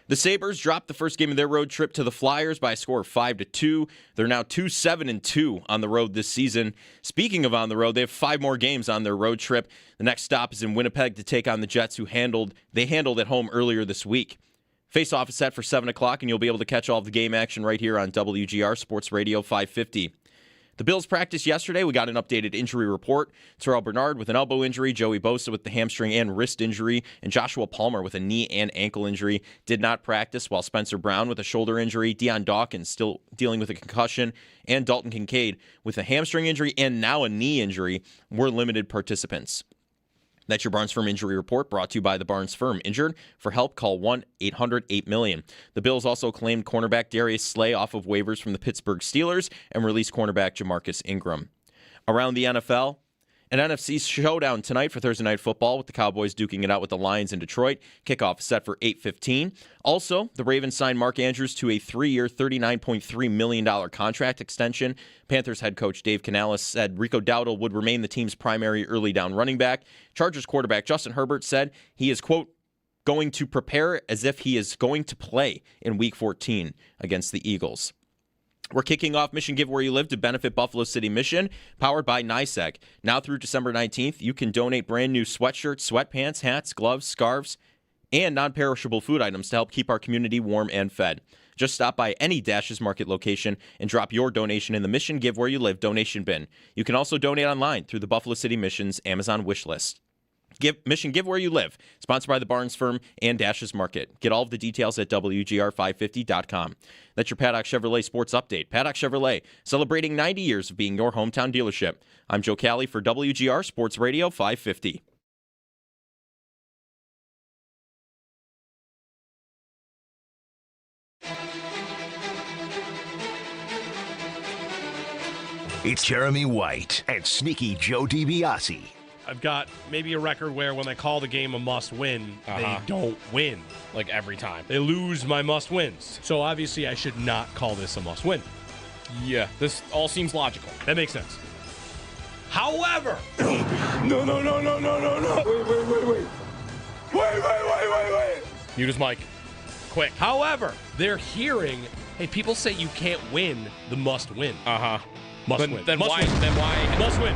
The Sabres dropped the first game of their road trip to the Flyers by a score of 5-2. They're now 2-7-2 on the road this season. Speaking of on the road, they have 5 more games on their road trip. The next stop is in Winnipeg to take on the Jets, who they handled at home earlier this week. Face-off is set for 7 o'clock, and you'll be able to catch all of the game action right here on WGR Sports Radio 550. The Bills practiced yesterday. We got an updated injury report. Terrell Bernard with an elbow injury, Joey Bosa with the hamstring and wrist injury, and Joshua Palmer with a knee and ankle injury did not practice, while Spencer Brown with a shoulder injury, Deion Dawkins still dealing with a concussion, and Dalton Kincaid with a hamstring injury and now a knee injury were limited participants. That's your Barnes Firm Injury Report, brought to you by the Barnes Firm. Injured? For help, call 1-800-8-million. The Bills also claimed cornerback Darius Slay off of waivers from the Pittsburgh Steelers and released cornerback Jamarcus Ingram. Around the NFL, an NFC showdown tonight for Thursday Night Football with the Cowboys duking it out with the Lions in Detroit. Kickoff set for 8:15. Also, the Ravens signed Mark Andrews to a 3-year, $39.3 million contract extension. Panthers head coach Dave Canales said Rico Dowdle would remain the team's primary early down running back. Chargers quarterback Justin Herbert said he is, quote, going to prepare as if he is going to play in Week 14 against the Eagles. We're kicking off Mission Give Where You Live to benefit Buffalo City Mission, powered by NYSEG. Now through December 19th, you can donate brand new sweatshirts, sweatpants, hats, gloves, scarves, and non-perishable food items to help keep our community warm and fed. Just stop by any Dashes Market location and drop your donation in the Mission Give Where You Live donation bin. You can also donate online through the Buffalo City Mission's Amazon wish list. Mission Give Where You Live, sponsored by the Barnes Firm and Dashes Market. Get all of the details at WGR550.com. That's your Paddock Chevrolet Sports Update. Paddock Chevrolet, celebrating 90 years of being your hometown dealership. I'm Joe Cali for WGR Sports Radio 550. It's Jeremy White and Sneaky Joe DiBiase. I've got maybe a record where when I call the game a must-win, they don't win. Like every time. They lose my must-wins. So obviously I should not call this a must-win. Yeah, this all seems logical. That makes sense. However... No. Wait. Mute his mic. Quick. However, they're hearing, hey, people say you can't win the must-win. Must win. Then why? Must win.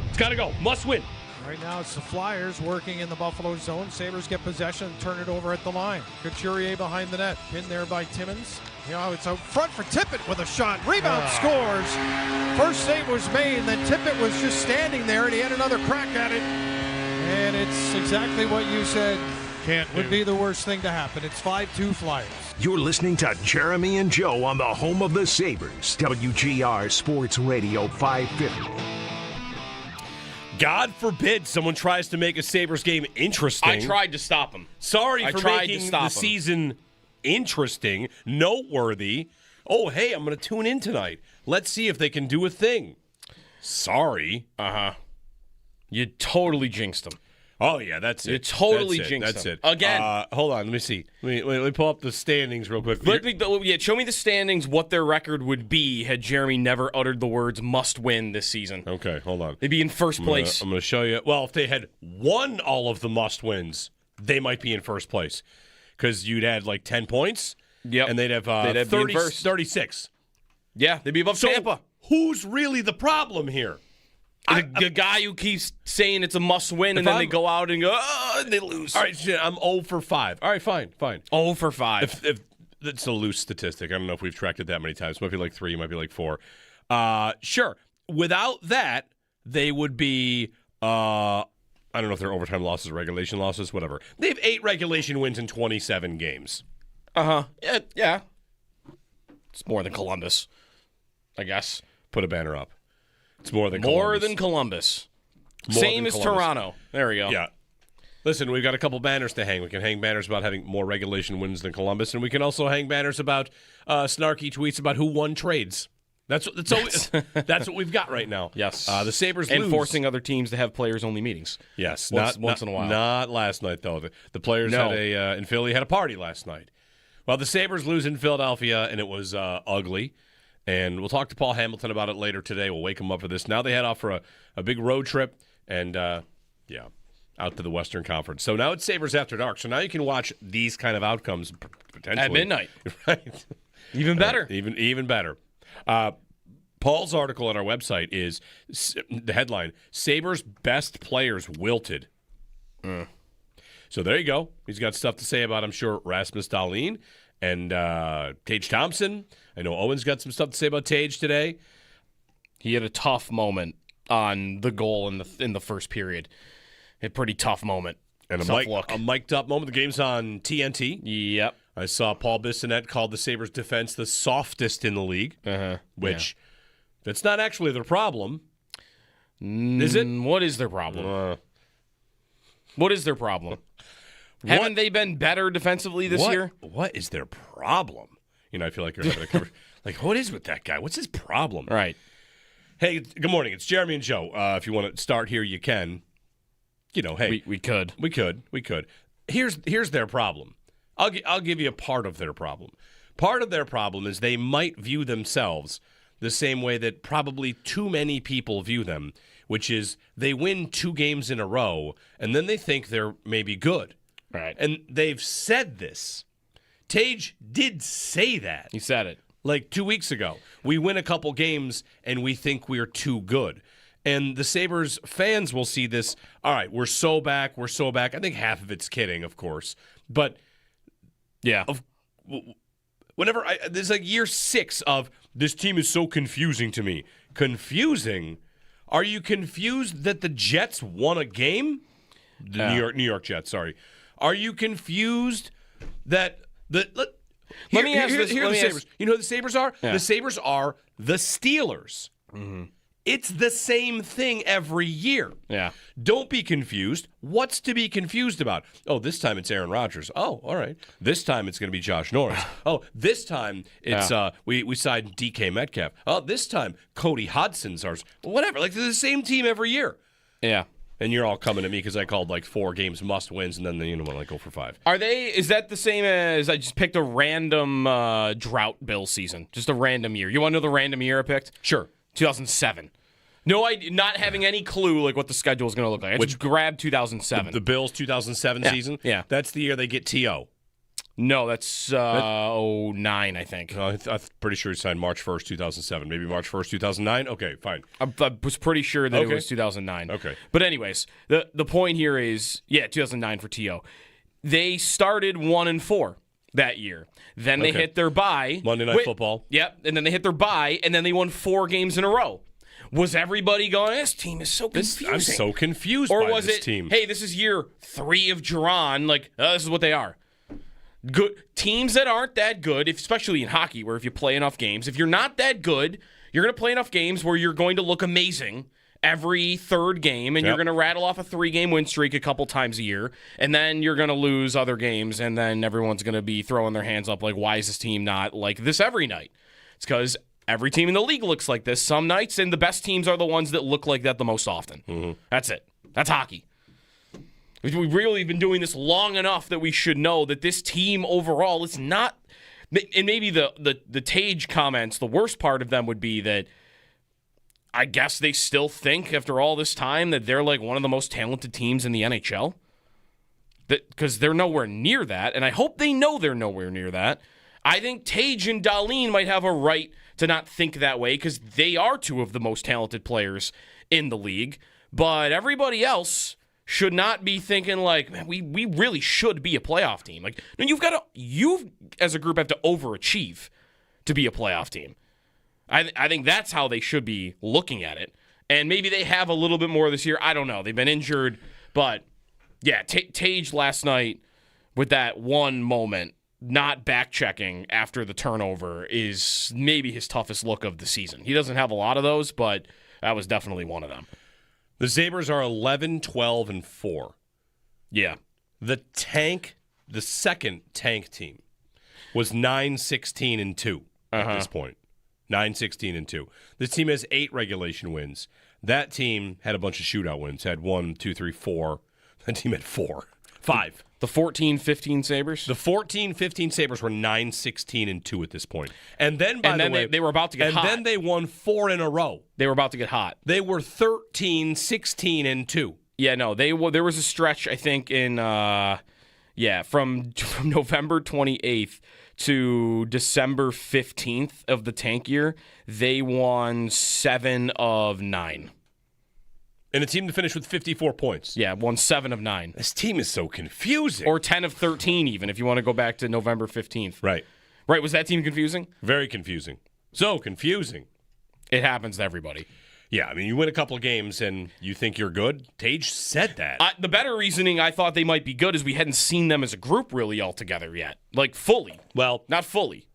It's got to go. Must win. Right now it's the Flyers working in the Buffalo zone. Sabres get possession, turn it over at the line. Couturier behind the net. Pinned there by Timmins. It's out front for Tippett with a shot. Rebound scores. First save was made, and then Tippett was just standing there, and he had another crack at it. And it's exactly what you said would be the worst thing to happen. It's 5-2 Flyers. You're listening to Jeremy and Joe on the home of the Sabres. WGR Sports Radio 550. God forbid someone tries to make a Sabres game interesting. I tried to stop him. Sorry for making the season interesting, noteworthy. Oh, hey, I'm going to tune in tonight. Let's see if they can do a thing. Sorry. You totally jinxed him. Oh, yeah, that's it. You totally jinxed him. That's it. Again. Hold on, let me see. Let me pull up the standings real quick. Show me the standings, what their record would be had Jeremy never uttered the words must win this season. Okay, hold on. They'd be in first place. I'm going to show you. Well, if they had won all of the must wins, they might be in first place. Because you'd had like 10 points. Yep. And they'd have 36. Yeah, they'd be above Tampa. Who's really the problem here? The guy who keeps saying it's a must-win, and then they go out and go, and they lose. All right, shit, I'm 0 for 5. All right, fine. 0 for 5. If that's a loose statistic. I don't know if we've tracked it that many times. It might be like 3, it might be like 4. Sure. Without that, they would be, I don't know if they're overtime losses or regulation losses, whatever. They have 8 regulation wins in 27 games. Yeah. It's more than Columbus, I guess. Put a banner up. It's more than Columbus. Same as Toronto. There we go. Yeah. Listen, we've got a couple banners to hang. We can hang banners about having more regulation wins than Columbus, and we can also hang banners about snarky tweets about who won trades. That's what we've got right now. Yes. The Sabres and lose. forcing other teams to have players-only meetings. Yes. Once in a while. Not last night, though. The players in Philly had a party last night. Well, the Sabres lose in Philadelphia, and it was ugly. And we'll talk to Paul Hamilton about it later today. We'll wake him up for this. Now they head off for a big road trip. And, out to the Western Conference. So now it's Sabres After Dark. So now you can watch these kind of outcomes potentially. At midnight. Right. Even better. Even better. Paul's article on our website is the headline, Sabres best players wilted. So there you go. He's got stuff to say about, I'm sure, Rasmus Dahlin and Tage Thompson. I know Owen's got some stuff to say about Tage today. He had a tough moment on the goal in the first period. A pretty tough moment. And a mic'd up moment. The game's on TNT. Yep. I saw Paul Bissonnette called the Sabres defense the softest in the league, which that's not actually their problem. Is it? What is their problem? What is their problem? Haven't they been better defensively this year? What is their problem? I feel like you're having a cover. Like, what is with that guy? What's his problem? Right. Hey, good morning. It's Jeremy and Joe. If you want to start here, you can. Hey, we could. We could. Here's their problem. I'll give you a part of their problem. Part of their problem is they might view themselves the same way that probably too many people view them, which is they win 2 games in a row, and then they think they're maybe good. Right. And they've said this. Tage did say that. He said it. Like 2 weeks ago. We win a couple games, and we think we're too good. And the Sabres fans will see this, all right, we're so back. I think half of it's kidding, of course. But yeah, whenever there's like year 6 of this team is so confusing to me. Confusing? Are you confused that the Jets won a game? The New York Jets, sorry. Are you confused that let me ask this. Sabres. You know who the Sabres are? Yeah. The Sabres are the Steelers. Mm-hmm. It's the same thing every year. Yeah. Don't be confused. What's to be confused about? Oh, this time it's Aaron Rodgers. Oh, all right. This time it's going to be Josh Norris. Oh, this time it's we signed DK Metcalf. Oh, this time Cody Hodson's ours. Whatever. Like they're the same team every year. Yeah. And you're all coming at me because I called like 4 games must wins, and then want to go for 5. Is that the same as I just picked a random drought bill season? Just a random year. You want to know the random year I picked? Sure. 2007. No idea, not having any clue like what the schedule is going to look like. I just grabbed 2007. The Bills 2007 season? Yeah. That's the year they get T.O. No, that's 09, I think. I'm pretty sure he signed March 1st, 2007. Maybe March 1st, 2009? Okay, fine. I was pretty sure that it was 2009. Okay. But anyways, the point here is, 2009 for T.O. They started 1-4 that year. Then they hit their bye. Monday Night Football. Yep, and then they hit their bye, and then they won 4 games in a row. Was everybody going, this team is so confusing? I'm so confused or by was this it, team. Hey, this is year 3 of Duran. Like, this is what they are. Good teams that aren't that good, especially in hockey, where if you play enough games, if you're not that good, you're going to play enough games where you're going to look amazing every third game, and you're going to rattle off a 3-game win streak a couple times a year, and then you're going to lose other games, and then everyone's going to be throwing their hands up like, why is this team not like this every night? It's because every team in the league looks like this some nights, and the best teams are the ones that look like that the most often. Mm-hmm. That's it. That's hockey. We've really been doing this long enough that we should know that this team overall is not. And maybe the Tage comments, the worst part of them would be that I guess they still think after all this time that they're like one of the most talented teams in the NHL. Because they're nowhere near that, and I hope they know they're nowhere near that. I think Tage and Dahlin might have a right to not think that way because they are 2 of the most talented players in the league. But everybody else should not be thinking like, man, we really should be a playoff team. Like, no, you as a group have to overachieve to be a playoff team. I think that's how they should be looking at it. And maybe they have a little bit more this year. I don't know. They've been injured. But, yeah, Tage last night with that one moment, not back-checking after the turnover, is maybe his toughest look of the season. He doesn't have a lot of those, but that was definitely one of them. The Sabres are 11-12-4. Yeah. The second tank team was 9-16-2 at this point. 9-16-2. This team has 8 regulation wins. That team had a bunch of shootout wins. Had 1, 2, 3, 4. That team had 5. The 14-15 Sabres? The 14-15 Sabres were 9-16-2 at this point. And then, by the way, they were about to get hot. And then they won 4 in a row. They were about to get hot. They were 13-16-2. Yeah, no, there was a stretch, I think, in from November 28th to December 15th of the tank year, they won 7 of 9. And a team to finish with 54 points. Yeah, won 7 of 9. This team is so confusing. Or 10 of 13 even, if you want to go back to November 15th. Right. Right, was that team confusing? Very confusing. So confusing. It happens to everybody. Yeah, I mean, you win a couple of games and you think you're good. Tage said that. The better reasoning I thought they might be good is we hadn't seen them as a group really all together yet. Like, fully. Well, not fully.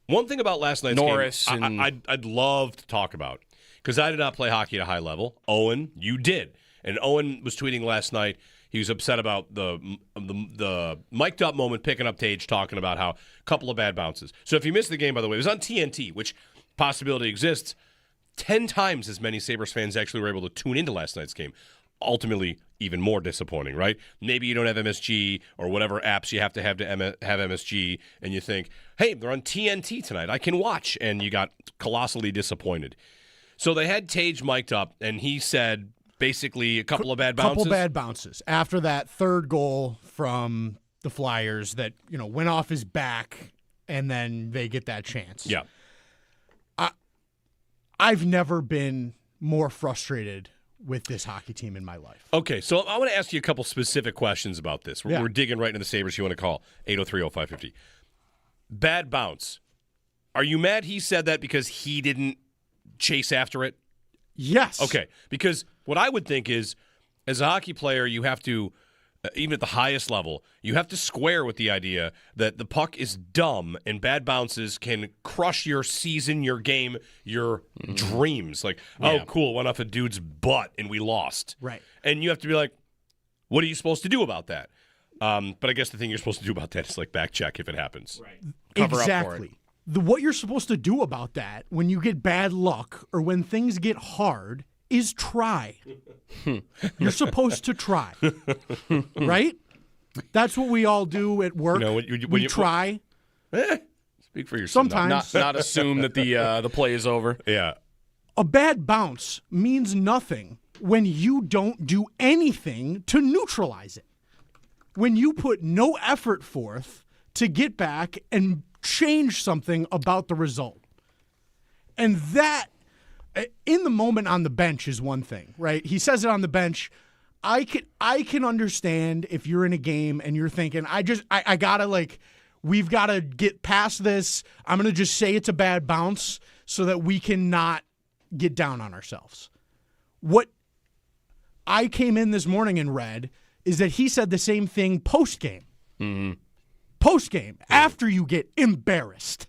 One thing about last night's Norris game I'd love to talk about, because I did not play hockey at a high level. Owen, you did. And Owen was tweeting last night. He was upset about the mic'd up moment, picking up Tage, talking about how a couple of bad bounces. So if you missed the game, by the way, it was on TNT, which possibility exists. 10 times as many Sabres fans actually were able to tune into last night's game. Ultimately, even more disappointing, right? Maybe you don't have MSG or whatever apps you have to have MSG, and you think, hey, they're on TNT tonight. I can watch. And you got colossally disappointed. So they had Tage mic'd up, and he said basically a couple of bad bounces. Couple bad bounces. After that third goal from the Flyers that, went off his back, and then they get that chance. Yeah. I've never been more frustrated with this hockey team in my life. Okay, so I want to ask you a couple specific questions about this. Yeah. We're digging right into the Sabres. You want to call 803-0550. Bad bounce. Are you mad he said that because he didn't chase after it? Yes. Okay, because what I would think is, as a hockey player, you have to, even at the highest level, you have to square with the idea that the puck is dumb and bad bounces can crush your season, your game, your dreams. Like, oh, cool, went off a dude's butt and we lost. Right. And you have to be like, what are you supposed to do about that? But I guess the thing you're supposed to do about that is like back check if it happens. Right. Exactly. Cover up for it. What you're supposed to do about that when you get bad luck or when things get hard is try. You're supposed to try. Right? That's what we all do at work. We try. Speak for yourself. Sometimes. Not assume that the play is over. Yeah. A bad bounce means nothing when you don't do anything to neutralize it. When you put no effort forth to get back and change something about the result. And that, in the moment on the bench, is one thing, right? He says it on the bench. I can understand if you're in a game and you're thinking, I gotta, we've got to get past this. I'm going to just say it's a bad bounce so that we can not get down on ourselves. What I came in this morning and read is that he said the same thing post-game. Mm-hmm. Post-game, after you get embarrassed,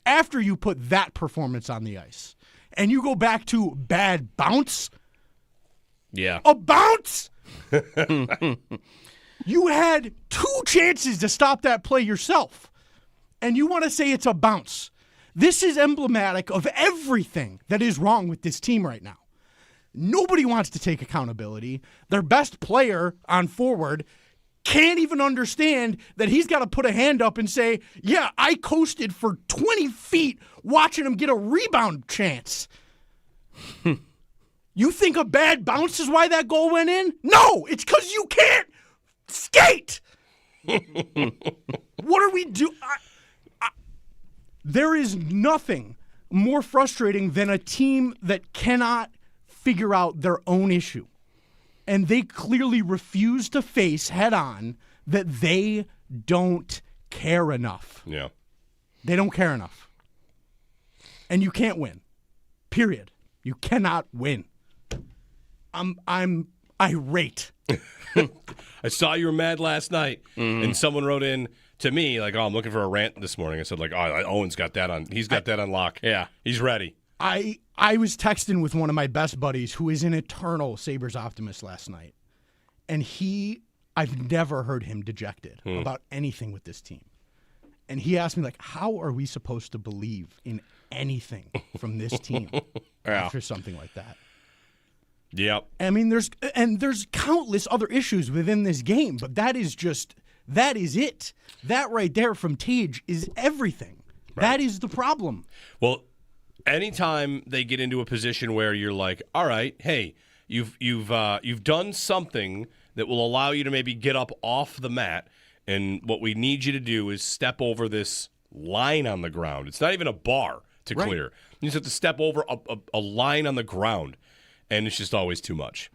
after you put that performance on the ice, and you go back to bad bounce. Yeah. A bounce? You had 2 chances to stop that play yourself, and you want to say it's a bounce. This is emblematic of everything that is wrong with this team right now. Nobody wants to take accountability. Their best player on forward can't even understand that he's got to put a hand up and say, yeah, I coasted for 20 feet watching him get a rebound chance. You think a bad bounce is why that goal went in? No, it's because you can't skate. What are we doing? There is nothing more frustrating than a team that cannot figure out their own issue. And they clearly refuse to face head on that they don't care enough. Yeah. They don't care enough. And you can't win. Period. You cannot win. I'm irate. I saw you were mad last night, and someone wrote in to me like, "Oh, I'm looking for a rant this morning." I said, "Like, oh, Owen's got that on. He's got that on lock. Yeah, he's ready." I was texting with one of my best buddies who is an eternal Sabres optimist last night, and I've never heard him dejected about anything with this team. And he asked me, like, how are we supposed to believe in anything from this team after something like that? Yep. I mean, there's countless other issues within this game, but that is it. That right there from Tage is everything. Right. That is the problem. Well, anytime they get into a position where you're like, all right, hey, You've done something that will allow you to maybe get up off the mat, and what we need you to do is step over this line on the ground. It's not even a bar to clear. You just have to step over a line on the ground, and it's just always too much.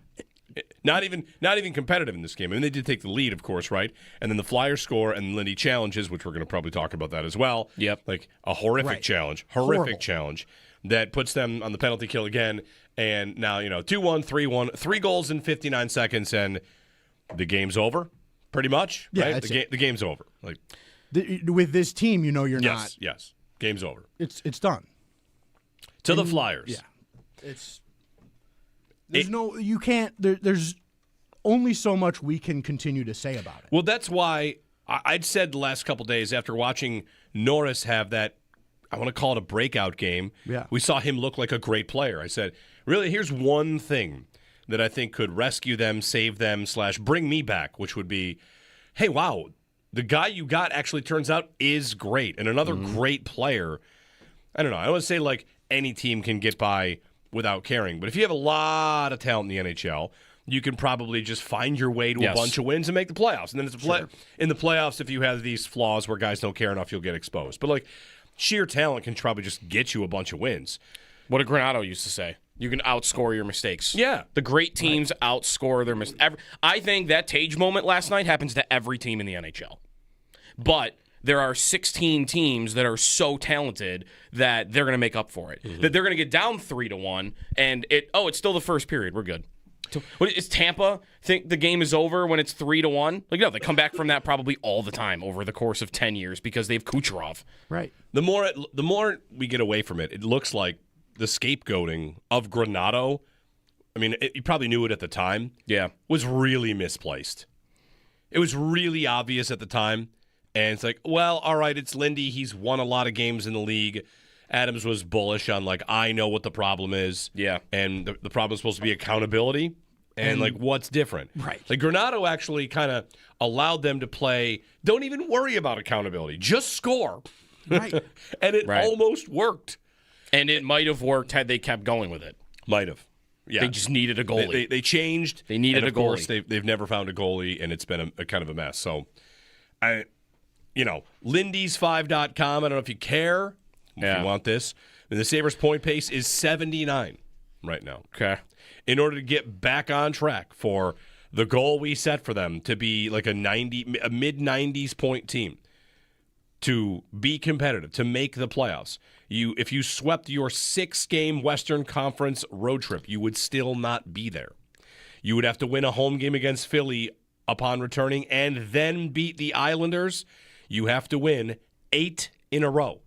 Not even competitive in this game. I mean, they did take the lead, of course, right? And then the Flyers score, and Lindy challenges, which we're going to probably talk about that as well. Yep. Like a horrific challenge that puts them on the penalty kill again. And now, 2-1, 3-1, 3 goals in 59 seconds, and the game's over, pretty much. Yeah, right? The game's over. Like with this team, you're not. Yes, game's over. It's done. To the Flyers. Yeah. You can't. There's only so much we can continue to say about it. Well, that's why I'd said the last couple days after watching Norris have that, I want to call it a breakout game. Yeah. We saw him look like a great player. I said, really, here's one thing that I think could rescue them, save them, / bring me back, which would be, hey, wow, the guy you got actually turns out is great. And another great player, I don't know, I don't want to say like any team can get by without caring, but if you have a lot of talent in the NHL, you can probably just find your way to a bunch of wins and make the playoffs. And then it's in the playoffs, if you have these flaws where guys don't care enough, you'll get exposed. But like sheer talent can probably just get you a bunch of wins. What did Granato used to say? You can outscore your mistakes. Yeah. The great teams outscore their mistakes. I think that Tage moment last night happens to every team in the NHL. But there are 16 teams that are so talented that they're going to make up for it. That they're going to get down 3-1, and it's still the first period. We're good. Is Tampa think the game is over when it's 3-1? Like, no, they come back from that probably all the time over the course of 10 years because they have Kucherov. Right. The more we get away from it, it looks like the scapegoating of Granato, I mean, you probably knew it at the time, was really misplaced. It was really obvious at the time, and it's like, well, all right, it's Lindy. He's won a lot of games in the league. Adams was bullish on, like, I know what the problem is. Yeah. And the problem is supposed to be accountability, and like, what's different? Right. Like, Granato actually kind of allowed them to play, don't even worry about accountability, just score. Right. And it almost worked. And it might have worked had they kept going with it. Might have. Yeah. They just needed a goalie. They changed. They needed and a of course, goalie. they've never found a goalie, and it's been a kind of a mess. So, Lindy's5.com. I don't know if you care, if you want this. And the Sabres point pace is 79 right now. Okay. In order to get back on track for the goal we set for them to be like a mid-90s point team, to be competitive, to make the playoffs. If you swept your 6-game Western Conference road trip, you would still not be there. You would have to win a home game against Philly upon returning and then beat the Islanders. You have to win 8 in a row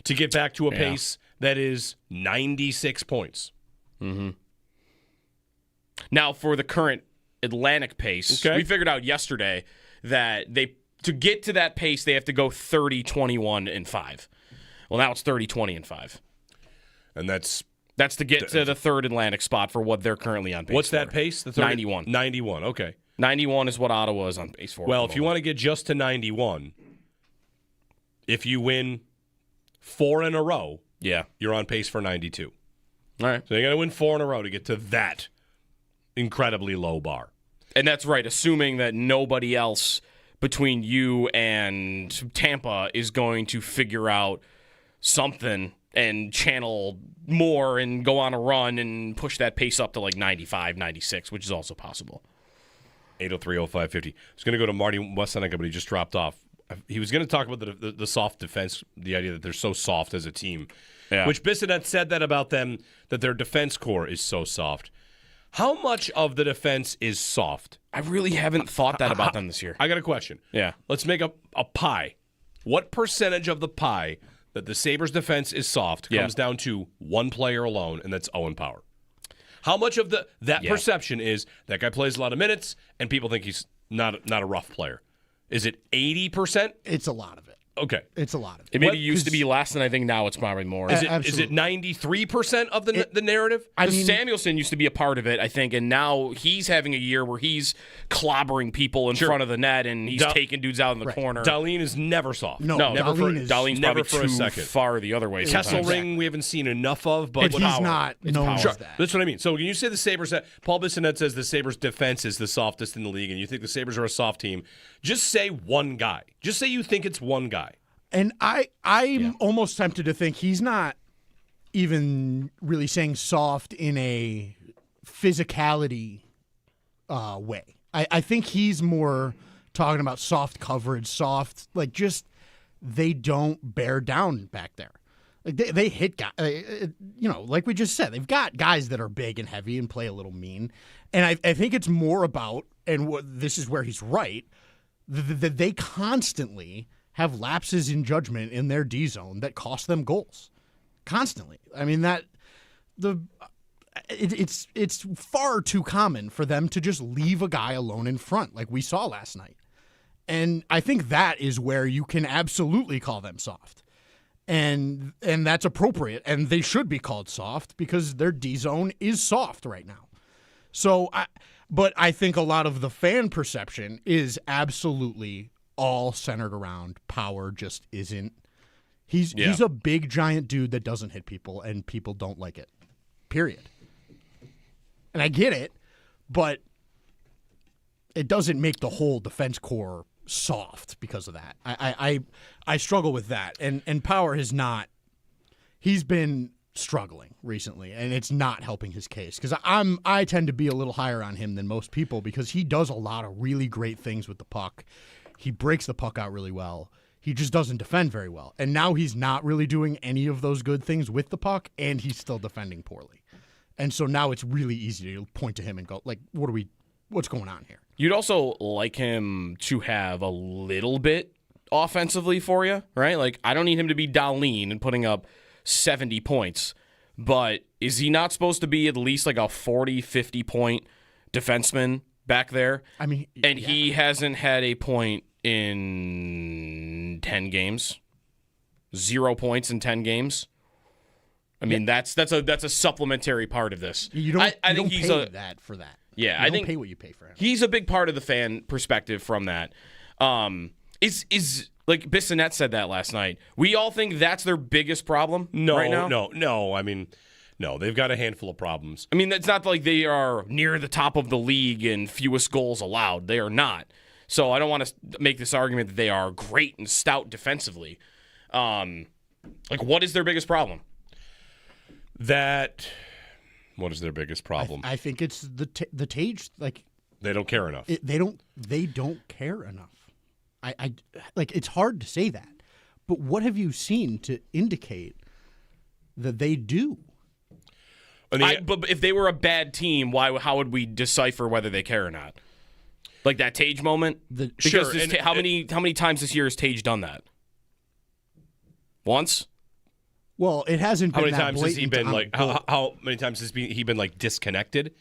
to get back to a pace that is 96 points. Mm-hmm. Now, for the current Atlantic pace, we figured out yesterday that to get to that pace, they have to go 30-21-5. Well, now it's 30-20-5. And that's to get to the third Atlantic spot for what they're currently on pace what's for. that pace? The 91. 91, okay. 91 is what Ottawa is on pace for. Well, if you want to get just to 91, if you win 4 in a row, you're on pace for 92. All right. So you got to win 4 in a row to get to that incredibly low bar. And that's right, assuming that nobody else between you and Tampa is going to figure out something and channel more and go on a run and push that pace up to like 95, 96, which is also possible. 803-0550. I was going to go to Marty Westenica, but he just dropped off. He was going to talk about the soft defense, the idea that they're so soft as a team, which Bissonnette said that about them, that their defense core is so soft. How much of the defense is soft? I really haven't thought that about them this year. I got a question. Yeah. Let's make a pie. What percentage of the pie that the Sabres defense is soft comes down to one player alone, and that's Owen Power? How much of that perception is that guy plays a lot of minutes and people think he's not a rough player? Is it 80%? It's a lot of it. Okay. It's a lot of it. It maybe used to be less, and I think now it's probably more. Is it 93% of the narrative? Samuelson used to be a part of it, I think, and now he's having a year where he's clobbering people in front of the net, and he's taking dudes out in the corner. Dahlin is never soft. No, never Dahlin's never probably for a too second. far the other way. Kesselring, we haven't seen enough of, but He's not known as that. That's what I mean. So when you say the Sabres, Paul Bissonnette says the Sabres defense is the softest in the league, and you think the Sabres are a soft team, just say one guy. Just say you think it's one guy. And I'm almost tempted to think he's not even really saying soft in a physicality way. I think he's more talking about soft coverage, soft, like just they don't bear down back there. Like they hit guys, like we just said, they've got guys that are big and heavy and play a little mean. And I think it's more about, and this is where he's right, that they constantly have lapses in judgment in their D zone that cost them goals. Constantly. I mean, it's far too common for them to just leave a guy alone in front like we saw last night. And I think that is where you can absolutely call them soft. And that's appropriate, and they should be called soft because their D zone is soft right now. But I think a lot of the fan perception is absolutely all centered around Power just isn't. He's a big giant dude that doesn't hit people, and people don't like it. Period. And I get it, but it doesn't make the whole defense core soft because of that. I struggle with that, and Power has not. He's been struggling recently, and it's not helping his case because I tend to be a little higher on him than most people because he does a lot of really great things with the puck. He breaks the puck out really well. He just doesn't defend very well, and now he's not really doing any of those good things with the puck, and he's still defending poorly. And so now it's really easy to point to him and go, like, what's going on here? You'd also like him to have a little bit offensively for you, right? Like, I don't need him to be Dahlin and putting up 70 points, but is he not supposed to be at least like a 40, 50-point defenseman back there? I mean, and he hasn't had a point in 10 games. 0 points in 10 games. I mean, that's a supplementary part of this. You don't. I think he's he's that for that. Yeah, I think don't pay what you pay for him. He's a big part of the fan perspective from that. Is like Bissonnette said that last night. We all think that's their biggest problem right now? No. I mean, no, they've got a handful of problems. I mean, it's not like they are near the top of the league and fewest goals allowed. They are not. So I don't want to make this argument that they are great and stout defensively. Like, what is their biggest problem? What is their biggest problem? I think it's the Tage. Like, they don't care enough. They don't care enough. I like, it's hard to say that, but what have you seen to indicate that they do? But if they were a bad team, how would we decipher whether they care or not? Like that Tage moment? Sure. How many times this year has Tage done that? Once? Well, it hasn't been How many that times has he blatant been on like? goal. How many times has he been like disconnected?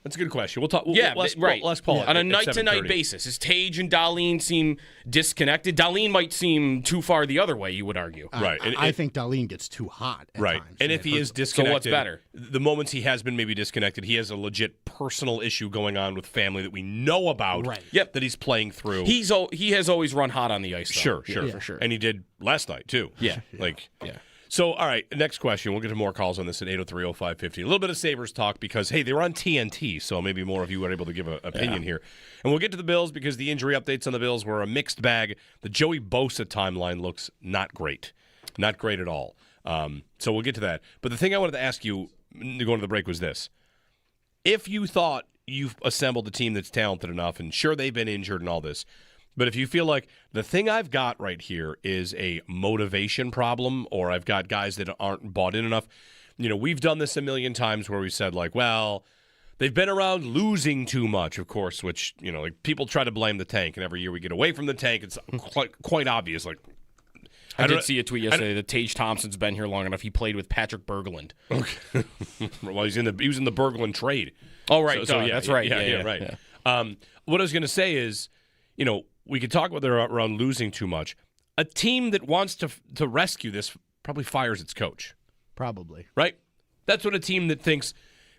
That's a good question. We'll talk. Right. Let's Paul on a at night-to-night 7:30. basis. Does Tage and Dahlin seem disconnected? Dahlin might seem too far the other way, you would argue. Right. I think Dahlin gets too hot at Right. times. And if he is disconnected, So what's better? The moments he has been maybe disconnected, he has a legit personal issue going on with family that we know about. Right. Yep. That he's playing through. He has always run hot on the ice, though. Sure. For sure. And he did last night too. Yeah. Yeah. So, all right, next question. We'll get to more calls on this at 803-0550. A little bit of Sabres talk because, hey, they were on TNT, so maybe more of you were able to give an opinion here. And we'll get to the Bills because the injury updates on the Bills were a mixed bag. The Joey Bosa timeline looks not great. Not great at all. So we'll get to that. But the thing I wanted to ask you going to the break was this. If you thought you've assembled a team that's talented enough, and sure, they've been injured and all this, but if you feel like the thing I've got right here is a motivation problem, or I've got guys that aren't bought in enough, we've done this a million times where we said, like, well, they've been around losing too much, of course, which, like people try to blame the tank, and every year we get away from the tank, it's quite obvious. Like, I did see a tweet yesterday that Tage Thompson's been here long enough. He played with Patrick Berglund. Okay. Well, he was in the Berglund trade. Oh, right. So that's right. Yeah, right. Yeah. What I was going to say is, we could talk about they're around losing too much. A team that wants to rescue this probably fires its coach. Probably. Right? That's what a team that thinks,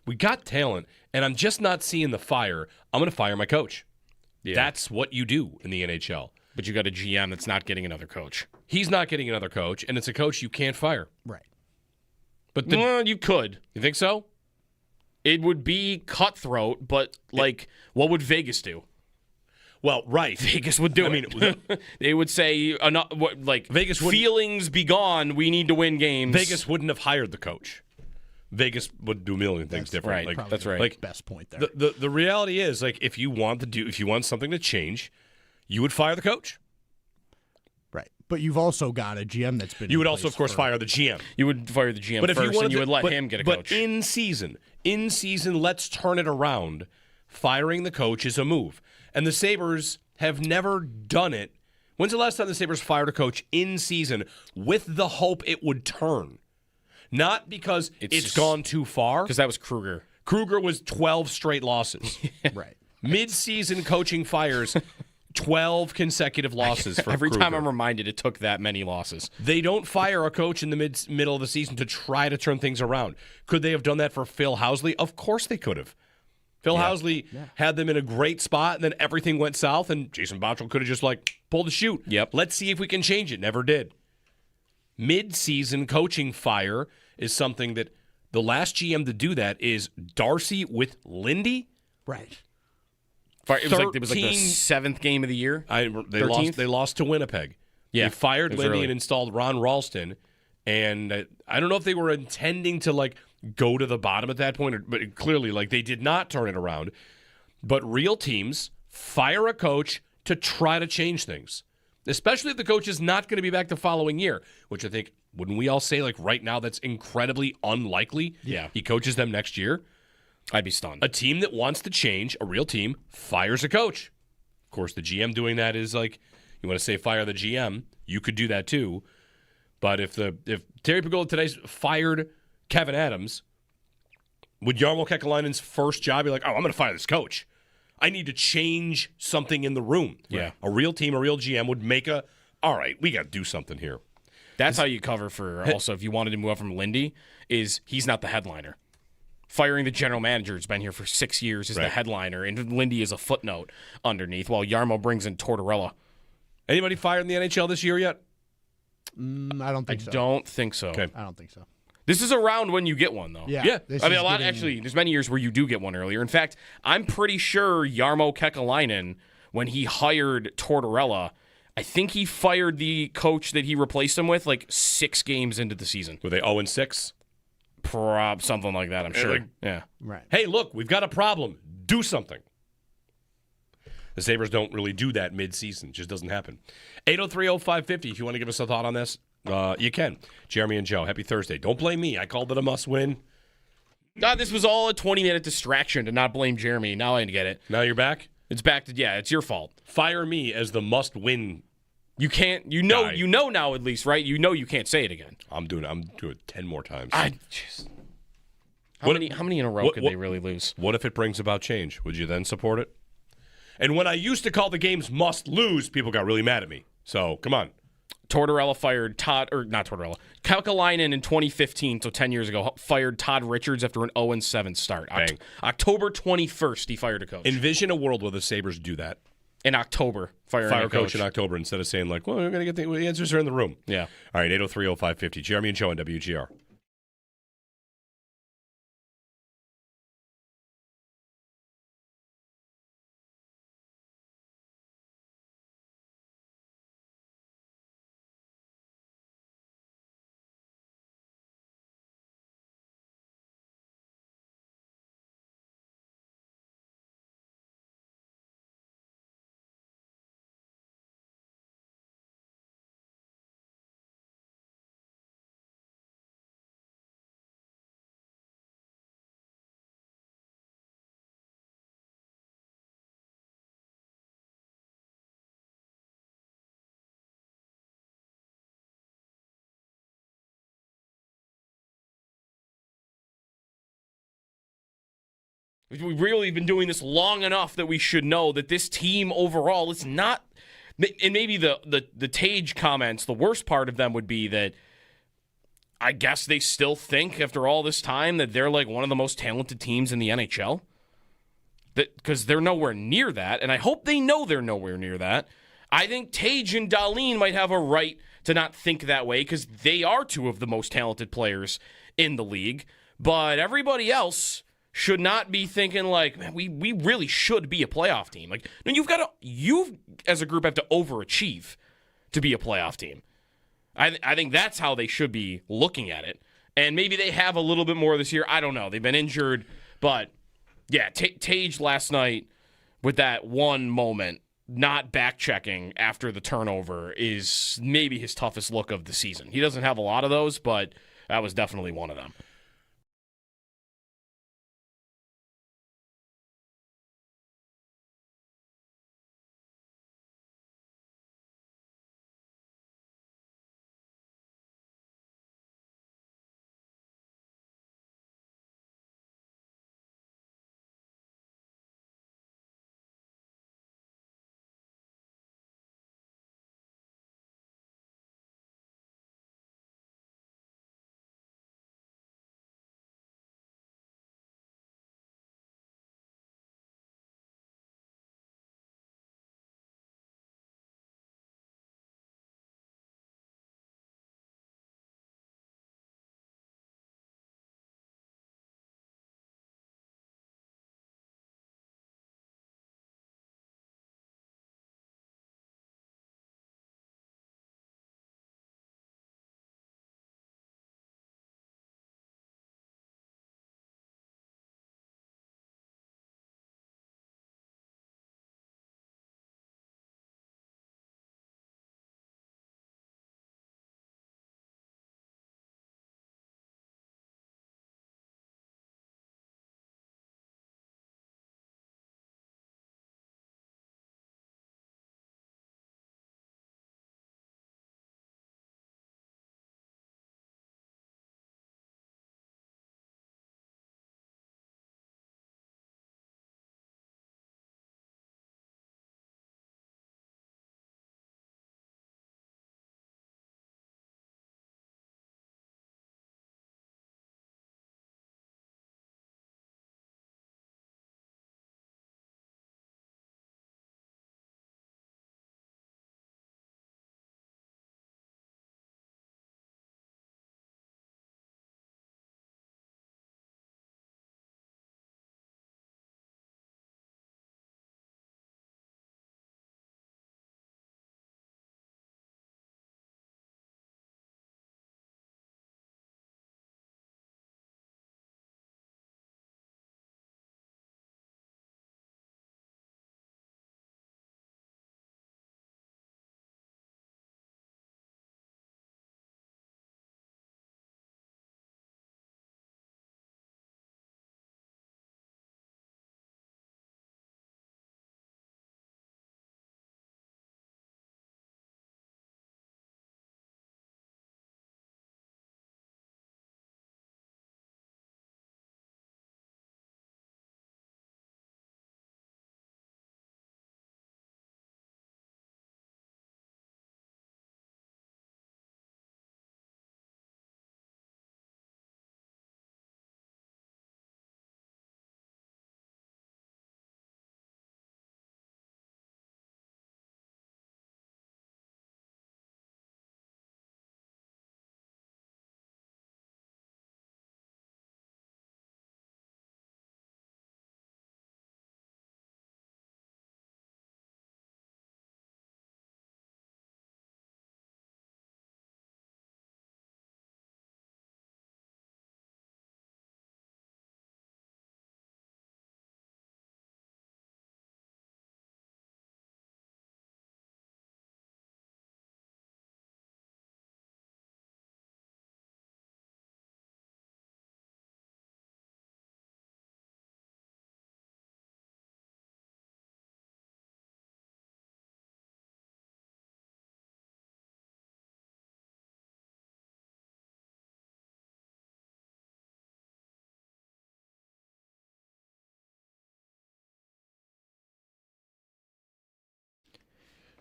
we got talent, and I'm just not seeing the fire. I'm going to fire my coach. Yeah. That's what you do in the NHL. But you got a GM that's not getting another coach. He's not getting another coach, and it's a coach you can't fire. Right. But Well, you could. You think so? It would be cutthroat, but, what would Vegas do? Well, right. Vegas would do it. They would say, Vegas wouldn't- feelings be gone, we need to win games. Vegas wouldn't have hired the coach. Vegas would do a million things different. right. Like, That's right. Like, Best point there. the reality is, if you want something to change, you would fire the coach. Right. But you've also got a GM that's been. You would in also, place of course, for- fire the GM. You would fire the GM But if first, you wanted and you would let but- him get a but coach. in season, let's turn it around. Firing the coach is a move, and the Sabres have never done it. When's the last time the Sabres fired a coach in season with the hope it would turn? Not because it's just- gone too far. Because that was Kruger. Kruger was 12 straight losses. Right. Mid-season coaching fires, 12 consecutive losses for Every Kruger. time I'm reminded, it took that many losses. They don't fire a coach in the middle of the season to try to turn things around. Could they have done that for Phil Housley? Of course they could have. Phil Housley had them in a great spot, and then everything went south, and Jason Botterill could have just pulled the chute. Yep. Let's see if we can change it. Never did. Mid-season coaching fire is something that the last GM to do that is Darcy with Lindy. Right. It was like the 13 seventh game of the year. They 13th? lost to Winnipeg. Yeah, They fired it was Lindy early. and installed Ron Ralston. And I don't know if they were intending to go to the bottom at that point, but clearly they did not turn it around. But real teams fire a coach to try to change things, especially if the coach is not going to be back the following year, which I think, wouldn't we all say right now that's incredibly unlikely? Yeah. He coaches them next year. I'd be stunned. A team that wants to change, a real team, fires a coach. Of course, the GM doing that is you want to say fire the GM, you could do that too. But if Terry Pagula today fired Kevin Adams, would Jarmo Kekalainen's first job be I'm going to fire this coach? I need to change something in the room. Yeah. A real team, a real GM would make all right, we got to do something here. That's how you cover for also if you wanted to move up from Lindy, is he's not the headliner. Firing the general manager who's been here for 6 years is the headliner, and Lindy is a footnote underneath, while Jarmo brings in Tortorella. Anybody fired in the NHL this year yet? I don't think so. Don't think so. Okay. I don't think so. This is around when you get one, though. Yeah. this I mean, is a lot. getting- Actually, there's many years where you do get one earlier. In fact, I'm pretty sure Jarmo Kekalainen, when he hired Tortorella, I think he fired the coach that he replaced him with 6 games into the season. Were they 0-6? Something like that, I'm sure. Yeah. Right. Hey, look, we've got a problem. Do something. The Sabres don't really do that mid-season. It just doesn't happen. 803-0550, if you want to give us a thought on this, you can. Jeremy and Joe, happy Thursday. Don't blame me. I called it a must-win. God, this was all a 20-minute distraction to not blame Jeremy. Now I get it. Now you're back? It's back to, it's your fault. Fire me as the must-win. You can't, Guy. you know now at least, right? You know you can't say it again. I'm doing it 10 more times. Jeez. How What- many in a row what- could what- they really lose? What if it brings about change? Would you then support it? And when I used to call the games must-lose, people got really mad at me. So, come on. Tortorella fired Kekalainen in 2015, so 10 years ago, fired Todd Richards after an 0-7 start. Bang. October 21st, he fired a coach. Envision a world where the Sabres do that. In October, firing Fire a coach. in October instead of saying, well, we're going to get the answers are in the room. Yeah. All right, 803-0550. Jeremy and Joe on WGR. We've really been doing this long enough that we should know that this team overall is not and maybe the Tage comments, the worst part of them would be that I guess they still think after all this time that they're like one of the most talented teams in the NHL. Because they're nowhere near that, and I hope they know they're nowhere near that. I think Tage and Dahlin might have a right to not think that way because they are two of the most talented players in the league. But everybody else should not be thinking like, man, we really should be a playoff team. Like, no, you as a group have to overachieve to be a playoff team. I think that's how they should be looking at it. And maybe they have a little bit more this year. I don't know. They've been injured, but yeah, Tage last night with that one moment, not back-checking after the turnover, is maybe his toughest look of the season. He doesn't have a lot of those, but that was definitely one of them.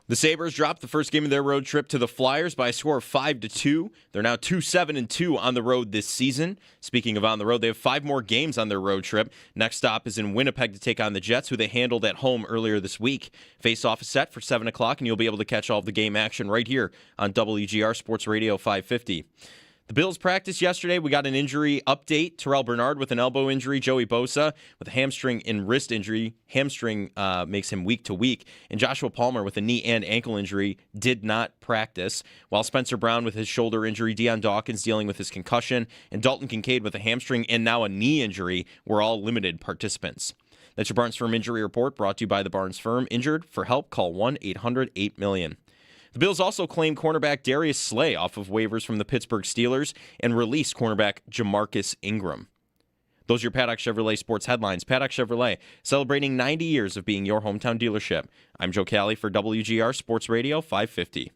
The Sabres dropped the first game of their road trip to the Flyers by a score of 5-2. They're now 2-7-2 on the road this season. Speaking of on the road, they have 5 more games on their road trip. Next stop is in Winnipeg to take on the Jets, who they handled at home earlier this week. Face-off is set for 7 o'clock, and you'll be able to catch all of the game action right here on WGR Sports Radio 550. The Bills practiced yesterday. We got an injury update. Terrell Bernard with an elbow injury. Joey Bosa with a hamstring and wrist injury. Hamstring makes him week to week. And Joshua Palmer with a knee and ankle injury did not practice. While Spencer Brown with his shoulder injury, Deion Dawkins dealing with his concussion, and Dalton Kincaid with a hamstring and now a knee injury were all limited participants. That's your Barnes Firm Injury Report, brought to you by the Barnes Firm. Injured? For help, call 1-800-8-million. The Bills also claimed cornerback Darius Slay off of waivers from the Pittsburgh Steelers and released cornerback Jamarcus Ingram. Those are your Paddock Chevrolet sports headlines. Paddock Chevrolet, celebrating 90 years of being your hometown dealership. I'm Joe Cali for WGR Sports Radio 550.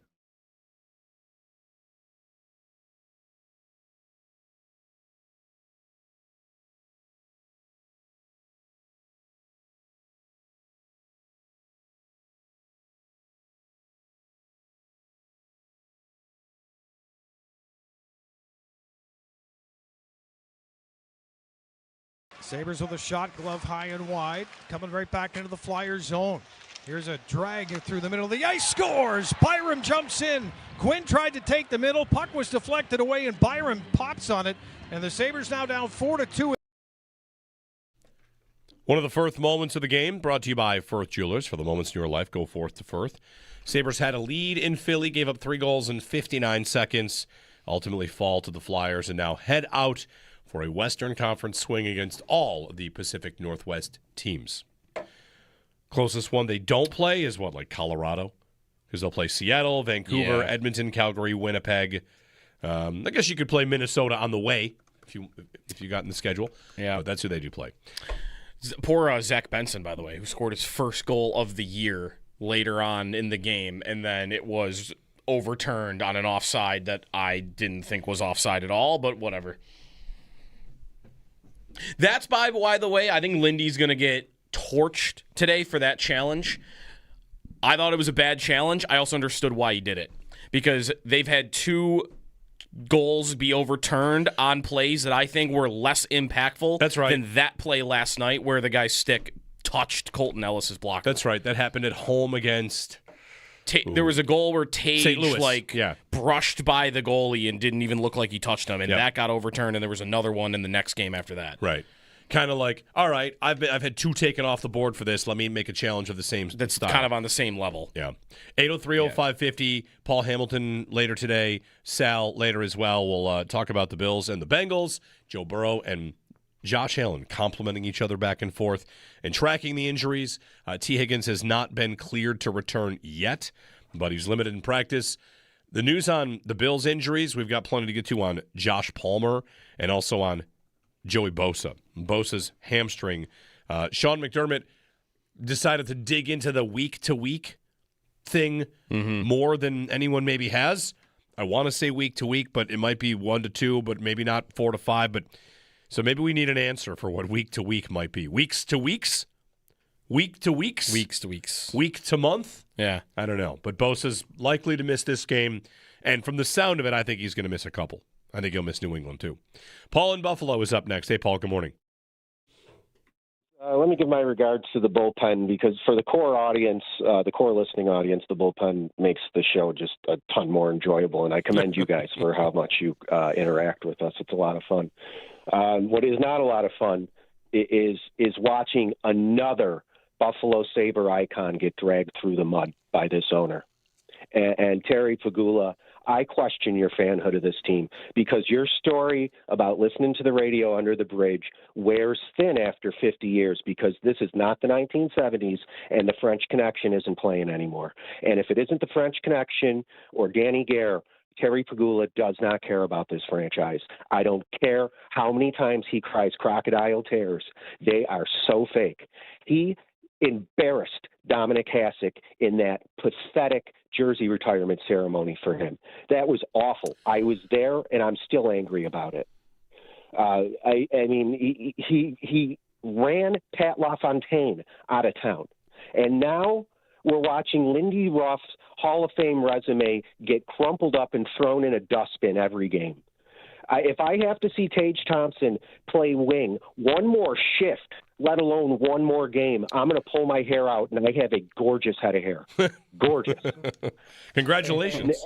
Sabres with a shot, glove high and wide, coming right back into the Flyers zone. Here's a drag through the middle of the ice, scores! Byram jumps in. Quinn tried to take the middle, puck was deflected away, and Byram pops on it, and the Sabres now down 4-2. One of the Firth moments of the game, brought to you by Firth Jewelers. For the moments in your life, go forth to Firth. Sabres had a lead in Philly, gave up 3 goals in 59 seconds, ultimately fall to the Flyers, and now head out for a Western Conference swing against all of the Pacific Northwest teams. Closest one they don't play is like Colorado? Because they'll play Seattle, Vancouver, Edmonton, Calgary, Winnipeg. I guess you could play Minnesota on the way if you got in the schedule. Yeah. But that's who they do play. Poor Zach Benson, by the way, who scored his first goal of the year later on in the game, and then it was overturned on an offside that I didn't think was offside at all, but whatever. That's by the way, I think Lindy's going to get torched today for that challenge. I thought it was a bad challenge. I also understood why he did it. Because they've had 2 goals be overturned on plays that I think were less impactful than that play last night where the guy's stick touched Colton Ellis's blocker. That's right. That happened at home against... There was a goal where Tage brushed by the goalie and didn't even look like he touched him, and that got overturned, and there was another one in the next game after that. Right. Kind of like, all right, I've had 2 taken off the board for this. Let me make a challenge of the same That's style. kind of on the same level. Yeah. 803-0550, Paul Hamilton later today, Sal later as well. We'll talk about the Bills and the Bengals, Joe Burrow and Josh Allen complimenting each other back and forth and tracking the injuries. T. Higgins has not been cleared to return yet, but he's limited in practice. The news on the Bills' injuries, we've got plenty to get to on Josh Palmer and also on Joey Bosa. Bosa's hamstring. Sean McDermott decided to dig into the week-to-week thing more than anyone maybe has. I want to say week-to-week, but it might be 1 to 2, but maybe not 4 to 5, but... So maybe we need an answer for what week-to-week might be. Weeks to weeks? Week to weeks? Weeks to weeks. Week to month? Yeah. I don't know. But Bosa's likely to miss this game. And from the sound of it, I think he's going to miss a couple. I think he'll miss New England, too. Paul in Buffalo is up next. Hey, Paul, good morning. Let me give my regards to the bullpen, because for the core audience, the core listening audience, the bullpen makes the show just a ton more enjoyable. And I commend you guys for how much you interact with us. It's a lot of fun. What is not a lot of fun is watching another Buffalo Sabre icon get dragged through the mud by this owner. And Terry Pagula, I question your fanhood of this team, because your story about listening to the radio under the bridge wears thin after 50 years, because this is not the 1970s and the French Connection isn't playing anymore. And if it isn't the French Connection or Danny Gare, Terry Pagula does not care about this franchise. I don't care how many times he cries crocodile tears. They are so fake. He embarrassed Dominic Hasek in that pathetic jersey retirement ceremony for him. That was awful. I was there, and I'm still angry about it. I mean, he ran Pat LaFontaine out of town. And now we're watching Lindy Ruff's Hall of Fame resume get crumpled up and thrown in a dustbin every game. If I have to see Tage Thompson play wing one more shift, let alone one more game, I'm going to pull my hair out, and I have a gorgeous head of hair. Gorgeous. Congratulations.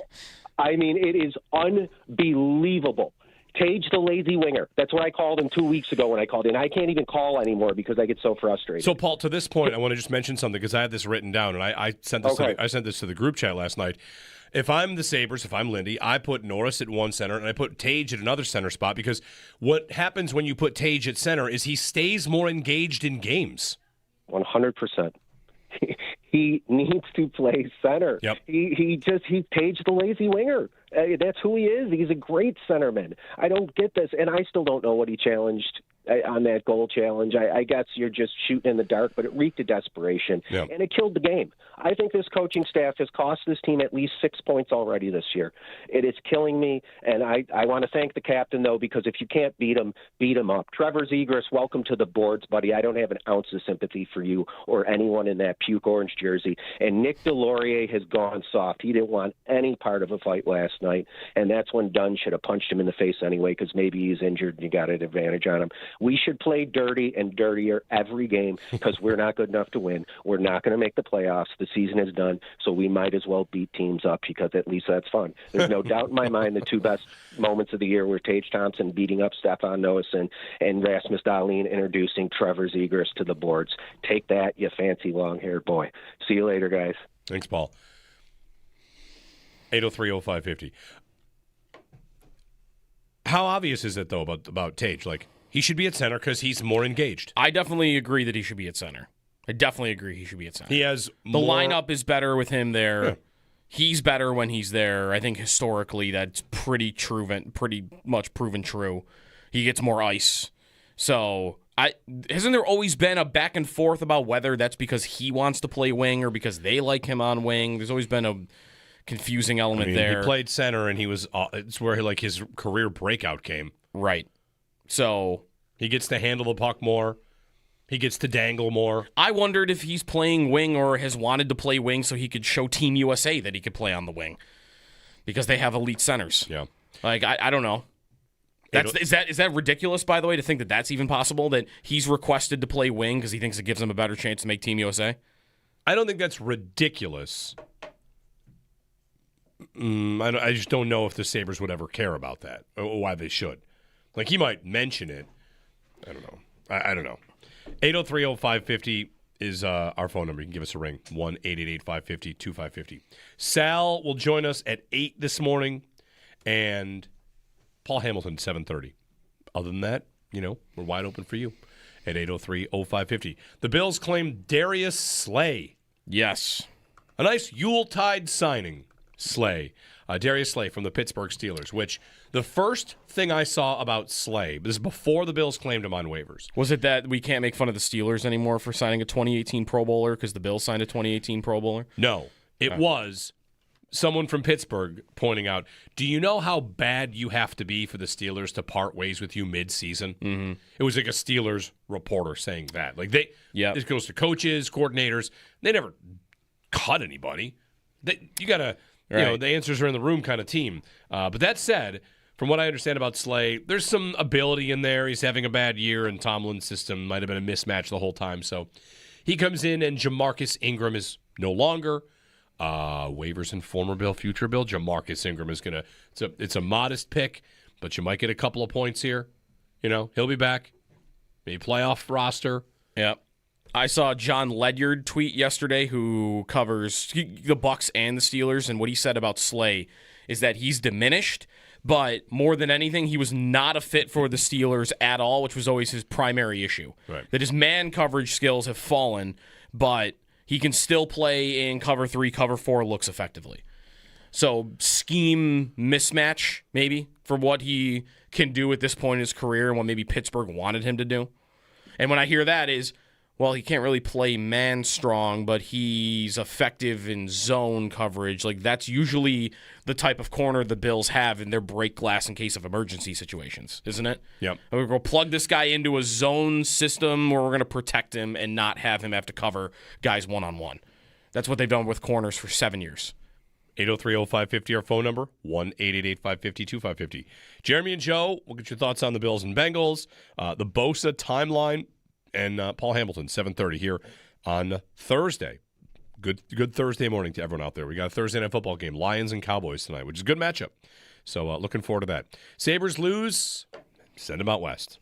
I mean, it is unbelievable. Tage the lazy winger. That's what I called him 2 weeks ago when I called in. I can't even call anymore because I get so frustrated. So, Paul, to this point, I want to just mention something because I have this written down, and I sent this I sent this to the group chat last night. If I'm the Sabres, if I'm Lindy, I put Norris at one center, and I put Tage at another center spot because what happens when you put Tage at center is he stays more engaged in games. 100%. He needs to play center. Yep. He's Tage the lazy winger. That's who he is. He's a great centerman. I don't get this, and I still don't know what he challenged on that goal challenge. I guess you're just shooting in the dark, but it reeked of desperation, Yep. and it killed the game. I think this coaching staff has cost this team at least 6 points already this year. It is killing me, and I want to thank the captain, though, because if you can't beat him up. Trevor Zegras, welcome to the boards, buddy. I don't have an ounce of sympathy for you or anyone in that puke orange jersey. And Nick Delorier has gone soft. He didn't want any part of a fight last night, and that's when Dunn should have punched him in the face anyway because maybe he's injured and you got an advantage on him. We should play dirty and dirtier every game because we're not good enough to win. We're not going to make the playoffs. The season is done, so we might as well beat teams up because at least that's fun. There's no doubt in my mind the two best moments of the year were Tage Thompson beating up Stefan Noesen and Rasmus Dahlin introducing Trevor Zegras to the boards. Take that, you fancy long-haired boy. See you later, guys. Thanks, Paul. 803-0550. How obvious is it, though, about Tage? Like, he should be at center because he's more engaged. I definitely agree that he should be at center. I definitely agree he should be at center. He has the more... lineup is better with him there. Yeah. He's better when he's there. I think historically that's pretty much proven true. He gets more ice. So hasn't there always been a back and forth about whether that's because he wants to play wing or because they like him on wing? There's always been a confusing element there. He played center, and he was. It's where his career breakout came. Right. So he gets to handle the puck more. He gets to dangle more. I wondered if he's playing wing or has wanted to play wing so he could show Team USA that he could play on the wing because they have elite centers. Yeah. Like, I don't know. Is that ridiculous, by the way, to think that that's even possible, that he's requested to play wing because he thinks it gives him a better chance to make Team USA? I don't think that's ridiculous. I just don't know if the Sabres would ever care about that or why they should. Like, he might mention it. I don't know. I don't know. 803-0550 is our phone number. You can give us a ring. 1-888-550-2550. Sal will join us at 8 this morning, and Paul Hamilton, 7:30. Other than that, we're wide open for you at 803-0550. The Bills claim Darius Slay. Yes. A nice Yuletide signing. Slay. Darius Slay from the Pittsburgh Steelers, which the first thing I saw about Slay, this is before the Bills claimed him on waivers. Was it that we can't make fun of the Steelers anymore for signing a 2018 Pro Bowler because the Bills signed a 2018 Pro Bowler? No. It was someone from Pittsburgh pointing out, do you know how bad you have to be for the Steelers to part ways with you mid-season? Mm-hmm. It was like a Steelers reporter saying that. Like this goes to coaches, coordinators. They never cut anybody. You got to... Right. The answers are in the room kind of team. But that said, from what I understand about Slay, there's some ability in there. He's having a bad year, and Tomlin's system might have been a mismatch the whole time. So he comes in, and Jamarcus Ingram is no longer. Waivers and former Bill, future Bill. Jamarcus Ingram is going to – it's a modest pick, but you might get a couple of points here. He'll be back. Maybe playoff roster. Yep. I saw John Ledyard tweet yesterday, who covers the Bucs and the Steelers, and what he said about Slay is that he's diminished, but more than anything, he was not a fit for the Steelers at all, which was always his primary issue. Right. That his man coverage skills have fallen, but he can still play in cover 3, cover 4 looks effectively. So scheme mismatch, maybe, for what he can do at this point in his career and what maybe Pittsburgh wanted him to do. And when I hear that is, well, he can't really play man strong, but he's effective in zone coverage. Like, that's usually the type of corner the Bills have in their break glass in case of emergency situations, isn't it? Yep. We're going to plug this guy into a zone system where we're going to protect him and not have him have to cover guys one-on-one. That's what they've done with corners for 7 years. 803-0550, our phone number, 1-888-550-2550. Jeremy and Joe, we'll get your thoughts on the Bills and Bengals, the Bosa timeline, and Paul Hamilton, 7:30 here on Thursday. Good Thursday morning to everyone out there. We got a Thursday night football game, Lions and Cowboys tonight, which is a good matchup. So looking forward to that. Sabres lose, send them out west.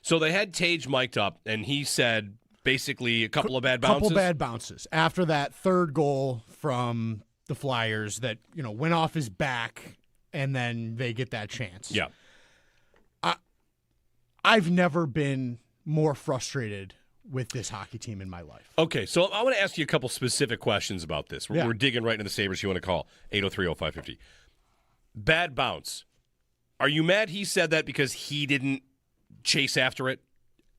So they had Tage mic'd up, and he said basically a couple of bad bounces. Couple bad bounces after that third goal from the Flyers that went off his back, and then they get that chance. Yeah, I've never been more frustrated with this hockey team in my life. Okay, so I want to ask you a couple specific questions about this. Yeah. We're digging right into the Sabres. You want to call 803-0550. Bad bounce. Are you mad he said that because he didn't chase after it?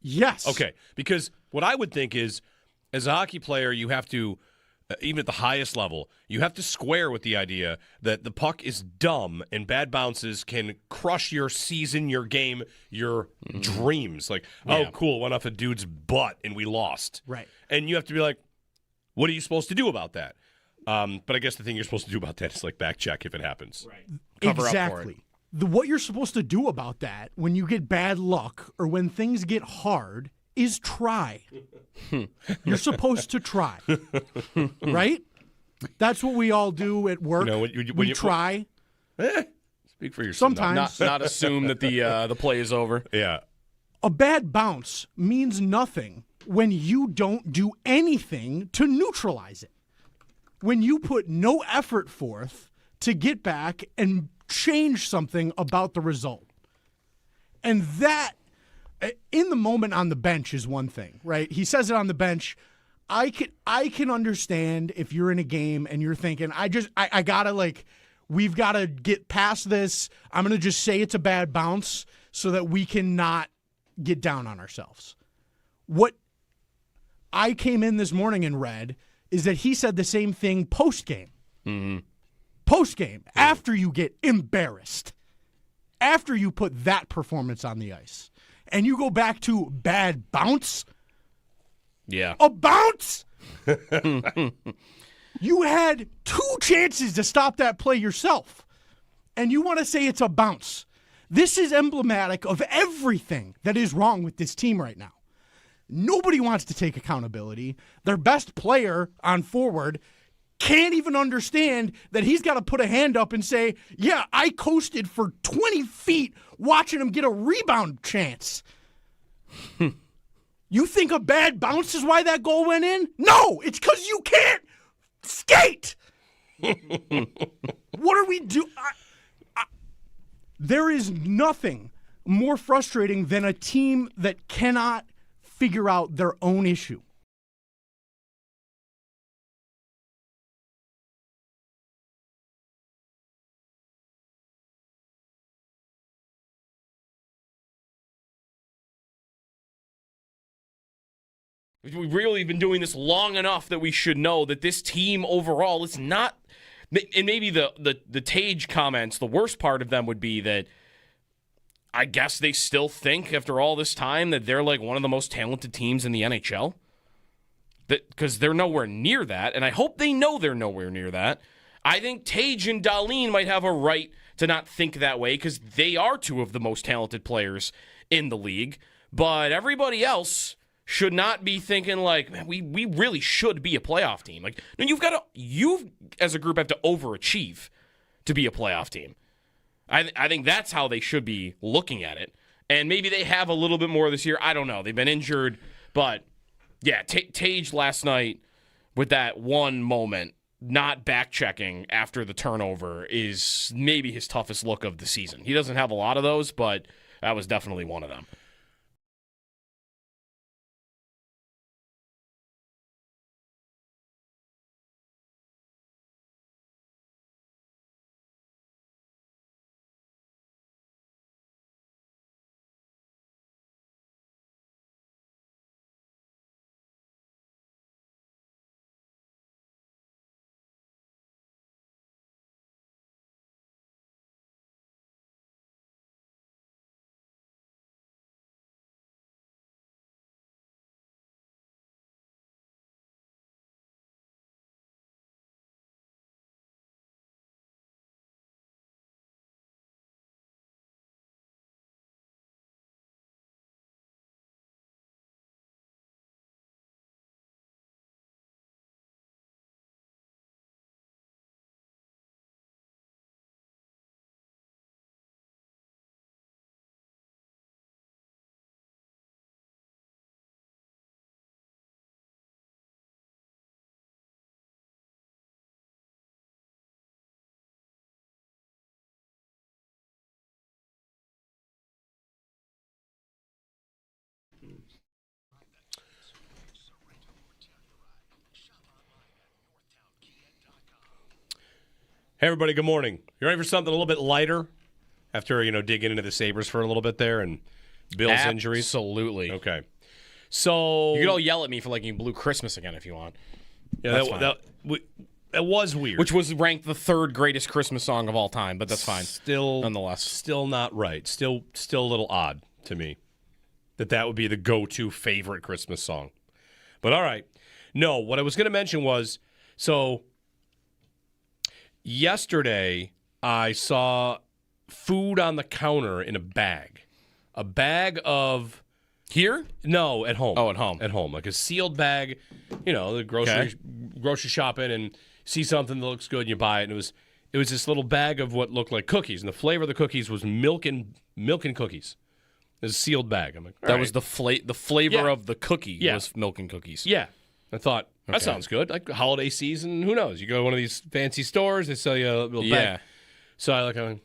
Yes. Okay, because what I would think is, as a hockey player, you have to, even at the highest level, you have to square with the idea that the puck is dumb and bad bounces can crush your season, your game, your dreams. Like, oh, cool, went off a dude's butt and we lost. Right. And you have to be like, what are you supposed to do about that? But I guess the thing you're supposed to do about that is like back check if it happens. Right. Cover exactly. up for it. What you're supposed to do about that when you get bad luck or when things get hard is try. You're supposed to try. Right? That's what we all do at work. We try. Speak for yourself. Sometimes. Not assume that the play is over. Yeah. A bad bounce means nothing when you don't do anything to neutralize it. When you put no effort forth to get back and change something about the result. And that, in the moment on the bench, is one thing, right? He says it on the bench. I can understand if you're in a game and you're thinking, I gotta, we've got to get past this. I'm going to just say it's a bad bounce so that we can not get down on ourselves. What I came in this morning and read is that he said the same thing post-game. Mm-hmm. Post-game, after you get embarrassed, after you put that performance on the ice, and you go back to bad bounce. Yeah. A bounce? You had 2 chances to stop that play yourself, and you want to say it's a bounce. This is emblematic of everything that is wrong with this team right now. Nobody wants to take accountability. Their best player on forward can't even understand that he's got to put a hand up and say, yeah, I coasted for 20 feet watching him get a rebound chance. You think a bad bounce is why that goal went in? No, it's because you can't skate. What are we doing? There is nothing more frustrating than a team that cannot figure out their own issue. We've really been doing this long enough that we should know that this team overall is not. And maybe the Tage comments, the worst part of them would be that I guess they still think after all this time that they're like one of the most talented teams in the NHL. Because they're nowhere near that, and I hope they know they're nowhere near that. I think Tage and Dahlin might have a right to not think that way because they are 2 of the most talented players in the league. But everybody else should not be thinking like, man, we really should be a playoff team. Like, no, you as a group have to overachieve to be a playoff team. I think that's how they should be looking at it. And maybe they have a little bit more this year. I don't know. They've been injured. But, yeah, Tage last night with that one moment, not back-checking after the turnover, is maybe his toughest look of the season. He doesn't have a lot of those, but that was definitely one of them. Hey, everybody, good morning. You ready for something a little bit lighter after, digging into the Sabres for a little bit there and Bill's injuries? Absolutely. Okay. So You can all yell at me for liking Blue Christmas again if you want. yeah, that was weird. Which was ranked the third greatest Christmas song of all time, but that's fine. Still, nonetheless. Still not right. Still a little odd to me that would be the go-to favorite Christmas song. But all right. No, what I was going to mention was, so yesterday I saw food on the counter in a bag. A bag of... Here? No, at home. Oh, at home. At home. Like a sealed bag, the grocery shopping and see something that looks good and you buy it. And it was this little bag of what looked like cookies. And the flavor of the cookies was milk and cookies. It was a sealed bag. I'm like, that was the flavor of the cookie was milk and cookies. Yeah. I thought, that sounds good. Like holiday season, who knows? You go to one of these fancy stores, they sell you a little bag. So I'm like,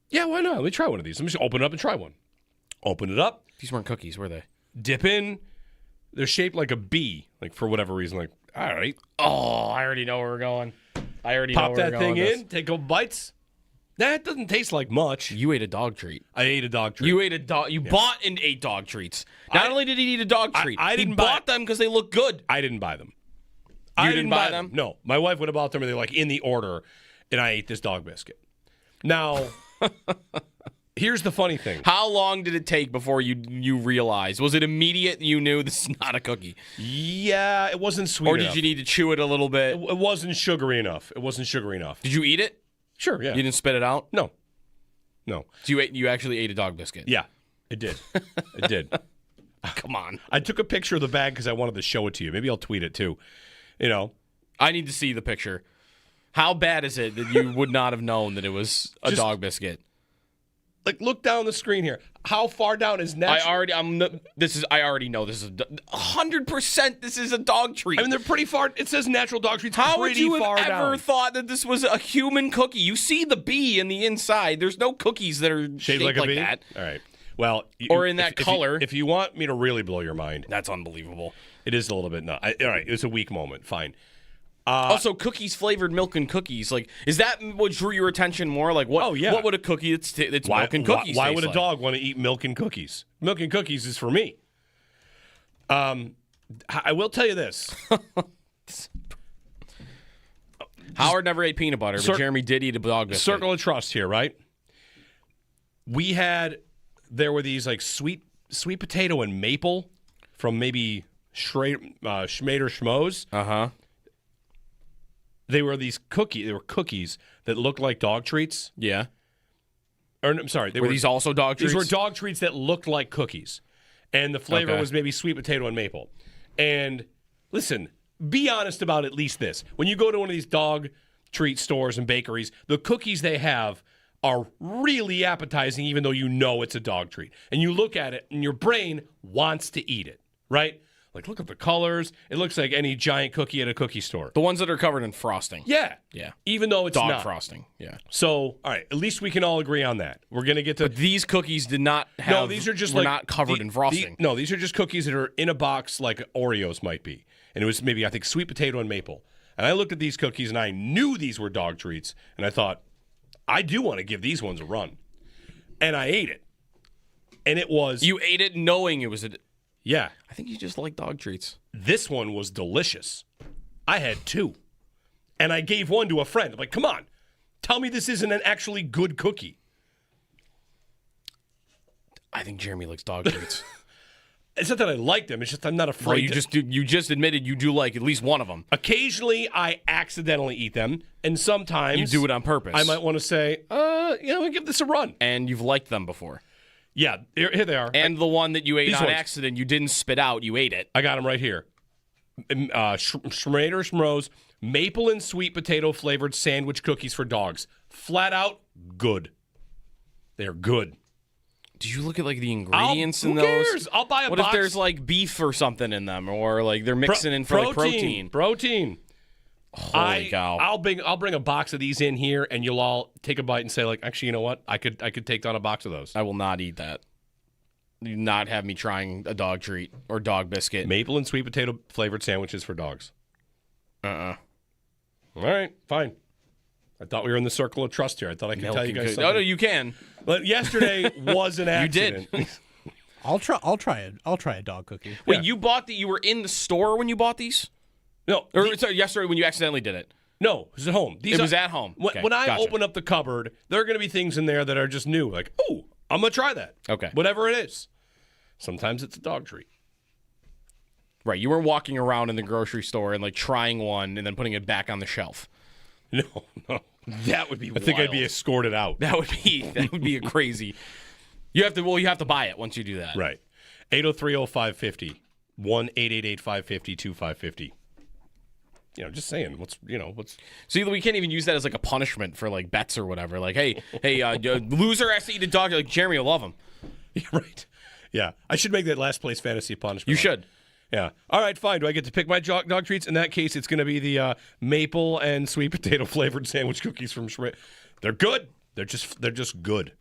yeah, why not? Let me try one of these. Let me just open it up and try one. Open it up. These weren't cookies, were they? Dip in. They're shaped like a bee, like for whatever reason. Like, all right. Oh, I already know where we're going. Pop that thing in, take a couple bites. That doesn't taste like much. You ate a dog treat. I ate a dog treat. You ate a dog. You bought and ate dog treats. Not only did he eat a dog treat, I he didn't bought them because they look good. I didn't buy them. You didn't buy them? No. My wife would have bought them, and they're like in the order, and I ate this dog biscuit. Now, here's the funny thing. How long did it take before you realized? Was it immediate you knew this is not a cookie? Yeah, it wasn't sweet Or enough. did you need to chew it a little bit? It wasn't sugary enough. Did you eat it? Sure, yeah. You didn't spit it out? No. So you actually ate a dog biscuit? Yeah, it did. It did. Come on. I took a picture of the bag because I wanted to show it to you. Maybe I'll tweet it too. I need to see the picture. How bad is it that you would not have known that it was a dog biscuit? Like, look down the screen here. How far down is natural? I already know this is 100%. This is a dog treat. I mean, they're pretty far. It says natural dog treats. How would you have ever down. thought that this was a human cookie? You see the bee in the inside. There's no cookies that are shaped like a bee? that. All right. Well, or in that color. If you want me to really blow your mind, that's unbelievable. It is a little bit nuts. All right, it was a weak moment. Fine. Also, cookies flavored milk and cookies. Like, is that what drew your attention more? Like, what? Oh, yeah. What would a cookie that's milk and cookies? Why would a taste dog want to eat milk and cookies? Milk and cookies is for me. I will tell you this. Howard never ate peanut butter, but Jeremy did eat a dog biscuit. Circle of trust here, right? There were these like sweet potato and maple from maybe Schmader Schmoes. Uh-huh. They were these cookies. They were cookies that looked like dog treats. Yeah. Or I'm sorry. Were these also dog treats? These were dog treats that looked like cookies. And the flavor was maybe sweet potato and maple. And listen, be honest about at least this. When you go to one of these dog treat stores and bakeries, the cookies they have are really appetizing even though you know it's a dog treat. And you look at it and your brain wants to eat it, right? Like, look at the colors. It looks like any giant cookie at a cookie store. The ones that are covered in frosting. Yeah. Yeah. Even though it's dog not. frosting. Yeah. So, all right, at least we can all agree on that. We're going to get to... But these cookies did not have... No, these are just were not covered in frosting. No, these are just cookies that are in a box like Oreos might be. And it was maybe, I think, sweet potato and maple. And I looked at these cookies and I knew these were dog treats. And I thought, I do want to give these ones a run. And I ate it. And it was... You ate it knowing it was a... Yeah. I think you just like dog treats. This one was delicious. I had two. And I gave one to a friend. I'm like, come on. Tell me this isn't an actually good cookie. I think Jeremy likes dog treats. It's not that I like them. It's just I'm not afraid. Well, you just admitted you do like at least one of them. Occasionally, I accidentally eat them. And sometimes... You do it on purpose. I might want to say, I'll give this a run. And you've liked them before. Yeah, here they are. And the one that you ate on ones. accident, you didn't spit out, you ate it. I got them right here. Schmader Schmoes maple and sweet potato flavored sandwich cookies for dogs. Flat out good. They're good. Did you look at like the ingredients in who those? Cares? I'll buy a what box. What if there's like beef or something in them, or like they're mixing in for protein? Like protein. Holy cow! I'll bring a box of these in here, and you'll all take a bite and say, like, actually, you know what? I could take down a box of those. I will not eat that. Do not have me trying a dog treat or dog biscuit. Maple and sweet potato flavored sandwiches for dogs. All right, fine. I thought we were in the circle of trust here. I thought I could tell you guys something. No, you can. But yesterday was an accident. You did. I'll try a dog cookie. Wait, you were in the store when you bought these? No. Or sorry, yesterday when you accidentally did it? No, it was at home. It was at home. Okay, when I gotcha. open up the cupboard, there are going to be things in there that are just new. Like, oh, I'm going to try that. Okay. Whatever it is. Sometimes it's a dog treat. Right, you weren't walking around in the grocery store and like trying one and then putting it back on the shelf. No. That would be I think I'd be escorted out. That would be a crazy. You have to buy it once you do that. Right. 803-0550. 1-888-550-2550. Just saying. What's. See, we can't even use that as like a punishment for like bets or whatever. Like, hey, loser has to eat a dog. Like, Jeremy will love him. Yeah, right. Yeah. I should make that last place fantasy punishment. You should. Yeah. All right, fine. Do I get to pick my dog treats? In that case, it's going to be the maple and sweet potato flavored sandwich cookies from Schmidt. They're good. They're just good.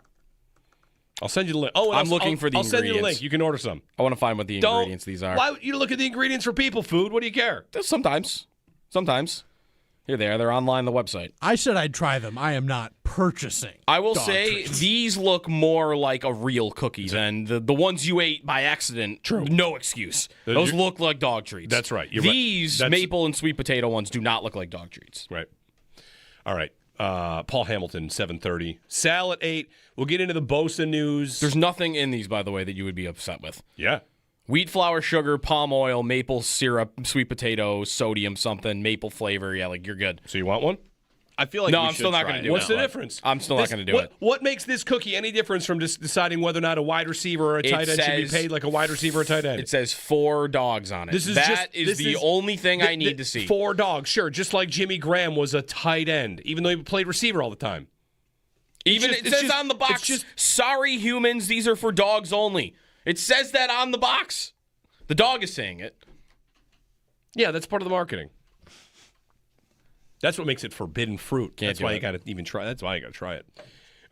I'll send you the link. Oh, and I'm looking for the I'll send you the ingredients. link. You can order some. I want to find what the ingredients these are. Why would you look at the ingredients for people food? What do you care? Sometimes. Here they are. They're online on the website. I said I'd try them. I am not purchasing. I will dog say treats. these look more like a real cookie than the ones you ate by accident. True. No excuse. Those look like dog treats. That's right. You're right. These maple and sweet potato ones do not look like dog treats. Right. All right. Paul Hamilton, 7:30. Sal at 8. We'll get into the Bosa news. There's nothing in these, by the way, that you would be upset with. Yeah. Wheat flour, sugar, palm oil, maple syrup, sweet potato, sodium something, maple flavor. Yeah, like you're good. So you want one? I feel like No, we I'm should still not try gonna it. do What's it. the difference? I'm still not going to do it. What makes this cookie any difference from just deciding whether or not a wide receiver or a tight end should be paid like a wide receiver or tight end? It says 4 dogs on it. This is the only thing I need to see. 4 dogs, sure. Just like Jimmy Graham was a tight end, even though he played receiver all the time. It says on the box, sorry humans, these are for dogs only. It says that on the box. The dog is saying it. Yeah, that's part of the marketing. That's what makes it forbidden fruit. That's why you got to even try. That's why you got to try it.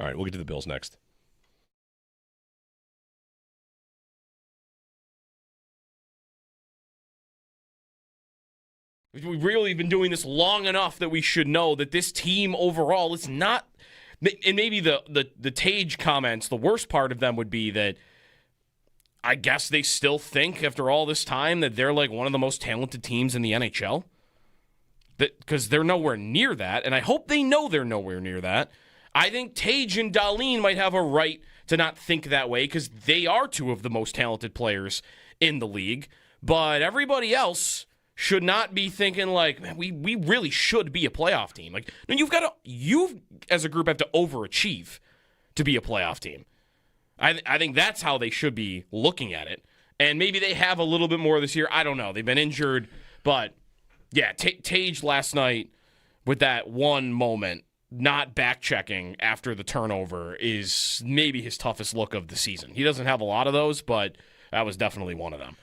All right, we'll get to the Bills next. We've really been doing this long enough that we should know that this team overall is not. And maybe the Tage comments, the worst part of them would be that I guess they still think after all this time that they're like one of the most talented teams in the NHL. Because they're nowhere near that, and I hope they know they're nowhere near that. I think Tage and Dahlin might have a right to not think that way because they are 2 of the most talented players in the league. But everybody else should not be thinking like, man, we really should be a playoff team. Like, no, you as a group have to overachieve to be a playoff team. I think that's how they should be looking at it. And maybe they have a little bit more this year. I don't know. They've been injured, but yeah, Tage last night with that one moment, not back-checking after the turnover, is maybe his toughest look of the season. He doesn't have a lot of those, but that was definitely one of them.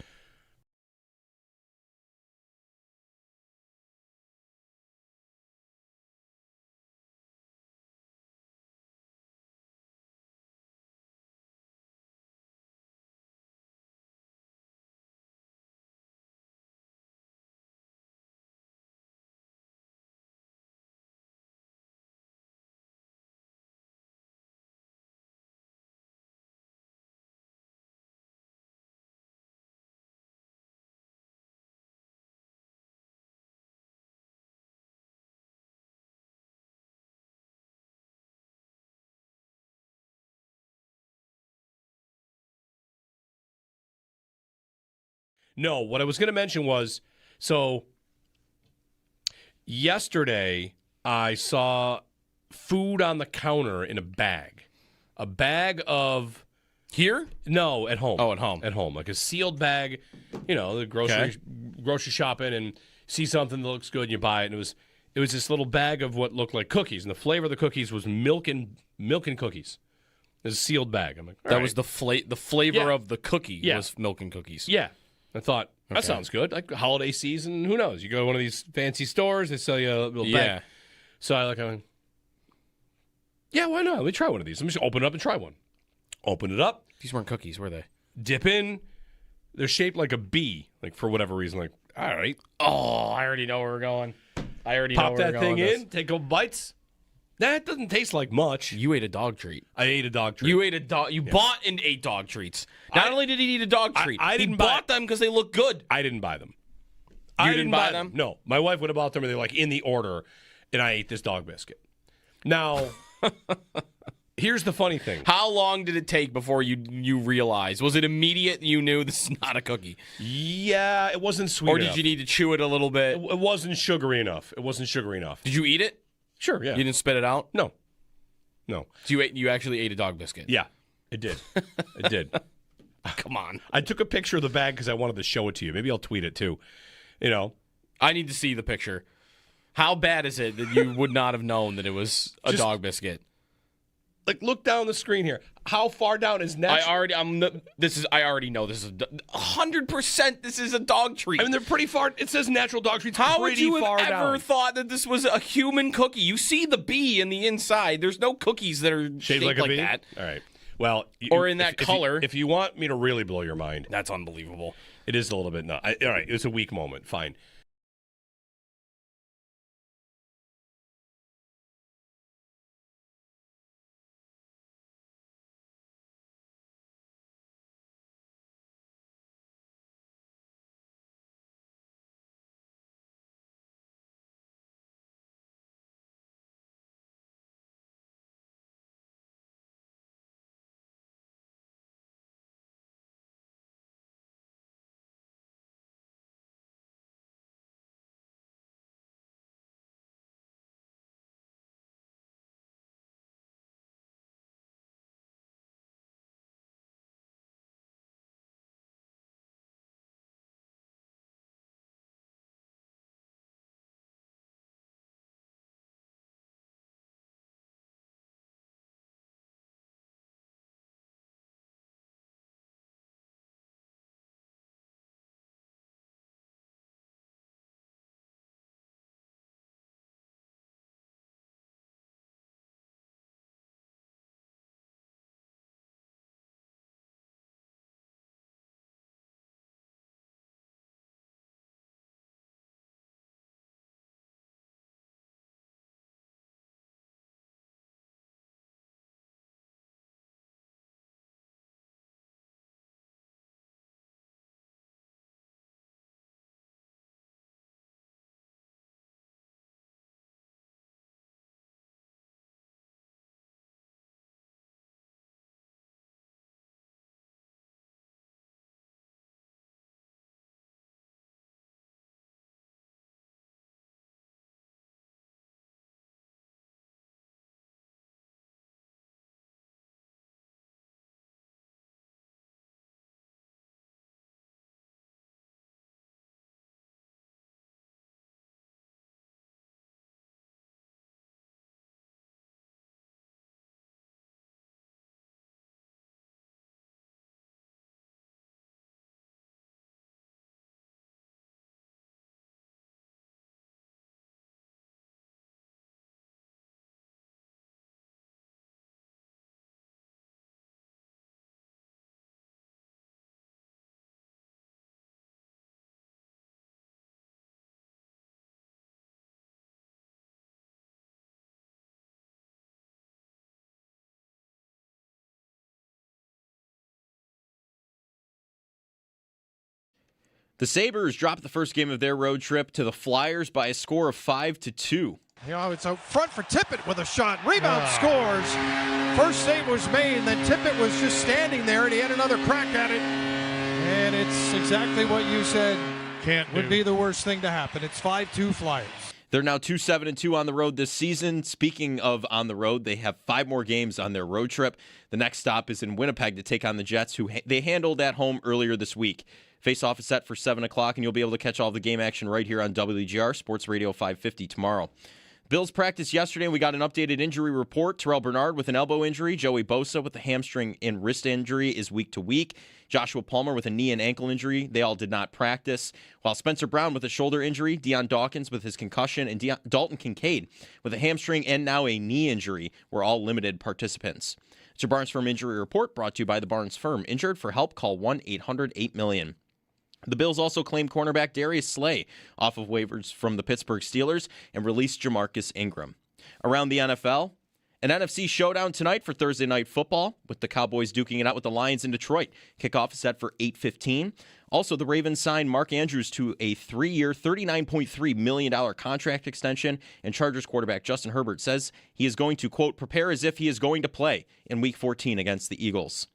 No, what I was going to mention was, so yesterday I saw food on the counter in a bag. A bag of... Here? No, at home. Oh, at home. At home. Like a sealed bag, the grocery shopping and see something that looks good and you buy it. And it was this little bag of what looked like cookies. And the flavor of the cookies was milk and cookies. It was a sealed bag. I'm like, that was the flavor of the cookie was milk and cookies. Yeah. I thought, that sounds good. Like holiday season, who knows? You go to one of these fancy stores, they sell you a little bag. So I went, yeah, why not? Let me try one of these. Let me just open it up and try one. Open it up. These weren't cookies, were they? Dip in. They're shaped like a bee, like for whatever reason. Like, all right. Oh, I already know where we're going. Pop that thing in, take a couple bites. That doesn't taste like much. You ate a dog treat. I ate a dog treat. You ate a dog. You bought and ate dog treats. Not only did he eat a dog treat, I he didn't bought them because they look good. I didn't buy them. You I didn't buy them? No. My wife would have bought them, and they're like in the order, and I ate this dog biscuit. Now, here's the funny thing. How long did it take before you realized? Was it immediate you knew this is not a cookie? Yeah, it wasn't sweet Or enough. did you need to chew it a little bit? It wasn't sugary enough. Did you eat it? Sure, yeah. You didn't spit it out? No. So you actually ate a dog biscuit? Yeah, it did. It did. Come on. I took a picture of the bag because I wanted to show it to you. Maybe I'll tweet it too. I need to see the picture. How bad is it that you would not have known that it was a dog biscuit? Like, look down the screen here. How far down is natural? I already know this is 100%. This is a dog treat. I mean, they're pretty far. It says natural dog treats. How would you have ever down. thought that this was a human cookie? You see the bee in the inside. There's no cookies that are shaped like a bee? that. All right. Well, or in that color. If you want me to really blow your mind, that's unbelievable. It is a little bit nuts. All right, it's a weak moment. Fine. The Sabres dropped the first game of their road trip to the Flyers by a score of 5-2. It's out front for Tippett with a shot. Rebound scores. First save was made, and then Tippett was just standing there, and he had another crack at it. And it's exactly what you said would be the worst thing to happen. It's 5-2 Flyers. They're now 2-7-2 on the road this season. Speaking of on the road, they have 5 more games on their road trip. The next stop is in Winnipeg to take on the Jets, who they handled at home earlier this week. Face-off is set for 7 o'clock, and you'll be able to catch all the game action right here on WGR, Sports Radio 550 tomorrow. Bills practiced yesterday, and we got an updated injury report. Terrell Bernard with an elbow injury. Joey Bosa with a hamstring and wrist injury is week to week. Joshua Palmer with a knee and ankle injury. They all did not practice. While Spencer Brown with a shoulder injury, Deion Dawkins with his concussion, and Dalton Kincaid with a hamstring and now a knee injury were all limited participants. It's your Barnes Firm Injury Report brought to you by the Barnes Firm. Injured? For help, call 1-800-8-million. The Bills also claimed cornerback Darius Slay off of waivers from the Pittsburgh Steelers and released Jamarcus Ingram. Around the NFL, an NFC showdown tonight for Thursday Night Football, with the Cowboys duking it out with the Lions in Detroit. Kickoff is set for 8:15. Also, the Ravens signed Mark Andrews to a 3-year, $39.3 million contract extension, and Chargers quarterback Justin Herbert says he is going to, quote, prepare as if he is going to play in Week 14 against the Eagles.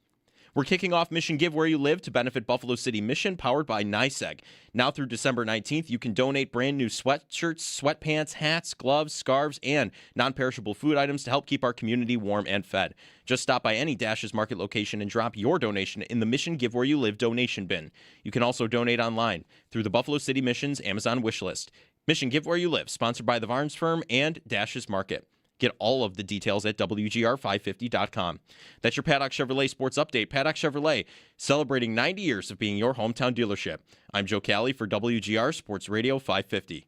We're kicking off Mission Give Where You Live to benefit Buffalo City Mission, powered by NYSEG. Now through December 19th, you can donate brand new sweatshirts, sweatpants, hats, gloves, scarves, and non-perishable food items to help keep our community warm and fed. Just stop by any Dash's Market location and drop your donation in the Mission Give Where You Live donation bin. You can also donate online through the Buffalo City Mission's Amazon wish list. Mission Give Where You Live, sponsored by the Varnes Firm and Dash's Market. Get all of the details at WGR550.com. That's your Paddock Chevrolet Sports Update. Paddock Chevrolet, celebrating 90 years of being your hometown dealership. I'm Joe Cali for WGR Sports Radio 550.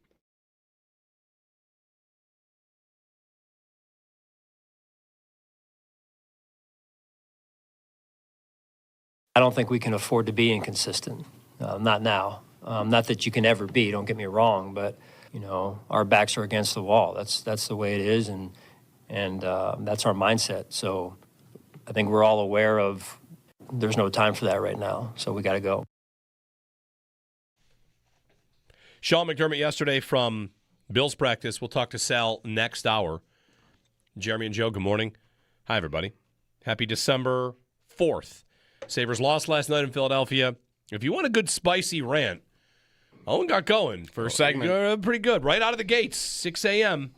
I don't think we can afford to be inconsistent. Not now. Not that you can ever be, don't get me wrong, but our backs are against the wall. That's the way it is, and that's our mindset. So I think we're all aware of there's no time for that right now, so we got to go. Sean McDermott yesterday from Bills practice. We'll talk to Sal next hour. Jeremy and Joe, good morning. Hi, everybody. Happy December 4th. Sabres lost last night in Philadelphia. If you want a good spicy rant, Owen got going. First segment. Pretty good. Right out of the gates, 6 a.m.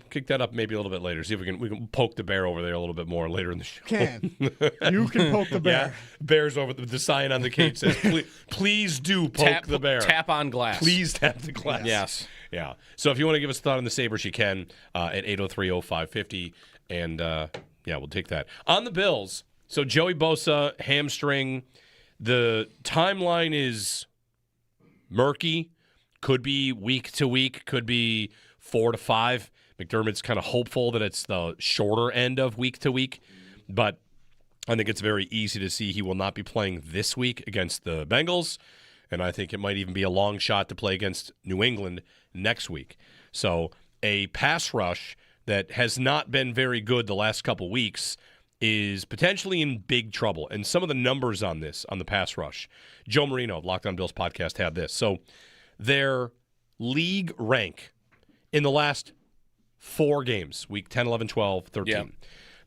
Kick that up maybe a little bit later. See if we can poke the bear over there a little bit more later in the show. You can poke the bear. Yeah, bear's over the sign on the cage says, please do poke the bear. Tap on glass. Please tap the glass. Yes. Yeah. So if you want to give us a thought on the Sabres, you can at 803-0550. And, we'll take that. On the Bills, so Joey Bosa, hamstring. The timeline is murky. Could be week to week. Could be 4 to 5. McDermott's kind of hopeful that it's the shorter end of week to week. But I think it's very easy to see he will not be playing this week against the Bengals. And I think it might even be a long shot to play against New England next week. So a pass rush that has not been very good the last couple weeks is potentially in big trouble. And some of the numbers on this, on the pass rush, Joe Marino of Locked On Bills podcast had this. So their league rank in the last 4 games, week 10, 11, 12, 13. Yeah.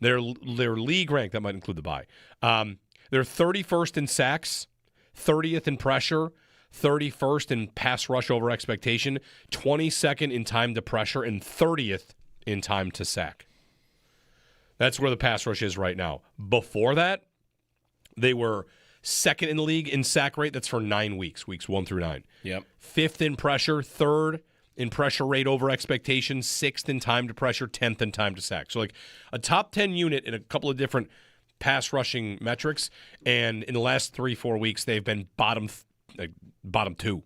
Their league rank, that might include the bye. They're 31st in sacks, 30th in pressure, 31st in pass rush over expectation, 22nd in time to pressure, and 30th in time to sack. That's where the pass rush is right now. Before that, they were second in the league in sack rate. That's for 9 weeks, weeks 1 through 9. Yep. 5th in pressure, 3rd in pressure rate over expectation, 6th in time to pressure, 10th in time to sack. So like a top 10 unit in a couple of different pass rushing metrics, and in the last 3-4 weeks, they've been bottom 2.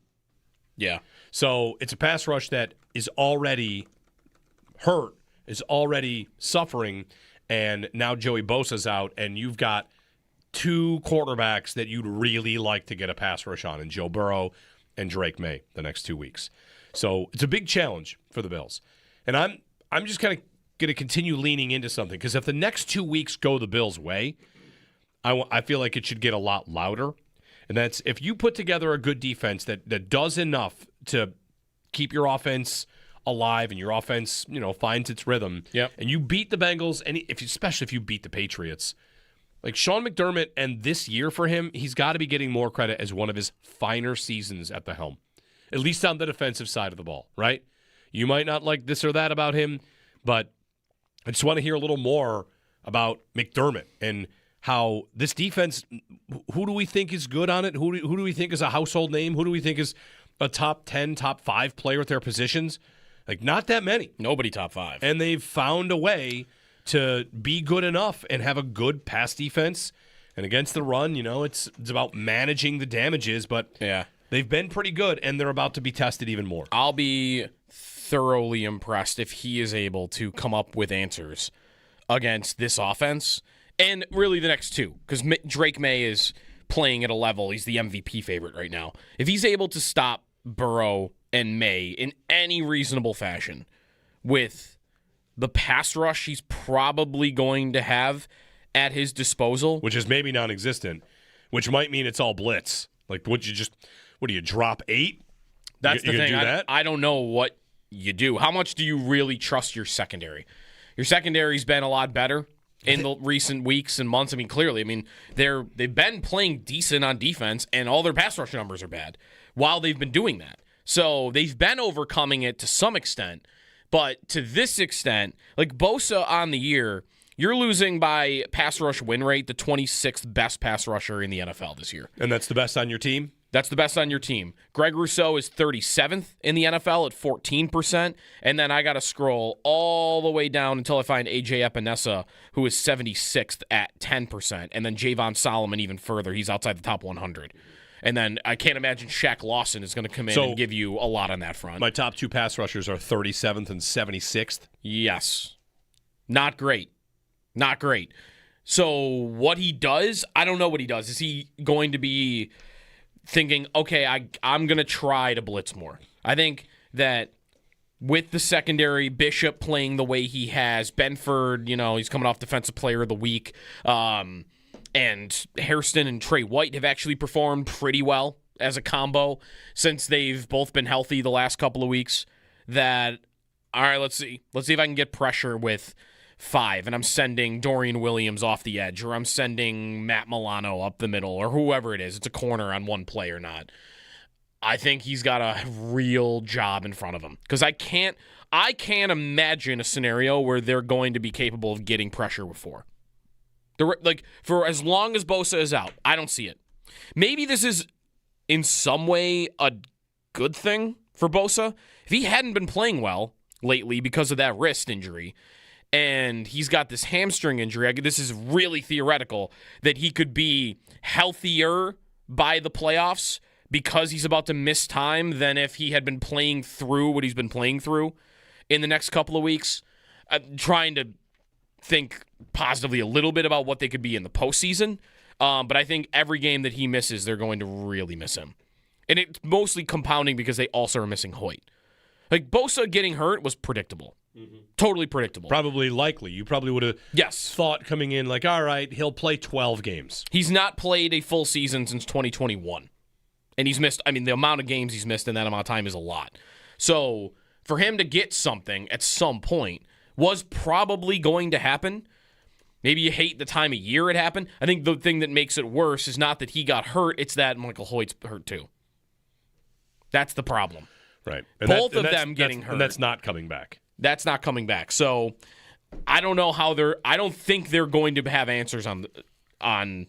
Yeah. So it's a pass rush that is already hurt, is already suffering, and now Joey Bosa's out, and you've got 2 quarterbacks that you'd really like to get a pass rush on, and Joe Burrow and Drake May the next 2 weeks. So it's a big challenge for the Bills. And I'm just kind of going to continue leaning into something, because if the next 2 weeks go the Bills' way, I feel like it should get a lot louder. And that's if you put together a good defense that does enough to keep your offense alive and your offense, finds its rhythm. Yep. And you beat the Bengals, and especially if you beat the Patriots. Like Sean McDermott, and this year for him, he's got to be getting more credit as one of his finer seasons at the helm, at least on the defensive side of the ball, right? You might not like this or that about him, but I just want to hear a little more about McDermott and how this defense, who do we think is good on it? Who do we think is a household name? Who do we think is a top 10, top 5 player at their positions? Like, not that many. Nobody top 5. And they've found a way to be good enough and have a good pass defense. And against the run, it's about managing the damages, but yeah, they've been pretty good, and they're about to be tested even more. I'll be thoroughly impressed if he is able to come up with answers against this offense, and really the next 2, because Drake May is playing at a level, he's the MVP favorite right now. If he's able to stop Burrow and May in any reasonable fashion with the pass rush he's probably going to have at his disposal. Which is maybe non-existent, which might mean it's all blitz. Like, what do you drop 8? That's the thing. Do that? I don't know what you do. How much do you really trust your secondary? Your secondary's been a lot better in the recent weeks and months. I mean, clearly, they've been playing decent on defense, and all their pass rush numbers are bad while they've been doing that. So they've been overcoming it to some extent, but to this extent, like Bosa on the year, you're losing by pass rush win rate, the 26th best pass rusher in the NFL this year. And that's the best on your team? That's the best on your team. Greg Rousseau is 37th in the NFL at 14%. And then I got to scroll all the way down until I find A.J. Epinesa, who is 76th at 10%. And then Javon Solomon even further. He's outside the top 100. And then I can't imagine Shaq Lawson is going to come in and give you a lot on that front. My top 2 pass rushers are 37th and 76th. Yes. Not great. Not great. So what he does, I don't know what he does. Is he going to be thinking, okay, I'm going to try to blitz more? I think that with the secondary, Bishop playing the way he has, Benford, he's coming off Defensive Player of the Week, and Hairston and Trey White have actually performed pretty well as a combo since they've both been healthy the last couple of weeks. That, all right, let's see if I can get pressure with 5, and I'm sending Dorian Williams off the edge, or I'm sending Matt Milano up the middle, or whoever it is. It's a corner on one play or not. I think he's got a real job in front of him, because I can't imagine a scenario where they're going to be capable of getting pressure with 4. For as long as Bosa is out, I don't see it. Maybe this is in some way a good thing for Bosa. If he hadn't been playing well lately because of that wrist injury, and he's got this hamstring injury, this is really theoretical, that he could be healthier by the playoffs because he's about to miss time than if he had been playing through what he's been playing through in the next couple of weeks. I'm trying to think positively a little bit about what they could be in the postseason, but I think every game that he misses, they're going to really miss him. And it's mostly compounding because they also are missing Hoyt. Like, Bosa getting hurt was predictable. Mm-hmm. Totally predictable. Probably likely. You probably would have thought coming in, like, all right, he'll play 12 games. He's not played a full season since 2021. And he's missed, the amount of games he's missed in that amount of time is a lot. So for him to get something at some point was probably going to happen. Maybe you hate the time of year it happened. I think the thing that makes it worse is not that he got hurt, it's that Michael Hoyt's hurt too. That's the problem. Right. Both of them getting hurt. And that's not coming back. That's not coming back. So I don't know how I don't think they're going to have answers on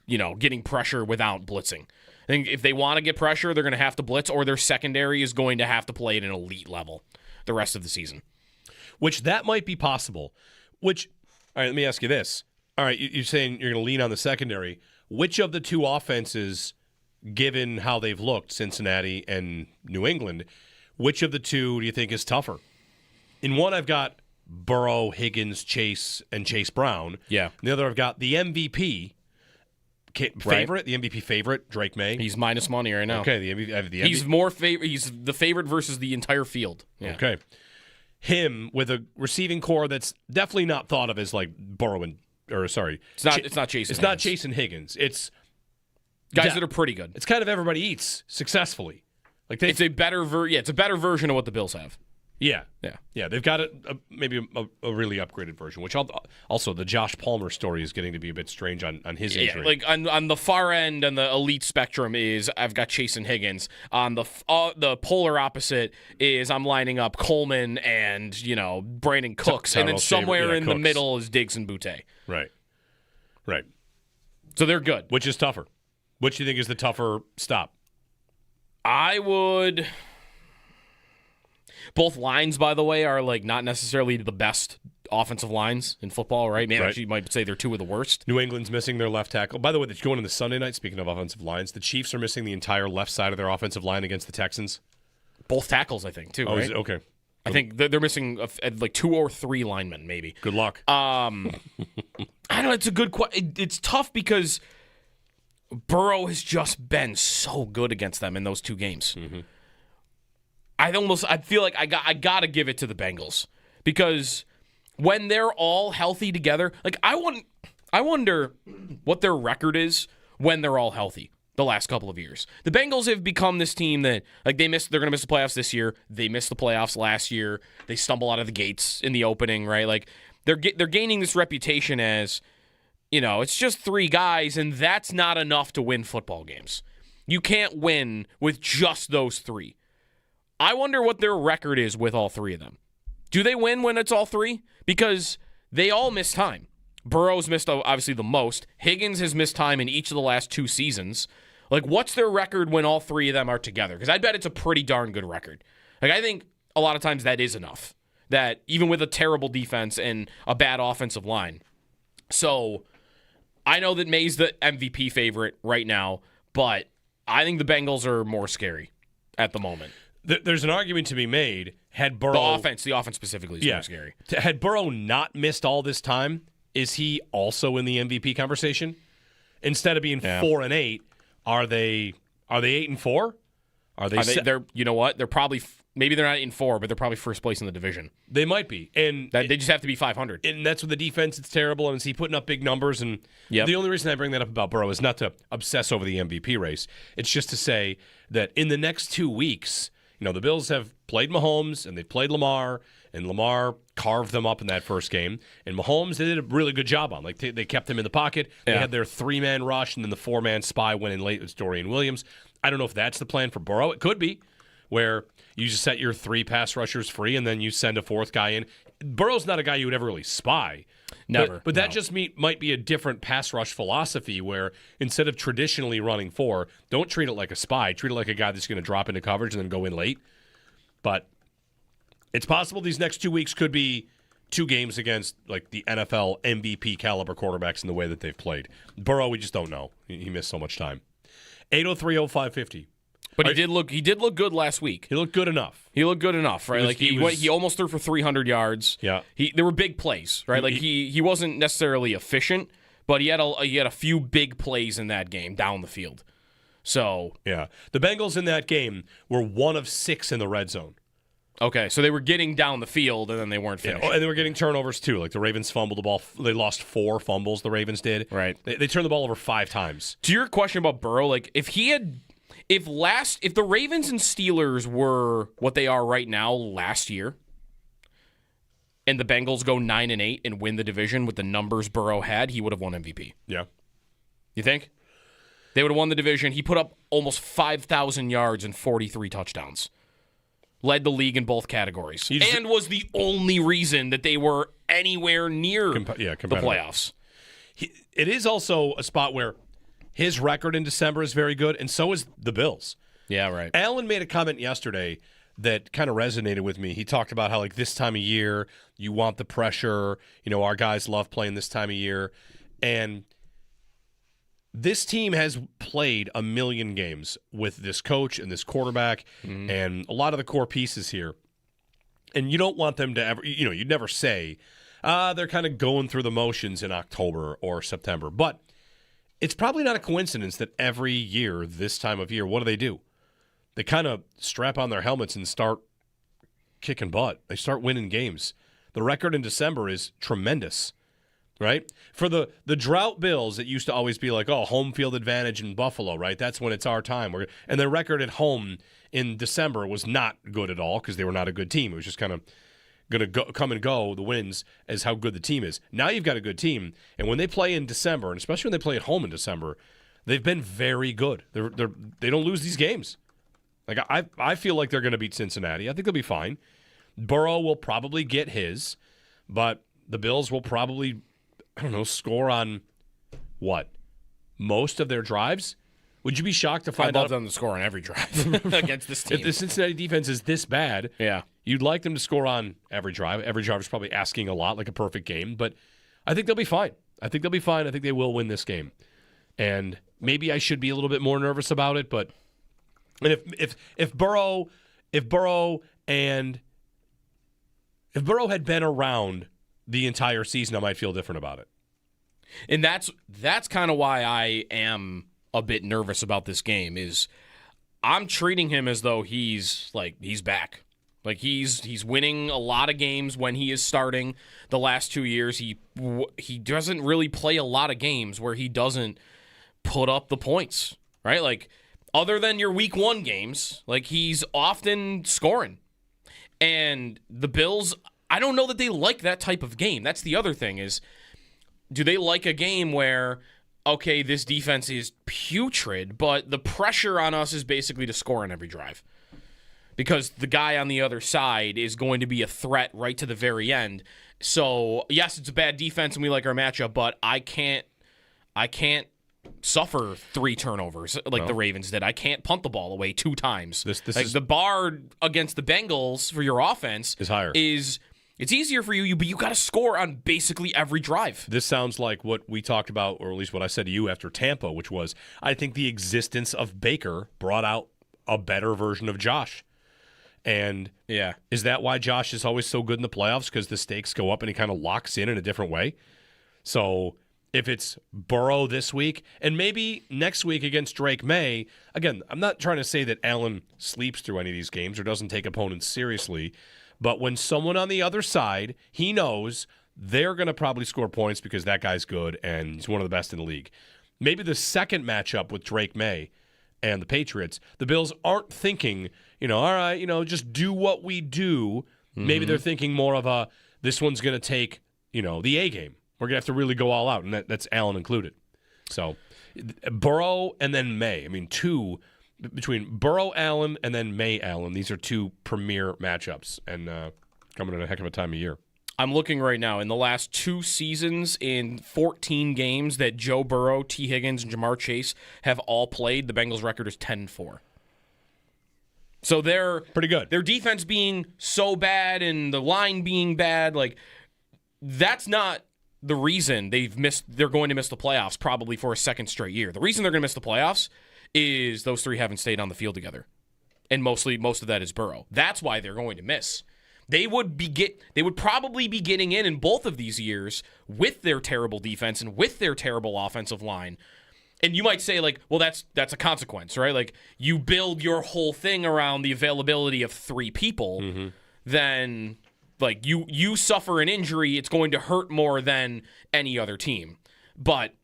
getting pressure without blitzing. I think if they want to get pressure, they're going to have to blitz, or their secondary is going to have to play at an elite level the rest of the season. Which that might be possible. All right, let me ask you this. All right, you're saying you're going to lean on the secondary. Which of the 2 offenses, given how they've looked, Cincinnati and New England, which of the 2 do you think is tougher? In one, I've got Burrow, Higgins, Chase, and Chase Brown. Yeah. In the other, I've got the MVP favorite, the MVP favorite, Drake May. He's minus money right now. Okay, the MVP. He's more favorite. He's the favorite versus the entire field. Yeah. Okay. Him with a receiving core that's definitely not thought of as like Burrow it's not Chase. It's not Chase and Higgins. It's guys that are pretty good. It's kind of everybody eats successfully. Like it's a better version of what the Bills have. Yeah. They've got maybe a really upgraded version, which also the Josh Palmer story is getting to be a bit strange on his injury. Like on the far end, on the elite spectrum, is I've got Chase and Higgins. On the polar opposite is I'm lining up Coleman and Brandon Cooks, and then somewhere in the middle is Diggs and Boutte. Right. So they're good. Which is tougher? Which do you think is the tougher stop? I would. Both lines, by the way, are like not necessarily the best offensive lines in football, right? Maybe actually you might say they're 2 of the worst. New England's missing their left tackle. By the way, that's going into Sunday night. Speaking of offensive lines, the Chiefs are missing the entire left side of their offensive line against the Texans. Both tackles, I think, too. Oh, right? is it? Okay. I think they're missing like 2 or 3 linemen, maybe. Good luck. I don't know. It's a good question. It's tough because Burrow has just been so good against them in those 2 games. Mm-hmm. I feel like I got to give it to the Bengals because when they're all healthy together, like I wonder what their record is when they're all healthy the last couple of years. The Bengals have become this team that they're going to miss the playoffs this year. They missed the playoffs last year. They stumble out of the gates in the opening, right? Like they're gaining this reputation as, it's just three guys and that's not enough to win football games. You can't win with just those three. I wonder what their record is with all three of them. Do they win when it's all three? Because they all miss time. Burrow's missed, obviously, the most. Higgins has missed time in each of the last 2 seasons. Like, what's their record when all three of them are together? Because I bet it's a pretty darn good record. Like, I think a lot of times that is enough. That even with a terrible defense and a bad offensive line. So, I know that May's the MVP favorite right now, but I think the Bengals are more scary at the moment. There's an argument to be made. Had Burrow... The offense specifically is more scary. Had Burrow not missed all this time, is he also in the MVP conversation? Instead of being 4-8, are they 8-4? They're you know what? They're probably maybe they're not 8-4, but they're probably first place in the division. They might be, and they just have to be 500. And that's with the defense. It's terrible, and is he putting up big numbers? And the only reason I bring that up about Burrow is not to obsess over the MVP race. It's just to say that in the next 2 weeks, the Bills have played Mahomes and they've played Lamar, and Lamar carved them up in that first game. And Mahomes, they did a really good job on. Like, they kept him in the pocket. They had their 3-man rush, and then the 4-man spy went in late with Dorian Williams. I don't know if that's the plan for Burrow. It could be, where you just set your 3 pass rushers free, and then you send a 4th guy in. Burrow's not a guy you would ever really spy. Never. But that just might be a different pass rush philosophy where instead of traditionally running 4, don't treat it like a spy. Treat it like a guy that's going to drop into coverage and then go in late. But it's possible these next 2 weeks could be 2 games against like the NFL MVP caliber quarterbacks in the way that they've played. Burrow, we just don't know. He missed so much time. 803-0550. But he did look good last week. He looked good enough. Right? He almost threw for 300 yards. Yeah. There were big plays, right? He wasn't necessarily efficient, but he had a few big plays in that game down the field. So, yeah. The Bengals in that game were 1 of 6 in the red zone. Okay, so they were getting down the field and then they weren't finished. Yeah, and they were getting turnovers too. Like the Ravens fumbled the ball. They lost 4 fumbles, the Ravens did. Right. They turned the ball over 5 times. To your question about Burrow, like if the Ravens and Steelers were what they are right now last year, and the Bengals go 9-8 and win the division with the numbers Burrow had, he would have won MVP. Yeah. You think? They would have won the division. He put up almost 5,000 yards and 43 touchdowns. Led the league in both categories. And was the only reason that they were anywhere near the playoffs. It is also a spot where his record in December is very good, and so is the Bills. Yeah, right. Allen made a comment yesterday that kind of resonated with me. He talked about how, like, this time of year, you want the pressure. Our guys love playing this time of year. And this team has played a million games with this coach and this quarterback and a lot of the core pieces here. And you don't want them to ever, you'd never say, they're kind of going through the motions in October or September. But it's probably not a coincidence that every year, this time of year, what do? They kind of strap on their helmets and start kicking butt. They start winning games. The record in December is tremendous, right? For the drought Bills, it used to always be like, home field advantage in Buffalo, right? That's when it's our time. And their record at home in December was not good at all because they were not a good team. It was just kind of going to come and go, the wins, as how good the team is. Now you've got a good team, and when they play in December, and especially when they play at home in December, they've been very good. They don't lose these games. Like I feel like they're going to beat Cincinnati. I think they'll be fine. Burrow will probably get his, but the Bills will probably, score on what? Most of their drives? Would you be shocked to find out? I'd love them to score on every drive against this team. If the Cincinnati defense is this bad, yeah, you'd like them to score on every drive. Every drive is probably asking a lot, like a perfect game, but I think they'll be fine. I think they will win this game. And maybe I should be a little bit more nervous about it, but if Burrow had been around the entire season, I might feel different about it. And that's kind of why I am a bit nervous about this game. Is I'm treating him as though he's back. Like he's winning a lot of games when he is starting. The last 2 years, he doesn't really play a lot of games where he doesn't put up the points, right? Like other than your week 1 games, like he's often scoring. And the Bills, I don't know that they like that type of game. That's the other thing is, do they like a game where, okay, this defense is putrid, but the pressure on us is basically to score on every drive? Because the guy on the other side is going to be a threat right to the very end. So, yes, it's a bad defense and we like our matchup, but I can't suffer 3 turnovers like the Ravens did. I can't punt the ball away 2 times. This like is, the bar against the Bengals for your offense is higher. It's easier for you, but you got to score on basically every drive. This sounds like what we talked about, or at least what I said to you after Tampa, which was I think the existence of Baker brought out a better version of Josh. And is that why Josh is always so good in the playoffs? Because the stakes go up and he kind of locks in a different way. So if it's Burrow this week and maybe next week against Drake May, again, I'm not trying to say that Allen sleeps through any of these games or doesn't take opponents seriously, but when someone on the other side, he knows they're going to probably score points because that guy's good and he's one of the best in the league. Maybe the second matchup with Drake May and the Patriots, the Bills aren't thinking, all right, just do what we do. Mm-hmm. Maybe they're thinking more of this one's going to take, the A game. We're going to have to really go all out, and that's Allen included. So Burrow and then May. I mean, between Burrow, Allen, and then May, Allen, these are 2 premier matchups, and coming at a heck of a time of year. I'm looking right now. In the last 2 seasons, in 14 games that Joe Burrow, T. Higgins, and Jamar Chase have all played, the Bengals' record is 10-4. So they're pretty good. Their defense being so bad and the line being bad, like that's not the reason they're going to miss the playoffs probably for a second straight year. The reason they're going to miss the playoffs is those 3 haven't stayed on the field together. And most of that is Burrow. That's why they're going to miss. They would probably be getting in both of these years with their terrible defense and with their terrible offensive line. And you might say, like, well, that's a consequence, right? Like, you build your whole thing around the availability of 3 people, then, like, you suffer an injury, it's going to hurt more than any other team. But,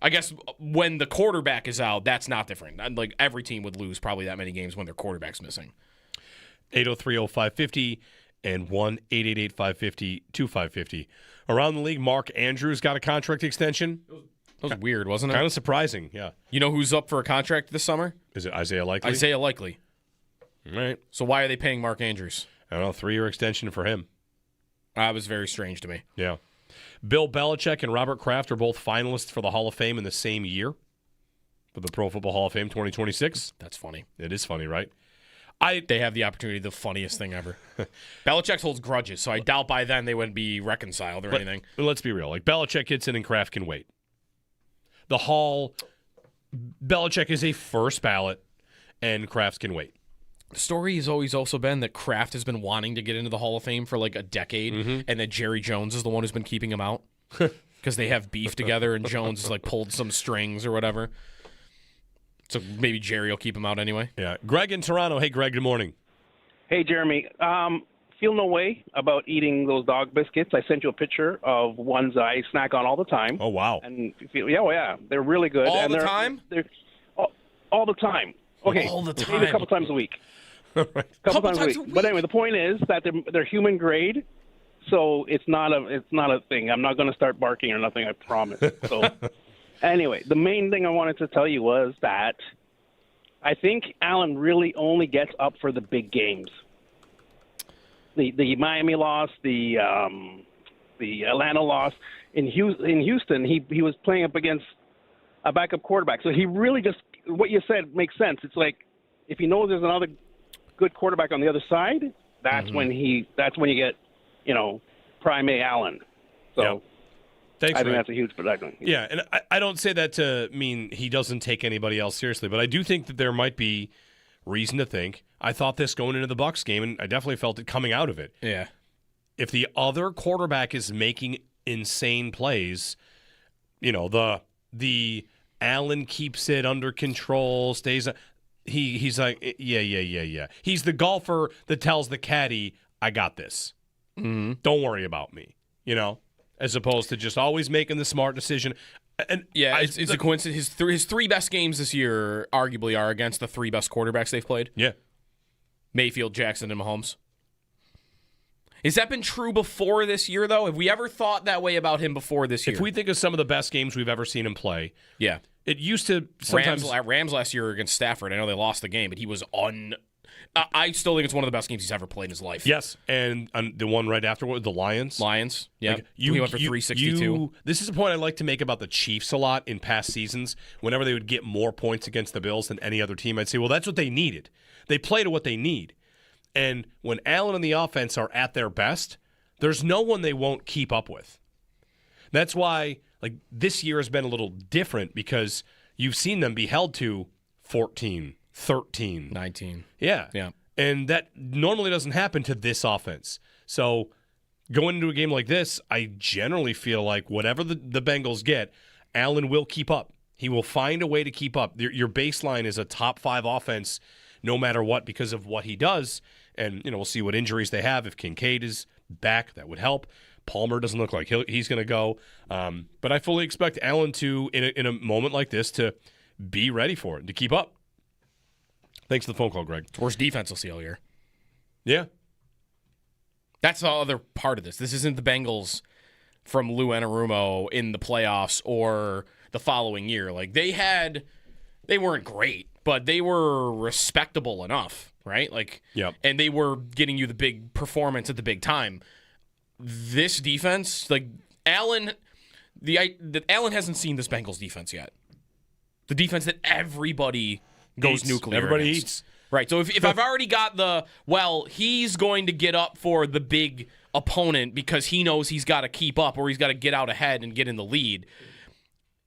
I guess when the quarterback is out, that's not different. Like, every team would lose probably that many games when their quarterback's missing. 803-0550 and 1-888-550-2550. Around the league, Mark Andrews got a contract extension. That was weird, wasn't it? Kind of surprising, yeah. You know who's up for a contract this summer? Is it Isaiah Likely? Isaiah Likely. All right. So why are they paying Mark Andrews? I don't know, 3-year extension for him. That was very strange to me. Yeah. Bill Belichick and Robert Kraft are both finalists for the Hall of Fame in the same year for the Pro Football Hall of Fame 2026. That's funny. It is funny, right? They have the opportunity, the funniest thing ever. Belichick holds grudges, so I doubt by then they wouldn't be reconciled or anything. Let's be real. Like, Belichick gets in and Kraft can wait. The Hall, Belichick is a first ballot, and Kraft can wait. The story has always also been that Kraft has been wanting to get into the Hall of Fame for like a decade, and that Jerry Jones is the one who's been keeping him out because they have beef together, and Jones has like pulled some strings or whatever. So maybe Jerry will keep him out anyway. Yeah. Greg in Toronto. Hey, Greg, good morning. Hey, Jeremy. Feel no way about eating those dog biscuits. I sent you a picture of ones I snack on all the time. Oh, wow. And they're really good. All the time? They're all the time. Okay. All the time. Maybe a couple times a week. Couple times a week. But anyway, the point is that they're human grade, so it's not a thing. I'm not going to start barking or nothing, I promise. So anyway, the main thing I wanted to tell you was that I think Allen really only gets up for the big games. The Miami loss, the Atlanta loss. In Houston, he was playing up against a backup quarterback. So he really just, what you said makes sense. It's like if he knows there's another good quarterback on the other side, that's when you get, prime A Allen. So yep. Thanks, I think that's a huge production. Yeah, and I don't say that to mean he doesn't take anybody else seriously, but I do think that there might be reason to think. I thought this going into the Bucs game, and I definitely felt it coming out of it. Yeah. If the other quarterback is making insane plays, the Allen keeps it under control, stays. he's like, yeah. He's the golfer that tells the caddy, I got this. Mm-hmm. Don't worry about me, as opposed to just always making the smart decision. And it's a coincidence. His three best games this year arguably are against the three best quarterbacks they've played. Yeah. Mayfield, Jackson, and Mahomes. Has that been true before this year, though? Have we ever thought that way about him before this year? If we think of some of the best games we've ever seen him play, yeah, it used to sometimes... Rams last year against Stafford, I know they lost the game, but he was I still think it's one of the best games he's ever played in his life. Yes, and the one right afterward, the Lions. Yeah. He went for 362. This is a point I like to make about the Chiefs a lot in past seasons. Whenever they would get more points against the Bills than any other team, I'd say, well, that's what they needed. They play to what they need. And when Allen and the offense are at their best, there's no one they won't keep up with. That's why this year has been a little different because you've seen them be held to 14, 13. 19. Yeah. Yeah. And that normally doesn't happen to this offense. So going into a game like this, I generally feel like whatever the Bengals get, Allen will keep up. He will find a way to keep up. Your baseline is a top 5 offense no matter what because of what he does. And, we'll see what injuries they have. If Kincaid is back, that would help. Palmer doesn't look like he's going to go. But I fully expect Allen to, in a moment like this, to be ready for it, to keep up. Thanks for the phone call, Greg. Worst defense we'll see all year. Yeah. That's the other part of this. This isn't the Bengals from Lou Anarumo in the playoffs or the following year. They weren't great, but they were respectable enough, right? Yep. And they were getting you the big performance at the big time. This defense, Allen hasn't seen this Bengals defense yet. The defense that everybody goes nuclear. Everybody against. eats. Right. So if I've already got he's going to get up for the big opponent because he knows he's got to keep up or he's got to get out ahead and get in the lead.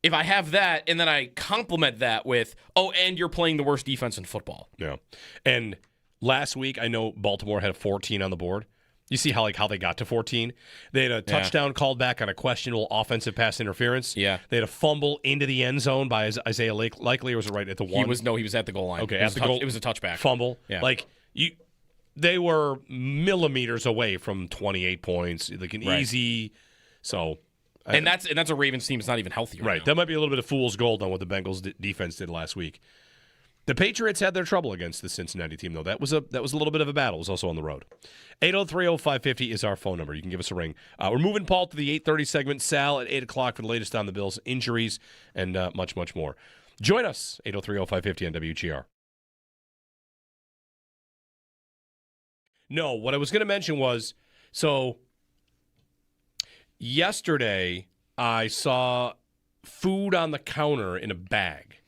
If I have that and then I complement that with, and you're playing the worst defense in football. Yeah. And last week, I know Baltimore had a 14 on the board. You see how they got to 14? They had a touchdown called back on a questionable offensive pass interference. Yeah. They had a fumble into the end zone by Isaiah Likely, or was it right at the one? He was at the goal line. Okay, at the goal. It was a touchback. Fumble. Yeah. They were millimeters away from 28 points, easy. So, and that's a Ravens team that's not even healthy right now. That might be a little bit of fool's gold on what the Bengals defense did last week. The Patriots had their trouble against the Cincinnati team, though. That was a little bit of a battle. It was also on the road. 803-0550 is our phone number. You can give us a ring. We're moving Paul to the 8:30 segment. Sal at 8 o'clock for the latest on the Bills, injuries, and much, much more. Join us, 803-0550 on WGR. No, what I was going to mention was, yesterday I saw food on the counter in a bag.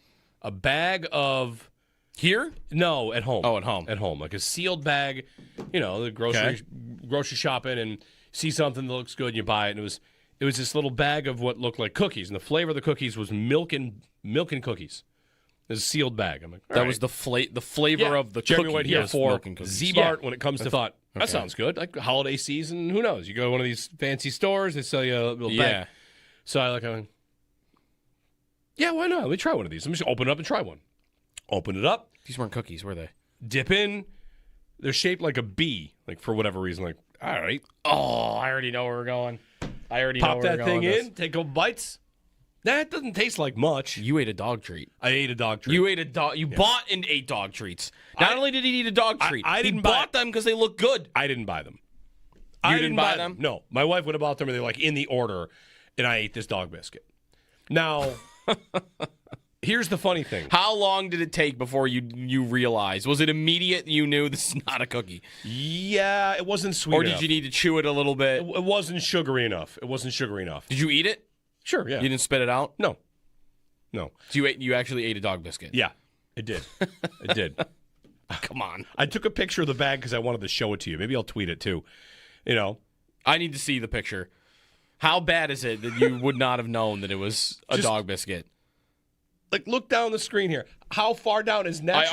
A bag of... Here? No, at home. Oh, at home. At home. Like a sealed bag, the grocery shopping and see something that looks good and you buy it. And it was this little bag of what looked like cookies. And the flavor of the cookies was milk and cookies. It was a sealed bag. I'm like, that was the flavor of the Jeremy cookie. White here for Z-Bart when it comes to thought. Okay. That sounds good. Like holiday season, who knows? You go to one of these fancy stores, they sell you a little bag. So I'm like, yeah, why not? Let me try one of these. Let me just open it up and try one. Open it up. These weren't cookies, were they? Dip in. They're shaped like a bee, for whatever reason. All right. Oh, I already know where we're going. Pop that thing in, take a couple bites. That doesn't taste like much. You ate a dog treat. I ate a dog treat. You ate a dog. You bought and ate dog treats. Not only did he eat a dog treat, he bought them because they look good. I didn't buy them. You didn't buy them? No. My wife would have bought them, and they're in the order, and I ate this dog biscuit. Now, here's the funny thing. How long did it take before you realized? Was it immediate you knew this is not a cookie? Yeah, it wasn't sweet enough. Or enough. did you need to chew it a little bit? It wasn't sugary enough. Did you eat it? Sure, yeah. You didn't spit it out? No. So you actually ate a dog biscuit? Yeah, it did. It did. Come on. I took a picture of the bag because I wanted to show it to you. Maybe I'll tweet it too. I need to see the picture. How bad is it that you would not have known that it was a dog biscuit? Look down the screen here. How far down is natural? I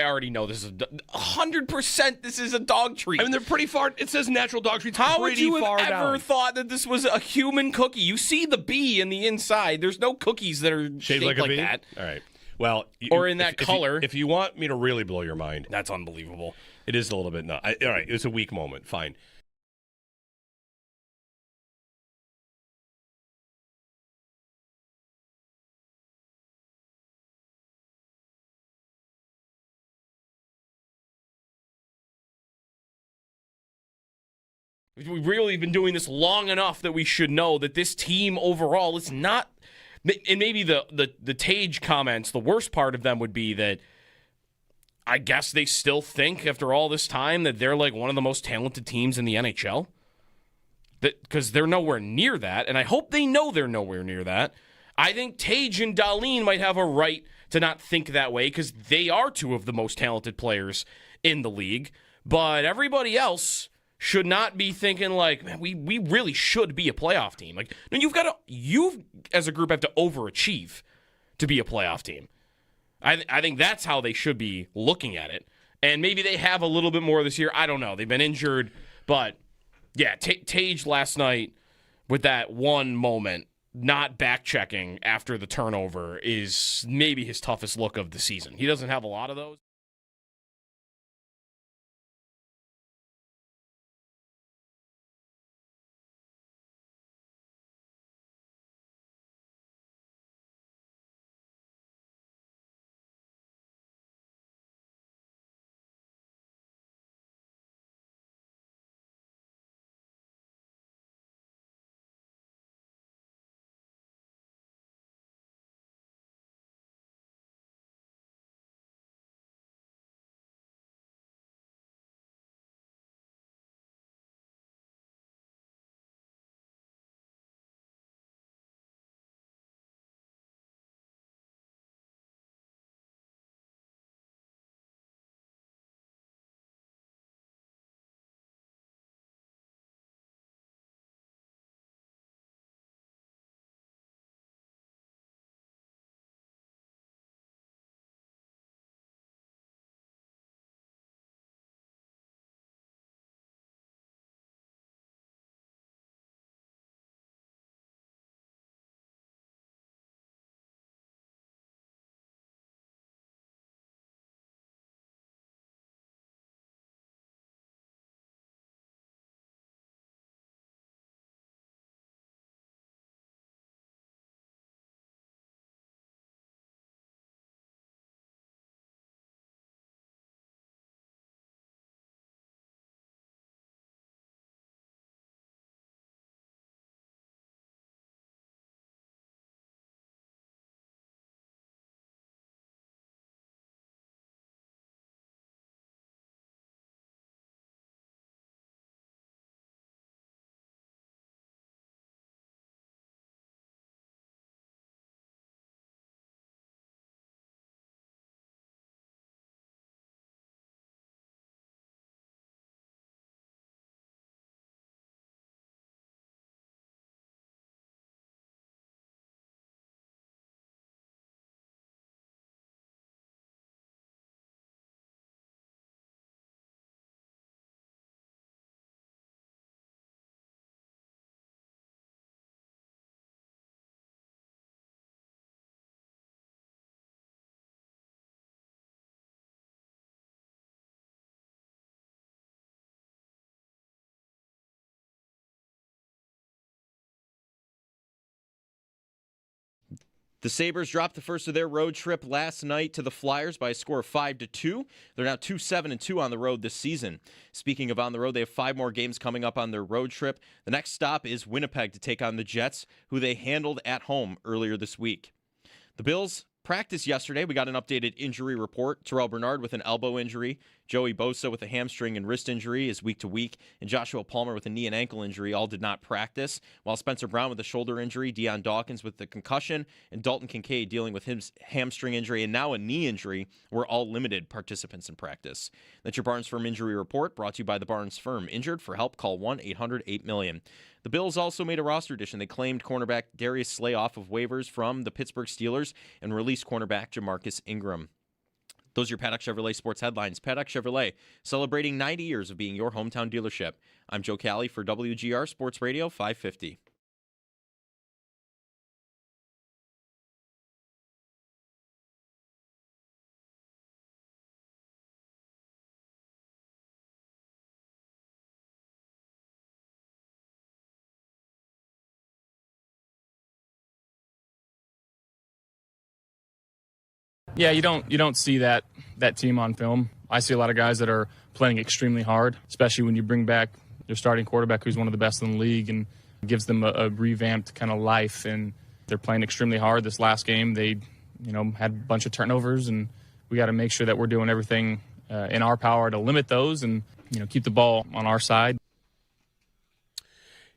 already know this is 100%. This is a dog treat. I mean, they're pretty far. It says natural dog treats. How would you have ever down. thought that this was a human cookie? You see the bee in the inside. There's no cookies that are shaped like a bee? that. All right. Well, or in that color. If you want me to really blow your mind, That's unbelievable. it is a little bit nuts. All right, it's a weak moment. Fine. We've really been doing this long enough that we should know that this team overall is not. And maybe the Tage comments, the worst part of them would be that I guess they still think after all this time that they're like one of the most talented teams in the NHL. Because they're nowhere near that, and I hope they know they're nowhere near that. I think Tage and Dahlin might have a right to not think that way because they are two of the most talented players in the league. But everybody else should not be thinking like, man, we really should be a playoff team. Like, no, you as a group have to overachieve to be a playoff team. I think that's how they should be looking at it. And maybe they have a little bit more this year. I don't know. They've been injured, but yeah, Tage last night with that one moment, not back-checking after the turnover, is maybe his toughest look of the season. He doesn't have a lot of those. The Sabres dropped the first of their road trip last night to the Flyers by a score of 5-2. They're now 2-7-2 on the road this season. Speaking of on the road, they have 5 more games coming up on their road trip. The next stop is Winnipeg to take on the Jets, who they handled at home earlier this week. The Bills practiced yesterday. We got an updated injury report. Terrell Bernard with an elbow injury. Joey Bosa with a hamstring and wrist injury is week to week. And Joshua Palmer with a knee and ankle injury all did not practice. While Spencer Brown with a shoulder injury, Deion Dawkins with the concussion, and Dalton Kincaid dealing with his hamstring injury and now a knee injury were all limited participants in practice. That's your Barnes Firm Injury Report, brought to you by the Barnes Firm. Injured? For help, call 1-800-8-million. The Bills also made a roster addition. They claimed cornerback Darius Slay off of waivers from the Pittsburgh Steelers and released cornerback Jamarcus Ingram. Those are your Paddock Chevrolet sports headlines. Paddock Chevrolet, celebrating 90 years of being your hometown dealership. I'm Joe Cali for WGR Sports Radio 550. Yeah, you don't see that team on film. I see a lot of guys that are playing extremely hard, especially when you bring back their starting quarterback, who's one of the best in the league, and gives them a revamped kind of life. And they're playing extremely hard. This last game, they had a bunch of turnovers, and we got to make sure that we're doing everything in our power to limit those and keep the ball on our side.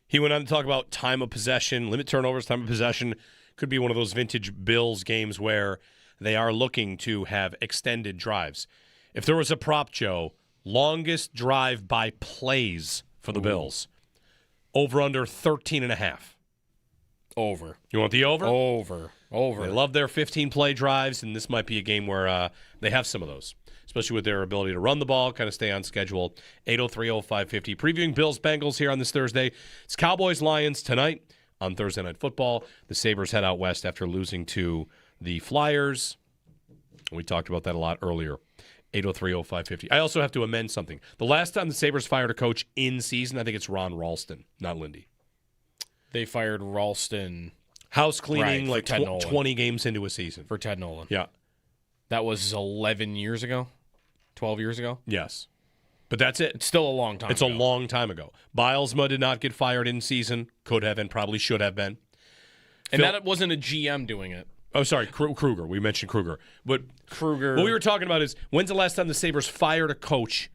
He went on to talk about time of possession, limit turnovers, time of possession. Could be one of those vintage Bills games where they are looking to have extended drives. If there was a prop, Joe, longest drive by plays for the Bills, over under 13.5. Over. You want the over? Over. They love their 15-play drives, and this might be a game where they have some of those, especially with their ability to run the ball, kind of stay on schedule. 803-0550. Previewing Bills-Bengals here on this Thursday. It's Cowboys-Lions tonight on Thursday Night Football. The Sabres head out west after losing to the Flyers. We talked about that a lot earlier. 803-0550. I also have to amend something. The last time the Sabres fired a coach in season, I think it's Ron Ralston, not Lindy. They fired Ralston. House cleaning, right, like 20 games into a season. For Ted Nolan. Yeah. That was 11 years ago? 12 years ago? Yes. But that's it. It's still a long time ago. It's a long time ago. Bilesma did not get fired in season. Could have and probably should have been. And that wasn't a GM doing it. Oh, sorry, Kruger. We mentioned Kruger. But Kruger. What we were talking about is, when's the last time the Sabres fired a coach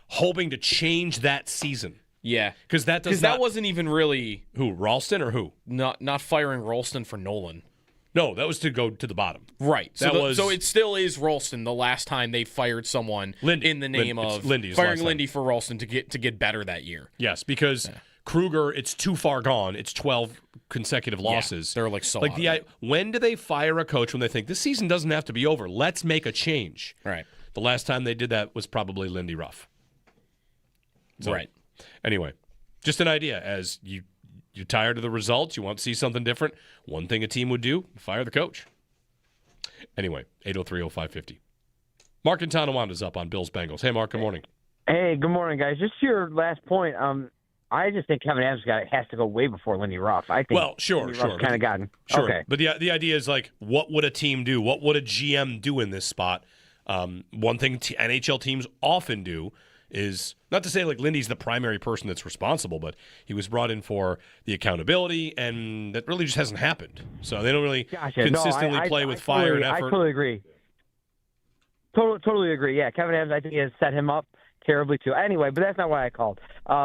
hoping to change that season? Yeah. Because that wasn't even really... Who, Ralston or who? Not firing Ralston for Nolan. No, that was to go to the bottom. Right. So it still is Ralston the last time they fired someone in the name of firing Lindy for Ralston to get better that year. Yes, because Kruger, it's too far gone. It's 12 consecutive losses. They're like so when do they fire a coach when they think this season doesn't have to be over? Let's make a change. Right. The last time they did that was probably Lindy Ruff. Right. Anyway, just an idea. As you're tired of the results, you want to see something different. One thing a team would do, fire the coach. Anyway, 803-0550. Mark in Tonawanda's up on Bills Bengals. Hey, Mark, good morning. Hey, good morning, guys. Just to your last point, I just think Kevin Adams has to go way before Lindy Ruff. I think sure. kind of gotten. Sure. Okay. But the idea is, like, what would a team do? What would a GM do in this spot? One thing NHL teams often do is, not to say like Lindy's the primary person that's responsible, but he was brought in for the accountability, and that really just hasn't happened. So they don't really consistently play with fire and effort. I totally agree. Totally agree. Yeah, Kevin Adams, I think, has set him up terribly too. Anyway, but that's not why I called.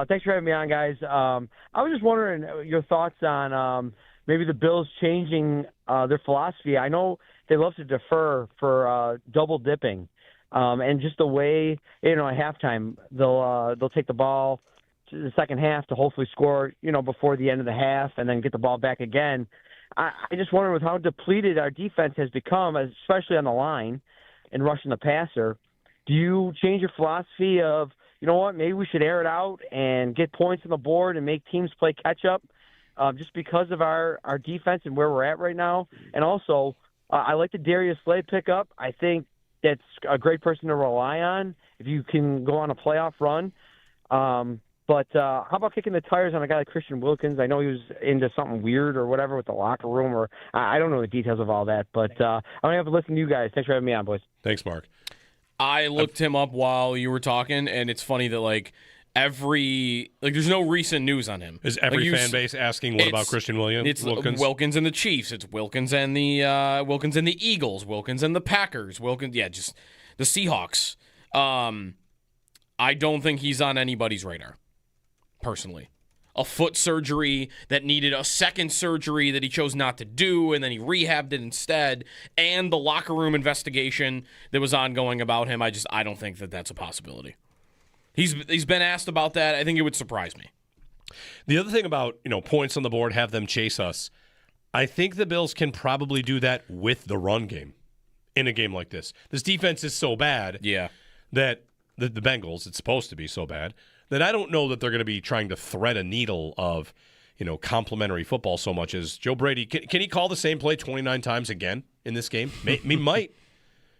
Thanks for having me on, guys. I was just wondering your thoughts on maybe the Bills changing their philosophy. I know they love to defer for double dipping. And just the way, at halftime, they'll take the ball to the second half to hopefully score, before the end of the half and then get the ball back again. I just wonder with how depleted our defense has become, especially on the line and rushing the passer, do you change your philosophy of, maybe we should air it out and get points on the board and make teams play catch up just because of our defense and where we're at right now? And also, I like the Darius Slay pickup. I think that's a great person to rely on if you can go on a playoff run. But how about kicking the tires on a guy like Christian Wilkins? I know he was into something weird or whatever with the locker room, or I don't know the details of all that. But I'm going to have to listen to you guys. Thanks for having me on, boys. Thanks, Mark. I looked him up while you were talking, and it's funny that, there's no recent news on him. Is every fan base asking what about Christian Wilkins? It's Wilkins and the Chiefs. It's Wilkins and the Eagles. Wilkins and the Packers. Just the Seahawks. I don't think he's on anybody's radar, personally. A foot surgery that needed a second surgery that he chose not to do, and then he rehabbed it instead, and the locker room investigation that was ongoing about him. I don't think that that's a possibility. He's been asked about that. I think it would surprise me. The other thing about, points on the board, have them chase us. I think the Bills can probably do that with the run game in a game like this. This defense is so bad that the Bengals, it's supposed to be so bad, that I don't know that they're going to be trying to thread a needle of, complementary football so much as Joe Brady. Can he call the same play 29 times again in this game? He might.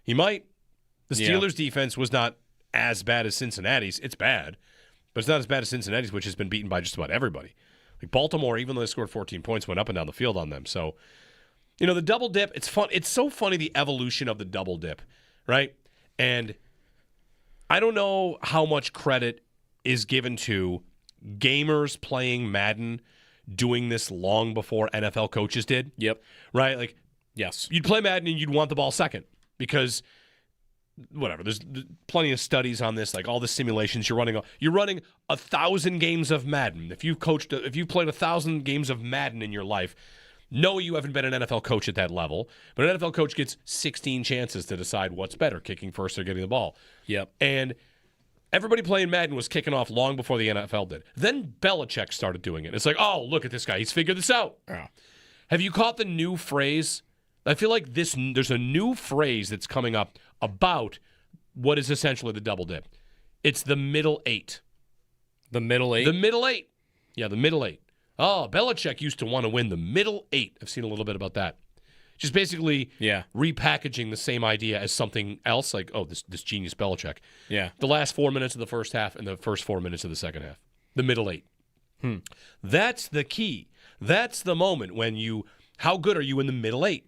He might. The Steelers' defense was not as bad as Cincinnati's. It's bad, but it's not as bad as Cincinnati's, which has been beaten by just about everybody. Like Baltimore, even though they scored 14 points, went up and down the field on them. So You know, the double dip, it's fun. It's so funny, the evolution of the double dip, right? And I don't know how much credit is given to gamers playing Madden doing this long before NFL coaches did. Yep. Right? Like, yes. You'd play Madden and you'd want the ball second because whatever. There's plenty of studies on this, like all the simulations you're running 1,000 games of Madden. If you've played 1,000 games of Madden in your life, no, you haven't been an NFL coach at that level, but an NFL coach gets 16 chances to decide what's better, kicking first or getting the ball. Yep. And everybody playing Madden was kicking off long before the NFL did. Then Belichick started doing it. It's like, oh, look at this guy. He's figured this out. Yeah. Have you caught the new phrase? I feel like there's a new phrase that's coming up about what is essentially the double dip. It's the middle eight. The middle eight? The middle eight. Yeah, the middle eight. Oh, Belichick used to want to win the middle eight. I've seen a little bit about that. Just basically repackaging the same idea as something else, like, oh, this genius Belichick. Yeah. The last 4 minutes of the first half and the first 4 minutes of the second half. The middle eight. That's the key. That's the moment when how good are you in the middle eight?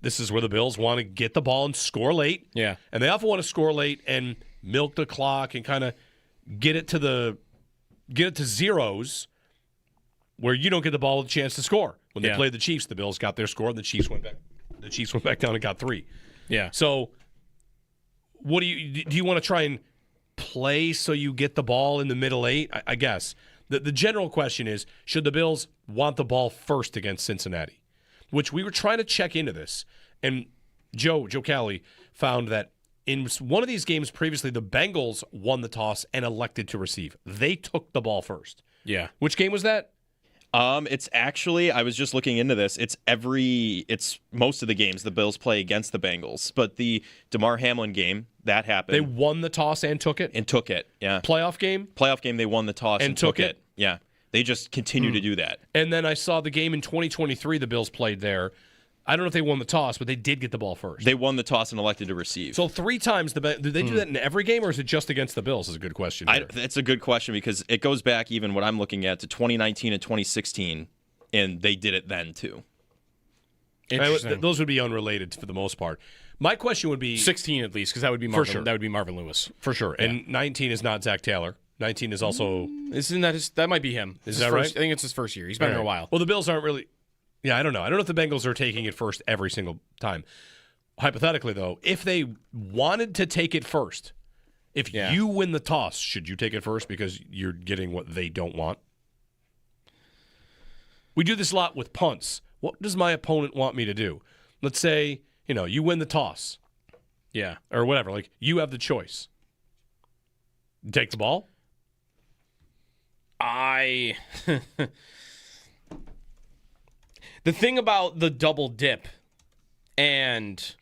This is where the Bills want to get the ball and score late. Yeah. And they often want to score late and milk the clock and kind of get it to zeros where you don't get the ball a chance to score. When they played the Chiefs, the Bills got their score and the Chiefs went back down and got 3. Yeah. So what do you want to try and play so you get the ball in the middle eight? I guess. The general question is, should the Bills want the ball first against Cincinnati? Which we were trying to check into this. And Joe Cali found that in one of these games previously, the Bengals won the toss and elected to receive. They took the ball first. Yeah. Which game was that? It's actually, I was just looking into this. It's most of the games the Bills play against the Bengals, but the DeMar Hamlin game, that happened. They won the toss and took it? And took it, yeah. Playoff game, they won the toss and took it. Yeah. They just continue to do that. And then I saw the game in 2023 the Bills played there. I don't know if they won the toss, but they did get the ball first. They won the toss and elected to receive. So 3 times, did they do that in every game, or is it just against the Bills is a good question. It's a good question because it goes back even what I'm looking at to 2019 and 2016, and they did it then too. Interesting. Those would be unrelated for the most part. My question would be 16 at least, because that would be Marvin, for sure. That would be Marvin Lewis for sure. Yeah. And 19 is not Zach Taylor. 19 is also that might be him. Is that right? I think it's his first year. He's been here a while. Well, the Bills aren't really. Yeah, I don't know. I don't know if the Bengals are taking it first every single time. Hypothetically, though, if they wanted to take it first, if you win the toss, should you take it first because you're getting what they don't want? We do this a lot with punts. What does my opponent want me to do? Let's say, you win the toss. Yeah. Or whatever. Like, you have the choice. Take the ball? The thing about the double dip and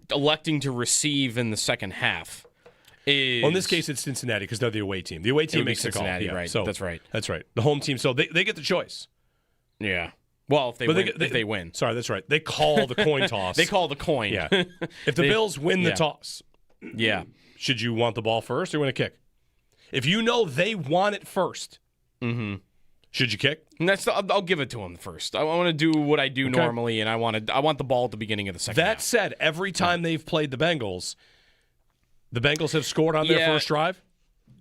electing to receive in the second half is... Well, in this case, it's Cincinnati because they're the away team. The away team makes the call. Cincinnati, right. So, that's right. That's right. The home team. So they get the choice. Yeah. Well, if they win. Sorry, that's right. They call the coin toss. They call the coin. Yeah. If the Bills win the toss, should you want the ball first or win a kick? If you know they want it first, should you kick? And I'll give it to them first. I want to do what I do normally, and I want the ball at the beginning of the second half. That said, every time they've played the Bengals have scored on their first drive.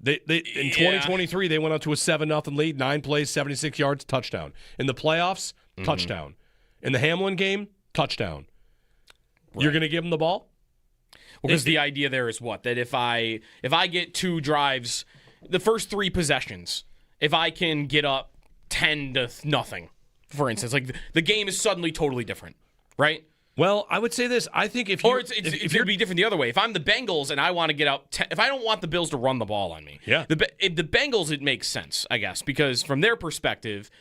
They in 2023, they went out to a 7-0 lead, 9 plays, 76 yards, touchdown. In the playoffs, touchdown. In the Hamlin game, touchdown. Right. You're going to give them the ball? Well, because the idea there is what? That if I get 2 drives, the first 3 possessions, if I can get up 10-0, for instance, like the game is suddenly totally different, right? Well, I would say this. I think if it'd be different the other way. If I'm the Bengals and I want to get up, if I don't want the Bills to run the ball on me, the Bengals, it makes sense, I guess, because from their perspective,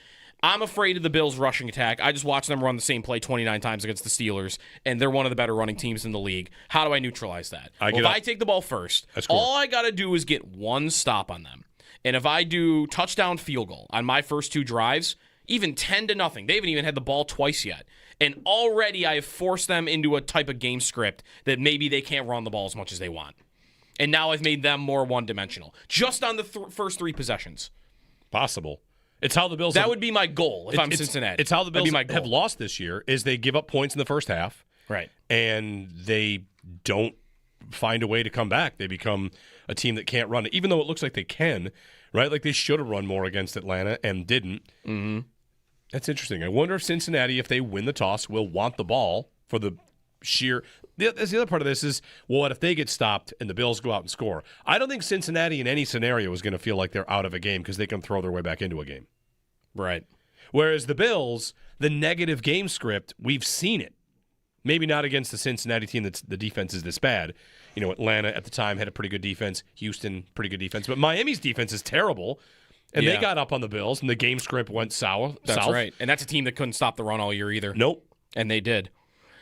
I'm afraid of the Bills' rushing attack. I just watched them run the same play 29 times against the Steelers, and they're one of the better running teams in the league. How do I neutralize that? If I take the ball first, all I got to do is get 1 stop on them. And if I do touchdown field goal on my first 2 drives, even 10-0, they haven't even had the ball twice yet. And already I have forced them into a type of game script that maybe they can't run the ball as much as they want. And now I've made them more one-dimensional. Just on the first 3 possessions. Possible. It's how the Bills. That would be my goal if I'm Cincinnati. It's how the Bills my goal. have lost this year. Is they give up points in the first half, right, and they don't find a way to come back. They become a team that can't run, even though it looks like they can. Right, like they should have run more against Atlanta and didn't. Mm-hmm. That's interesting. I wonder if Cincinnati, if they win the toss, will want the ball for the sheer. The other part of this is, well, what if they get stopped and the Bills go out and score? I don't think Cincinnati in any scenario is going to feel like they're out of a game because they can throw their way back into a game. Right. Whereas the Bills, the negative game script, we've seen it. Maybe not against the Cincinnati team that's the defense is this bad. You know, Atlanta at the time had a pretty good defense. Houston, pretty good defense. But Miami's defense is terrible. And they got up on the Bills, and the game script went south. That's right. And that's a team that couldn't stop the run all year either. Nope. And they did.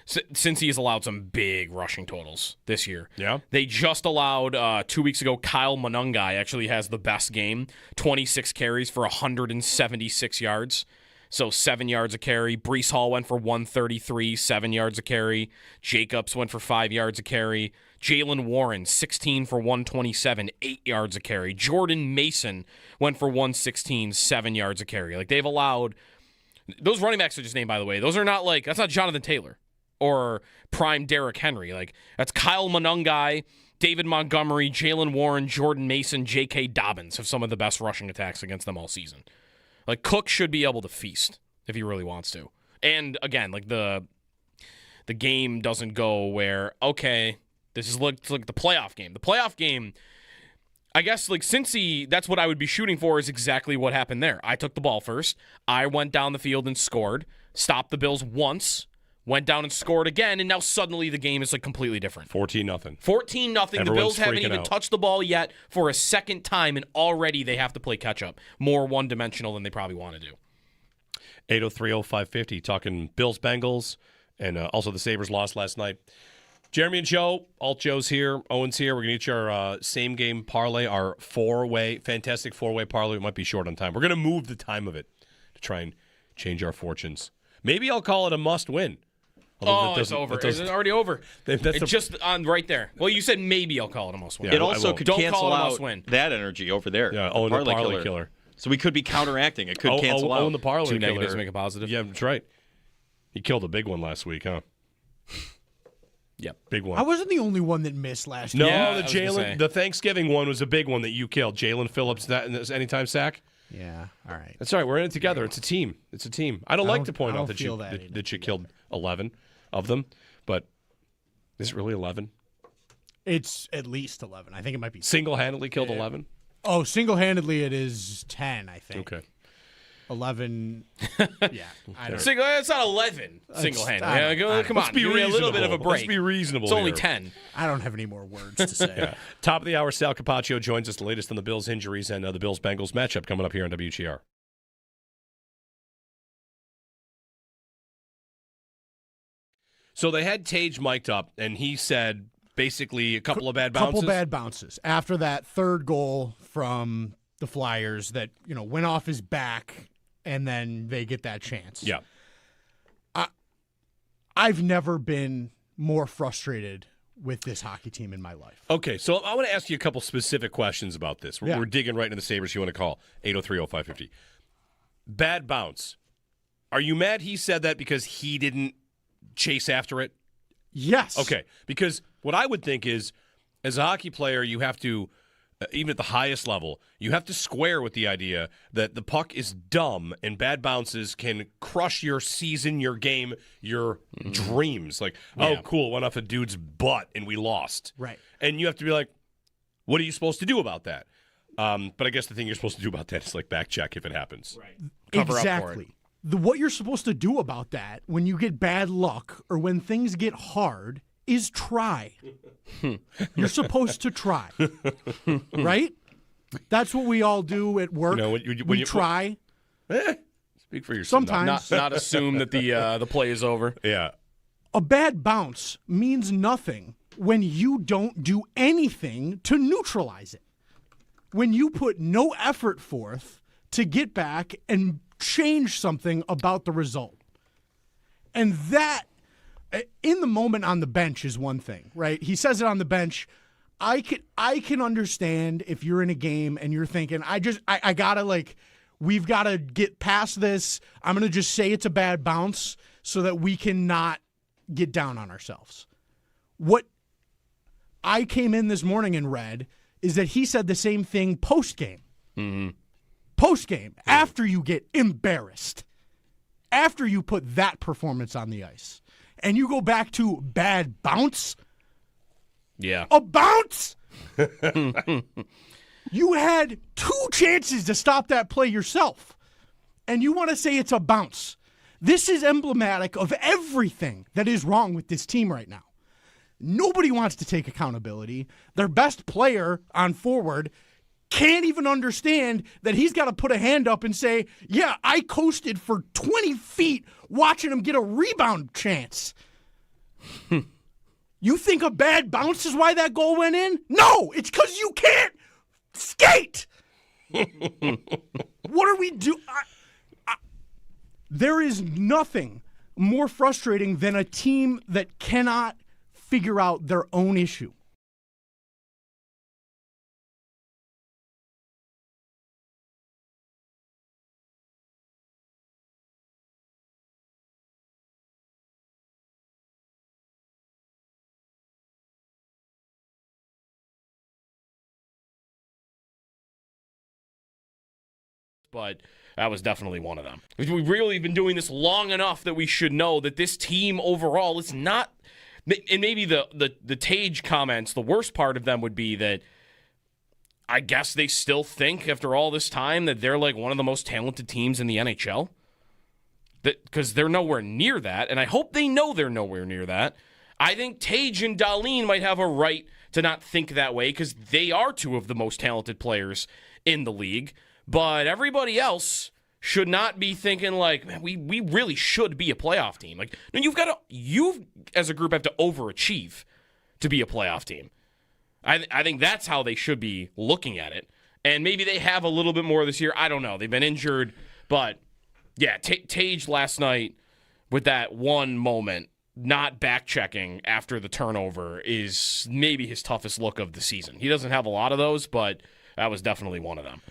Cincy has allowed some big rushing totals this year. Yeah. They just allowed 2 weeks ago, Kyle Monungai actually has the best game. 26 carries for 176 yards. So 7 yards a carry. Breece Hall went for 133, 7 yards a carry. Jacobs went for 5 yards a carry. Jalen Warren, 16 for 127, 8 yards a carry. Jordan Mason went for 116, 7 yards a carry. Like, they've allowed... Those running backs are just named, by the way. Those are not like... That's not Jonathan Taylor or prime Derrick Henry. Like, that's Kyle Monungai, David Montgomery, Jalen Warren, Jordan Mason, J.K. Dobbins have some of the best rushing attacks against them all season. Like, Cook should be able to feast if he really wants to. And, again, like, the game doesn't go where, okay... This is like the playoff game. The playoff game, I guess, like, Cincy, that's what I would be shooting for is exactly what happened there. I took the ball first. I went down the field and scored, stopped the Bills once, went down and scored again, and now suddenly the game is, like, completely different. 14-0. 14-0. The Bills haven't even touched the ball yet for a second time, and already they have to play catch-up. More one-dimensional than they probably want to do. 803-0550, talking Bills-Bengals, and also the Sabres lost last night. Jeremy and Joe, Alt Joe's here, Owen's here. We're going to each our same-game parlay, our fantastic four-way parlay. We might be short on time. We're going to move the time of it to try and change our fortunes. Maybe I'll call it a must-win. It's over. Is it already over? It's just on right there. Well, you said maybe I'll call it a must-win. Yeah, it also could cancel out must-win. that energy over there. Yeah, Owen the parlay killer. So we could be counteracting. It could cancel out. Owen the parlay killer. 2 negatives make a positive. Yeah, that's right. He killed a big one last week, huh? Yep. Big one. I wasn't the only one that missed last year. year. No, the Thanksgiving one was a big one that you killed. Jalen Phillips, that anytime sack. Yeah, all right. That's all right. We're in it together. It's a team. I don't like to point out that you killed 11 of them, but is it really 11? It's at least 11. I think it might be. Single-handedly killed 11? Oh, single-handedly it is 10, I think. Okay. 11. Yeah. It's not 11 single-handed. Come on. Give me a little bit of a break. Let's be reasonable. It's only 10. I don't have any more words to say. Yeah. Top of the hour, Sal Capaccio joins us, the latest on the Bills injuries and the Bills-Bengals matchup coming up here on WGR. So they had Tage mic'd up, and he said basically a couple of bad bounces. Couple bad bounces. After that third goal from the Flyers that, went off his back, and then they get that chance. Yeah. I've never been more frustrated with this hockey team in my life. Okay, so I want to ask you a couple specific questions about this. We're digging right into the Sabres. You want to call 803-0550. Bad bounce. Are you mad he said that because he didn't chase after it? Yes. Okay, because what I would think is, as a hockey player, you have to, even at the highest level, you have to square with the idea that the puck is dumb and bad bounces can crush your season, your game, your dreams. Like, oh, cool, went off a dude's butt and we lost. Right. And you have to be like, what are you supposed to do about that? But I guess the thing you're supposed to do about that is like back check if it happens. Right. Cover exactly. up for it. What you're supposed to do about that when you get bad luck or when things get hard is try. You're supposed to try. Right? That's what we all do at work. We try. Speak for yourself. Sometimes. Not assume that the play is over. Yeah. A bad bounce means nothing when you don't do anything to neutralize it. When you put no effort forth to get back and change something about the result. And that, in the moment on the bench, is one thing, right? He says it on the bench. I can understand if you're in a game and you're thinking, I gotta, like, We've got to get past this. I'm going to just say it's a bad bounce so that we can not get down on ourselves. What I came in this morning and read is that he said the same thing post-game. Mm-hmm. Post-game, after you get embarrassed, after you put that performance on the ice, and you go back to bad bounce. Yeah. A bounce? You had 2 chances to stop that play yourself, and you want to say it's a bounce. This is emblematic of everything that is wrong with this team right now. Nobody wants to take accountability. Their best player on forward can't even understand that he's got to put a hand up and say, yeah, I coasted for 20 feet watching him get a rebound chance. You think a bad bounce is why that goal went in? No, it's because you can't skate. What are we doing? There is nothing more frustrating than a team that cannot figure out their own issue. But that was definitely one of them. We've really been doing this long enough that we should know that this team overall is not. And maybe the Tage comments, the worst part of them would be that I guess they still think after all this time that they're like one of the most talented teams in the NHL. Because they're nowhere near that, and I hope they know they're nowhere near that. I think Tage and Dahlin might have a right to not think that way because they are 2 of the most talented players in the league. But everybody else should not be thinking like, man, we really should be a playoff team. Like, no, you as a group have to overachieve to be a playoff team. I think that's how they should be looking at it. And maybe they have a little bit more this year. I don't know. They've been injured. But, yeah, Tage last night with that one moment, not back-checking after the turnover, is maybe his toughest look of the season. He doesn't have a lot of those, but that was definitely one of them.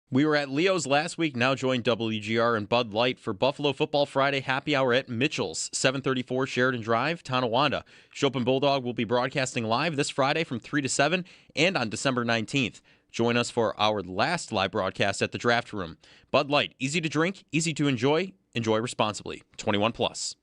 We were at Leo's last week, now join WGR and Bud Light for Buffalo Football Friday happy hour at Mitchell's, 734 Sheridan Drive, Tonawanda. Schopp and Bulldog will be broadcasting live this Friday from 3 to 7 and on December 19th. Join us for our last live broadcast at the Draft Room. Bud Light, easy to drink, easy to enjoy. Enjoy responsibly. 21 plus.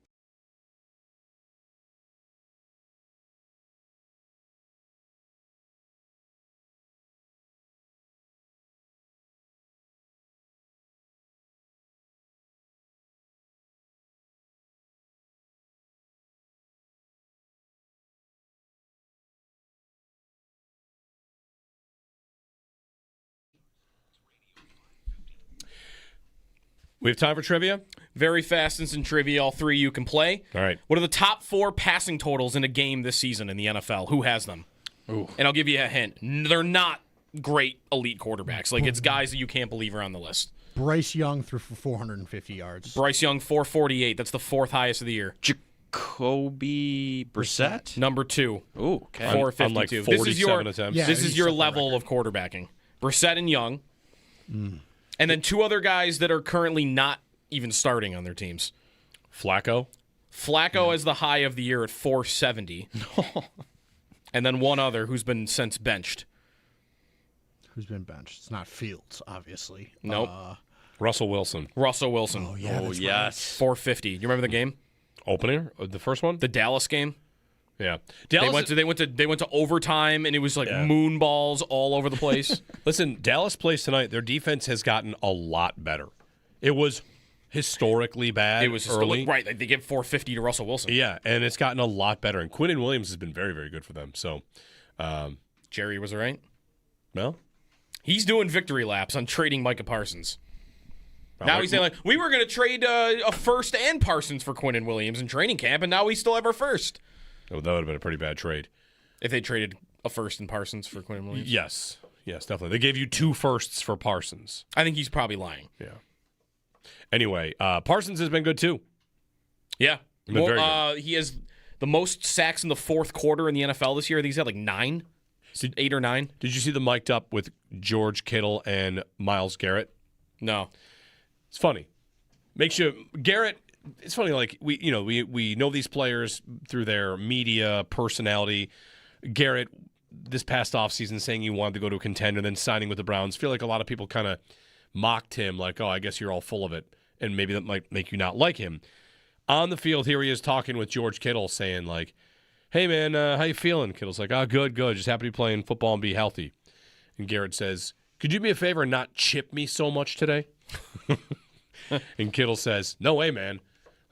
We have time for trivia? Very fast and some trivia. All 3 you can play. All right. What are the top 4 passing totals in a game this season in the NFL? Who has them? Ooh. And I'll give you a hint. They're not great elite quarterbacks. Like, it's guys that you can't believe are on the list. Bryce Young threw for 450 yards. Bryce Young, 448. That's the 4th highest of the year. Jacoby Brissett? Number 2. Ooh, okay. 452. On like 47 attempts. Yeah, This is he's your something like level of quarterbacking. Brissett and Young. And then 2 other guys that are currently not even starting on their teams. Flacco Flacco is the high of the year at 470. And then 1 other who's been since benched. Who's been benched? It's not Fields, obviously. Nope. Russell Wilson. Russell Wilson. Oh, yeah. That's yes. 450. You remember the game? Opener? The first one? The Dallas game? Yeah. They Dallas, went to overtime and it was like moon balls all over the place. Listen, Dallas plays tonight. Their defense has gotten a lot better. It was historically bad early. Right, they give 450 to Russell Wilson. Yeah, and it's gotten a lot better. And Quinnen Williams has been very, very good for them. So Jerry was right. Well, he's doing victory laps on trading Micah Parsons. Now he's saying, like, we were going to trade a first and Parsons for Quinnen Williams in training camp, and now we still have our first. Oh, that would have been a pretty bad trade. If they traded a first and Parsons for Quinnen Williams? Yes, definitely. They gave you 2 firsts for Parsons. I think he's probably lying. Yeah. Anyway, Parsons has been good too. Yeah. Been very good. He has the most sacks in the fourth quarter in the NFL this year. I think he's had like 9, 8 or 9. Did you see the mic'd up with George Kittle and Myles Garrett? No. It's funny. Makes you Garrett. It's funny. Like we know these players through their media personality. Garrett this past offseason saying he wanted to go to a contender, then signing with the Browns. I feel like a lot of people kind of mocked him, like, "Oh, I guess you're all full of it," and maybe that might make you not like him. On the field, here he is talking with George Kittle, saying like, "Hey man, how you feeling?" Kittle's like, "Oh, good. Just happy to be playing football and be healthy." And Garrett says, "Could you do me a favor and not chip me so much today?" And Kittle says, "No way, man.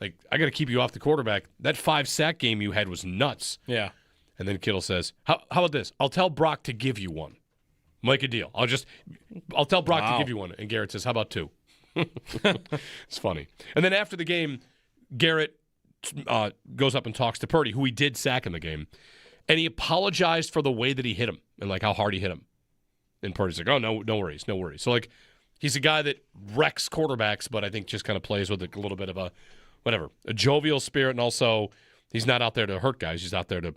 Like, I got to keep you off the quarterback. That 5-sack game you had was nuts." Yeah. And then Kittle says, how about this? I'll tell Brock to give you one. Make a deal. I'll tell Brock to give you one. And Garrett says, how about 2? It's funny. And then after the game, Garrett goes up and talks to Purdy, who he did sack in the game. And he apologized for the way that he hit him and, like, how hard he hit him. And Purdy's like, oh, no worries. So, like, he's a guy that wrecks quarterbacks, but I think just kind of plays with a little bit of a jovial spirit. And also, he's not out there to hurt guys. He's out there to,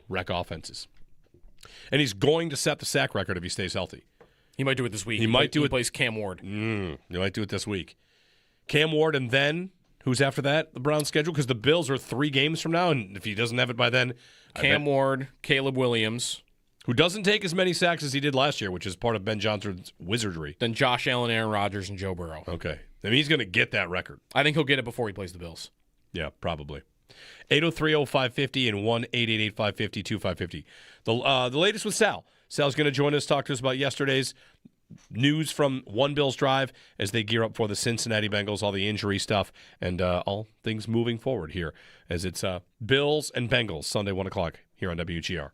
wreck offenses. And he's going to set the sack record if he stays healthy. He might do it this week. He might do it. He plays Cam Ward. He might do it this week. Cam Ward, and then who's after that, the Browns schedule? Because the Bills are 3 games from now, and if he doesn't have it by then. Cam Ward, Caleb Williams. Who doesn't take as many sacks as he did last year, which is part of Ben Johnson's wizardry. Then Josh Allen, Aaron Rodgers, and Joe Burrow. Okay. I mean, he's going to get that record. I think he'll get it before he plays the Bills. Yeah, probably. 803-0550 and 1-888-550-2550. The latest with Sal. Sal's going to join us, talk to us about yesterday's news from One Bills Drive as they gear up for the Cincinnati Bengals, all the injury stuff, and all things moving forward here as it's Bills and Bengals, Sunday, 1 o'clock here on WGR.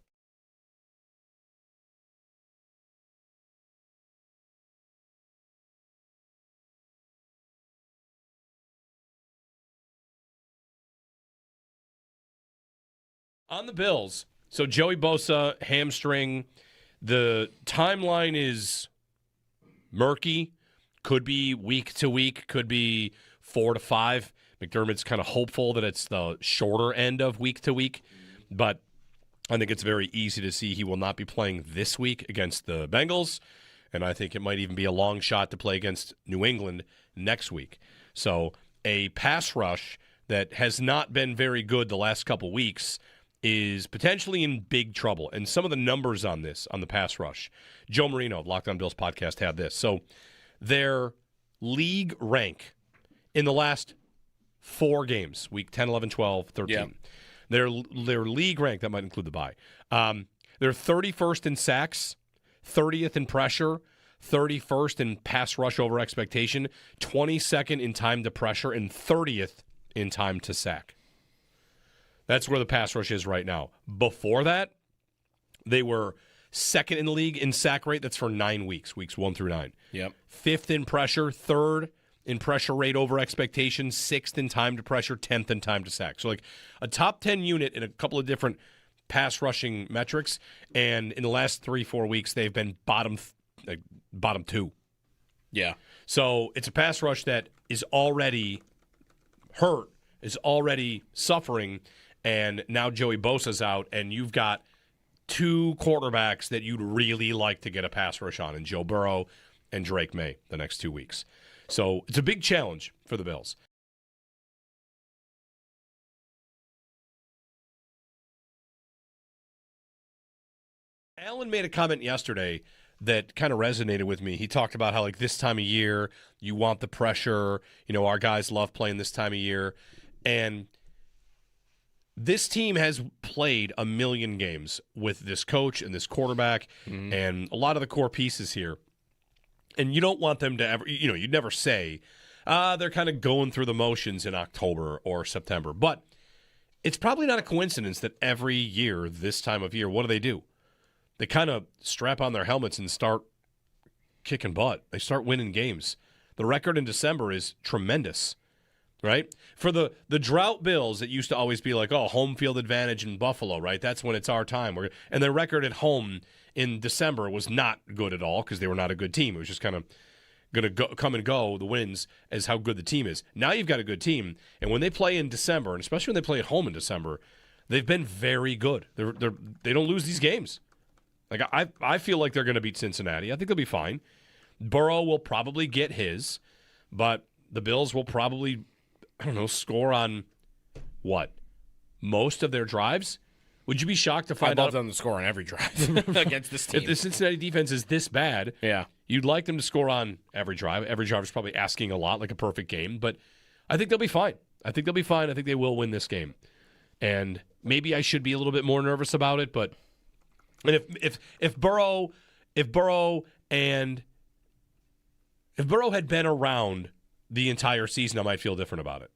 On the Bills, so Joey Bosa, hamstring, the timeline is murky. Could be week to week, could be 4 to 5. McDermott's kind of hopeful that it's the shorter end of week to week, but I think it's very easy to see he will not be playing this week against the Bengals, and I think it might even be a long shot to play against New England next week. So a pass rush that has not been very good the last couple weeks is potentially in big trouble. And some of the numbers on this, on the pass rush, Joe Marino of Locked On Bills podcast had this. So their league rank in the last 4 games, week 10, 11, 12, 13. Yeah. Their league rank, that might include the bye. They're 31st in sacks, 30th in pressure, 31st in pass rush over expectation, 22nd in time to pressure, and 30th in time to sack. That's where the pass rush is right now. Before that, they were 2nd in the league in sack rate. That's for 9 weeks, weeks 1 through 9. Yep. 5th in pressure, 3rd in pressure rate over expectation, 6th in time to pressure, 10th in time to sack. So like a top 10 unit in a couple of different pass rushing metrics, and in the last 3-4 weeks, they've been bottom 2. Yeah. So it's a pass rush that is already hurt, is already suffering, and now Joey Bosa's out, and you've got 2 quarterbacks that you'd really like to get a pass rush on, in Joe Burrow and Drake May the next 2 weeks. So it's a big challenge for the Bills. Allen made a comment yesterday that kind of resonated with me. He talked about how, like, this time of year, you want the pressure. You know, our guys love playing this time of year. And this team has played a million games with this coach and this quarterback and a lot of the core pieces here. And you don't want them to ever, you'd never say, they're kind of going through the motions in October or September. But it's probably not a coincidence that every year, this time of year, what do? they kind of strap on their helmets and start kicking butt. They start winning games. The record in December is tremendous, right? For the drought Bills, it used to always be like, oh, home field advantage in Buffalo, right? That's when it's our time. And their record at home in December was not good at all because they were not a good team. It was just kind of going to come and go, the wins, as how good the team is. Now you've got a good team, and when they play in December, and especially when they play at home in December, they've been very good. They don't lose these games. Like I feel like they're going to beat Cincinnati. I think they'll be fine. Burrow will probably get his, but the Bills will probably, I don't know, score on what? Most of their drives? Would you be shocked to find out? I'd love them to score on every drive against this team. If the Cincinnati defense is this bad, yeah, you'd like them to score on every drive. Every drive is probably asking a lot, like a perfect game, but I think they'll be fine. I think they will win this game. And maybe I should be a little bit more nervous about it, but if Burrow had been around the entire season, I might feel different about it.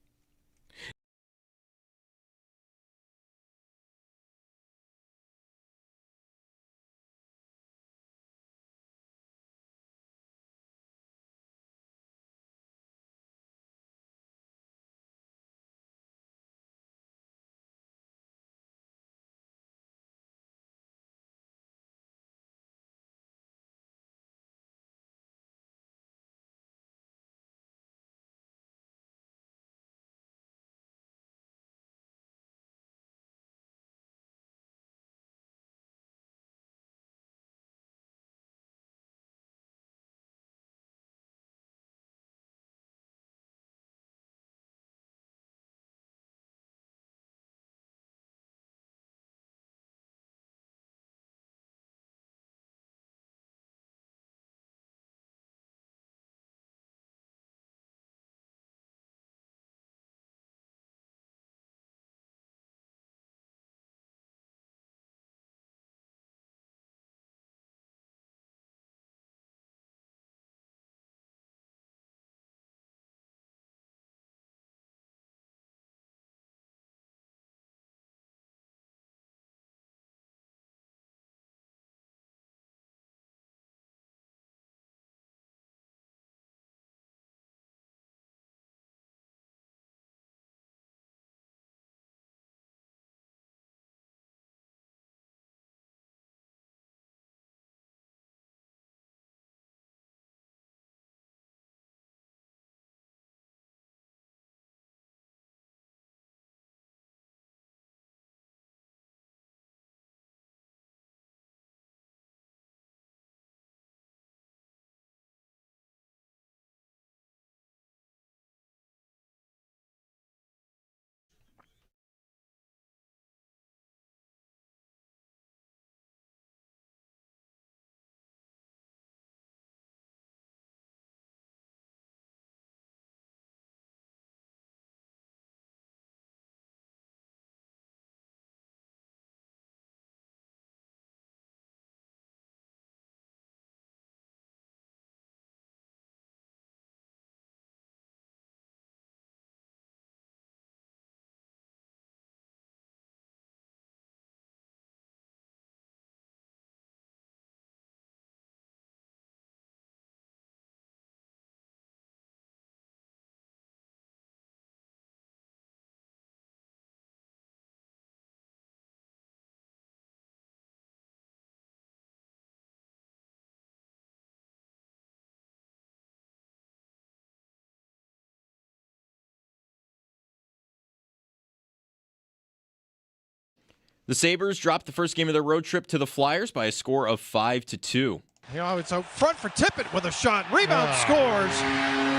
The Sabres dropped the first game of their road trip to the Flyers by a score of 5-2. It's out front for Tippett with a shot. Rebound scores.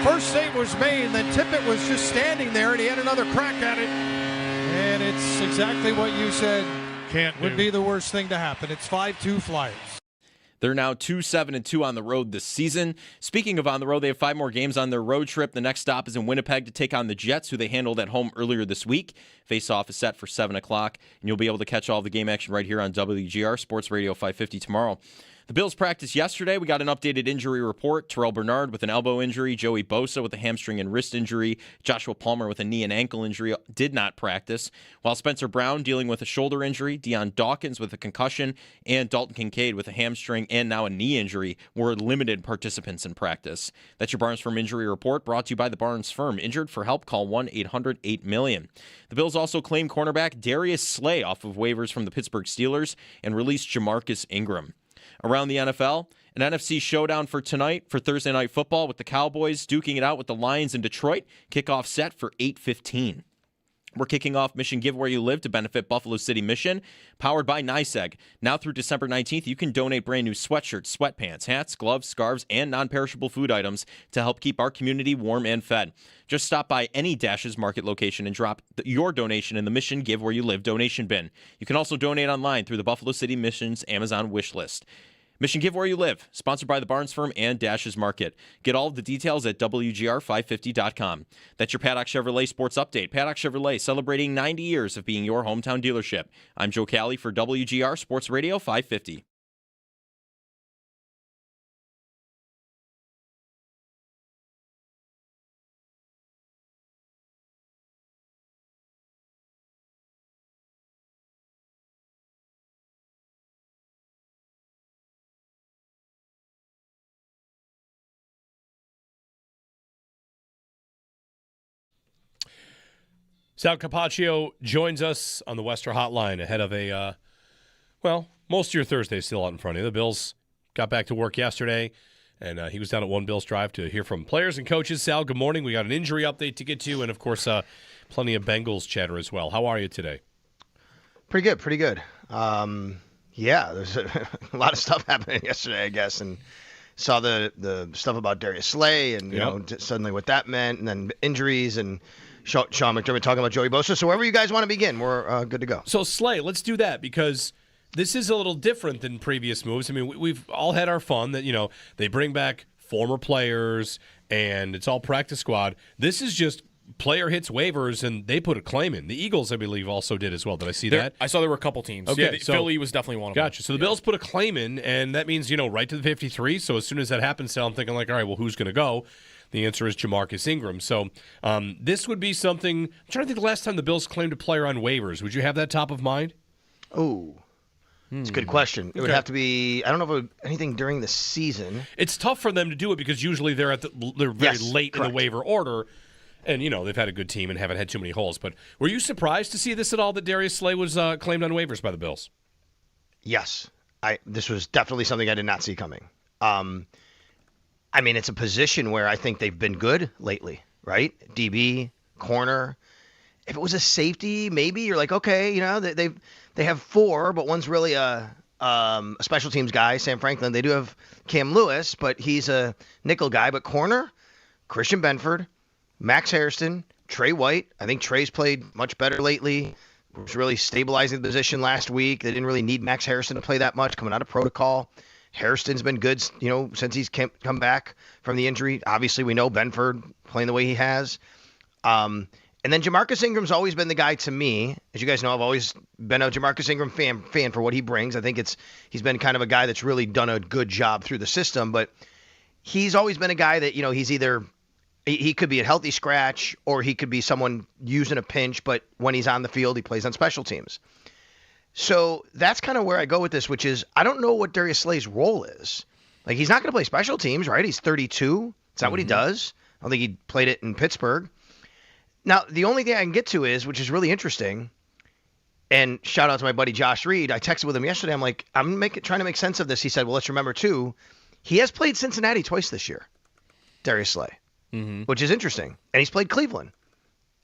First save was made, then Tippett was just standing there, and he had another crack at it. And it's exactly what you said would be the worst thing to happen. It's 5-2 Flyers. They're now 2-7-2 on the road this season. Speaking of on the road, they have 5 more games on their road trip. The next stop is in Winnipeg to take on the Jets, who they handled at home earlier this week. Face-off is set for 7 o'clock, and you'll be able to catch all the game action right here on WGR, Sports Radio 550 tomorrow. The Bills practiced yesterday. We got an updated injury report. Terrell Bernard with an elbow injury, Joey Bosa with a hamstring and wrist injury, Joshua Palmer with a knee and ankle injury did not practice, while Spencer Brown dealing with a shoulder injury, Deion Dawkins with a concussion, and Dalton Kincaid with a hamstring and now a knee injury were limited participants in practice. That's your Barnes Firm Injury Report, brought to you by the Barnes Firm. Injured? For help, call 1-800-8-million. The Bills also claimed cornerback Darius Slay off of waivers from the Pittsburgh Steelers and released Jamarcus Ingram. Around the NFL, an NFC showdown for tonight for Thursday Night Football with the Cowboys duking it out with the Lions in Detroit. Kickoff set for 8:15. We're kicking off Mission Give Where You Live to benefit Buffalo City Mission, powered by NYSEG. Now through December 19th, you can donate brand new sweatshirts, sweatpants, hats, gloves, scarves, and non-perishable food items to help keep our community warm and fed. Just stop by any Dashes Market location and drop your donation in the Mission Give Where You Live donation bin. You can also donate online through the Buffalo City Mission's Amazon wish list. Mission Give Where You Live, sponsored by the Barnes Firm and Dashes Market. Get all of the details at WGR550.com. That's your Paddock Chevrolet Sports Update. Paddock Chevrolet celebrating 90 years of being your hometown dealership. I'm Joe Cali for WGR Sports Radio 550. Sal Capaccio joins us on the Western Hotline ahead of most of your Thursday still out in front of you. The Bills got back to work yesterday, and he was down at One Bills Drive to hear from players and coaches. Sal, good morning. We got an injury update to get to, and, of course, plenty of Bengals chatter as well. How are you today? Pretty good. There's a lot of stuff happening yesterday, I guess, and saw the stuff about Darius Slay and, you know, suddenly what that meant, and then injuries and Sean McDermott talking about Joey Bosa. So wherever you guys want to begin, we're good to go. So, Slay, let's do that because this is a little different than previous moves. I mean, we've all had our fun that, you know, they bring back former players and it's all practice squad. This is just player hits waivers and they put a claim in. The Eagles, I believe, also did as well. Did I see that? I saw there were a couple teams. Okay, yeah, Philly was definitely one of them. Gotcha. So the Bills put a claim in, and that means, you know, right to the 53. So as soon as that happens, Sal, I'm thinking like, all right, well, who's going to go? The answer is Jamarcus Ingram. So this would be something. I'm trying to think the last time the Bills claimed a player on waivers. Would you have that top of mind? Oh, it's a good question. It would have to be. I don't know if it would, anything during the season. It's tough for them to do it because usually they're very late in the waiver order. And, you know, they've had a good team and haven't had too many holes. But were you surprised to see this at all, that Darius Slay was claimed on waivers by the Bills? Yes. This was definitely something I did not see coming. I mean, it's a position where I think they've been good lately, right? DB, corner. If it was a safety, maybe you're like, okay, you know, they have four, but one's really a special teams guy, Sam Franklin. They do have Cam Lewis, but he's a nickel guy. But corner, Christian Benford, Max Hairston, Trey White. I think Trey's played much better lately. Was really stabilizing the position last week. They didn't really need Max Hairston to play that much coming out of protocol. Hairston's been good, you know, since he's come back from the injury. Obviously, we know Benford playing the way he has. And then Jamarcus Ingram's always been the guy to me. As you guys know, I've always been a Jamarcus Ingram fan for what he brings. I think he's been kind of a guy that's really done a good job through the system. But he's always been a guy that, you know, he's either he could be a healthy scratch or he could be someone using a pinch. But when he's on the field, he plays on special teams. So that's kind of where I go with this, which is I don't know what Darius Slay's role is. Like, he's not going to play special teams, right? He's 32. Is that what he does? I don't think he played it in Pittsburgh. Now, the only thing I can get to is, which is really interesting, and shout out to my buddy Josh Reed. I texted with him yesterday. I'm like, I'm trying to make sense of this. He said, well, let's remember, too, he has played Cincinnati twice this year, Darius Slay, which is interesting. And he's played Cleveland.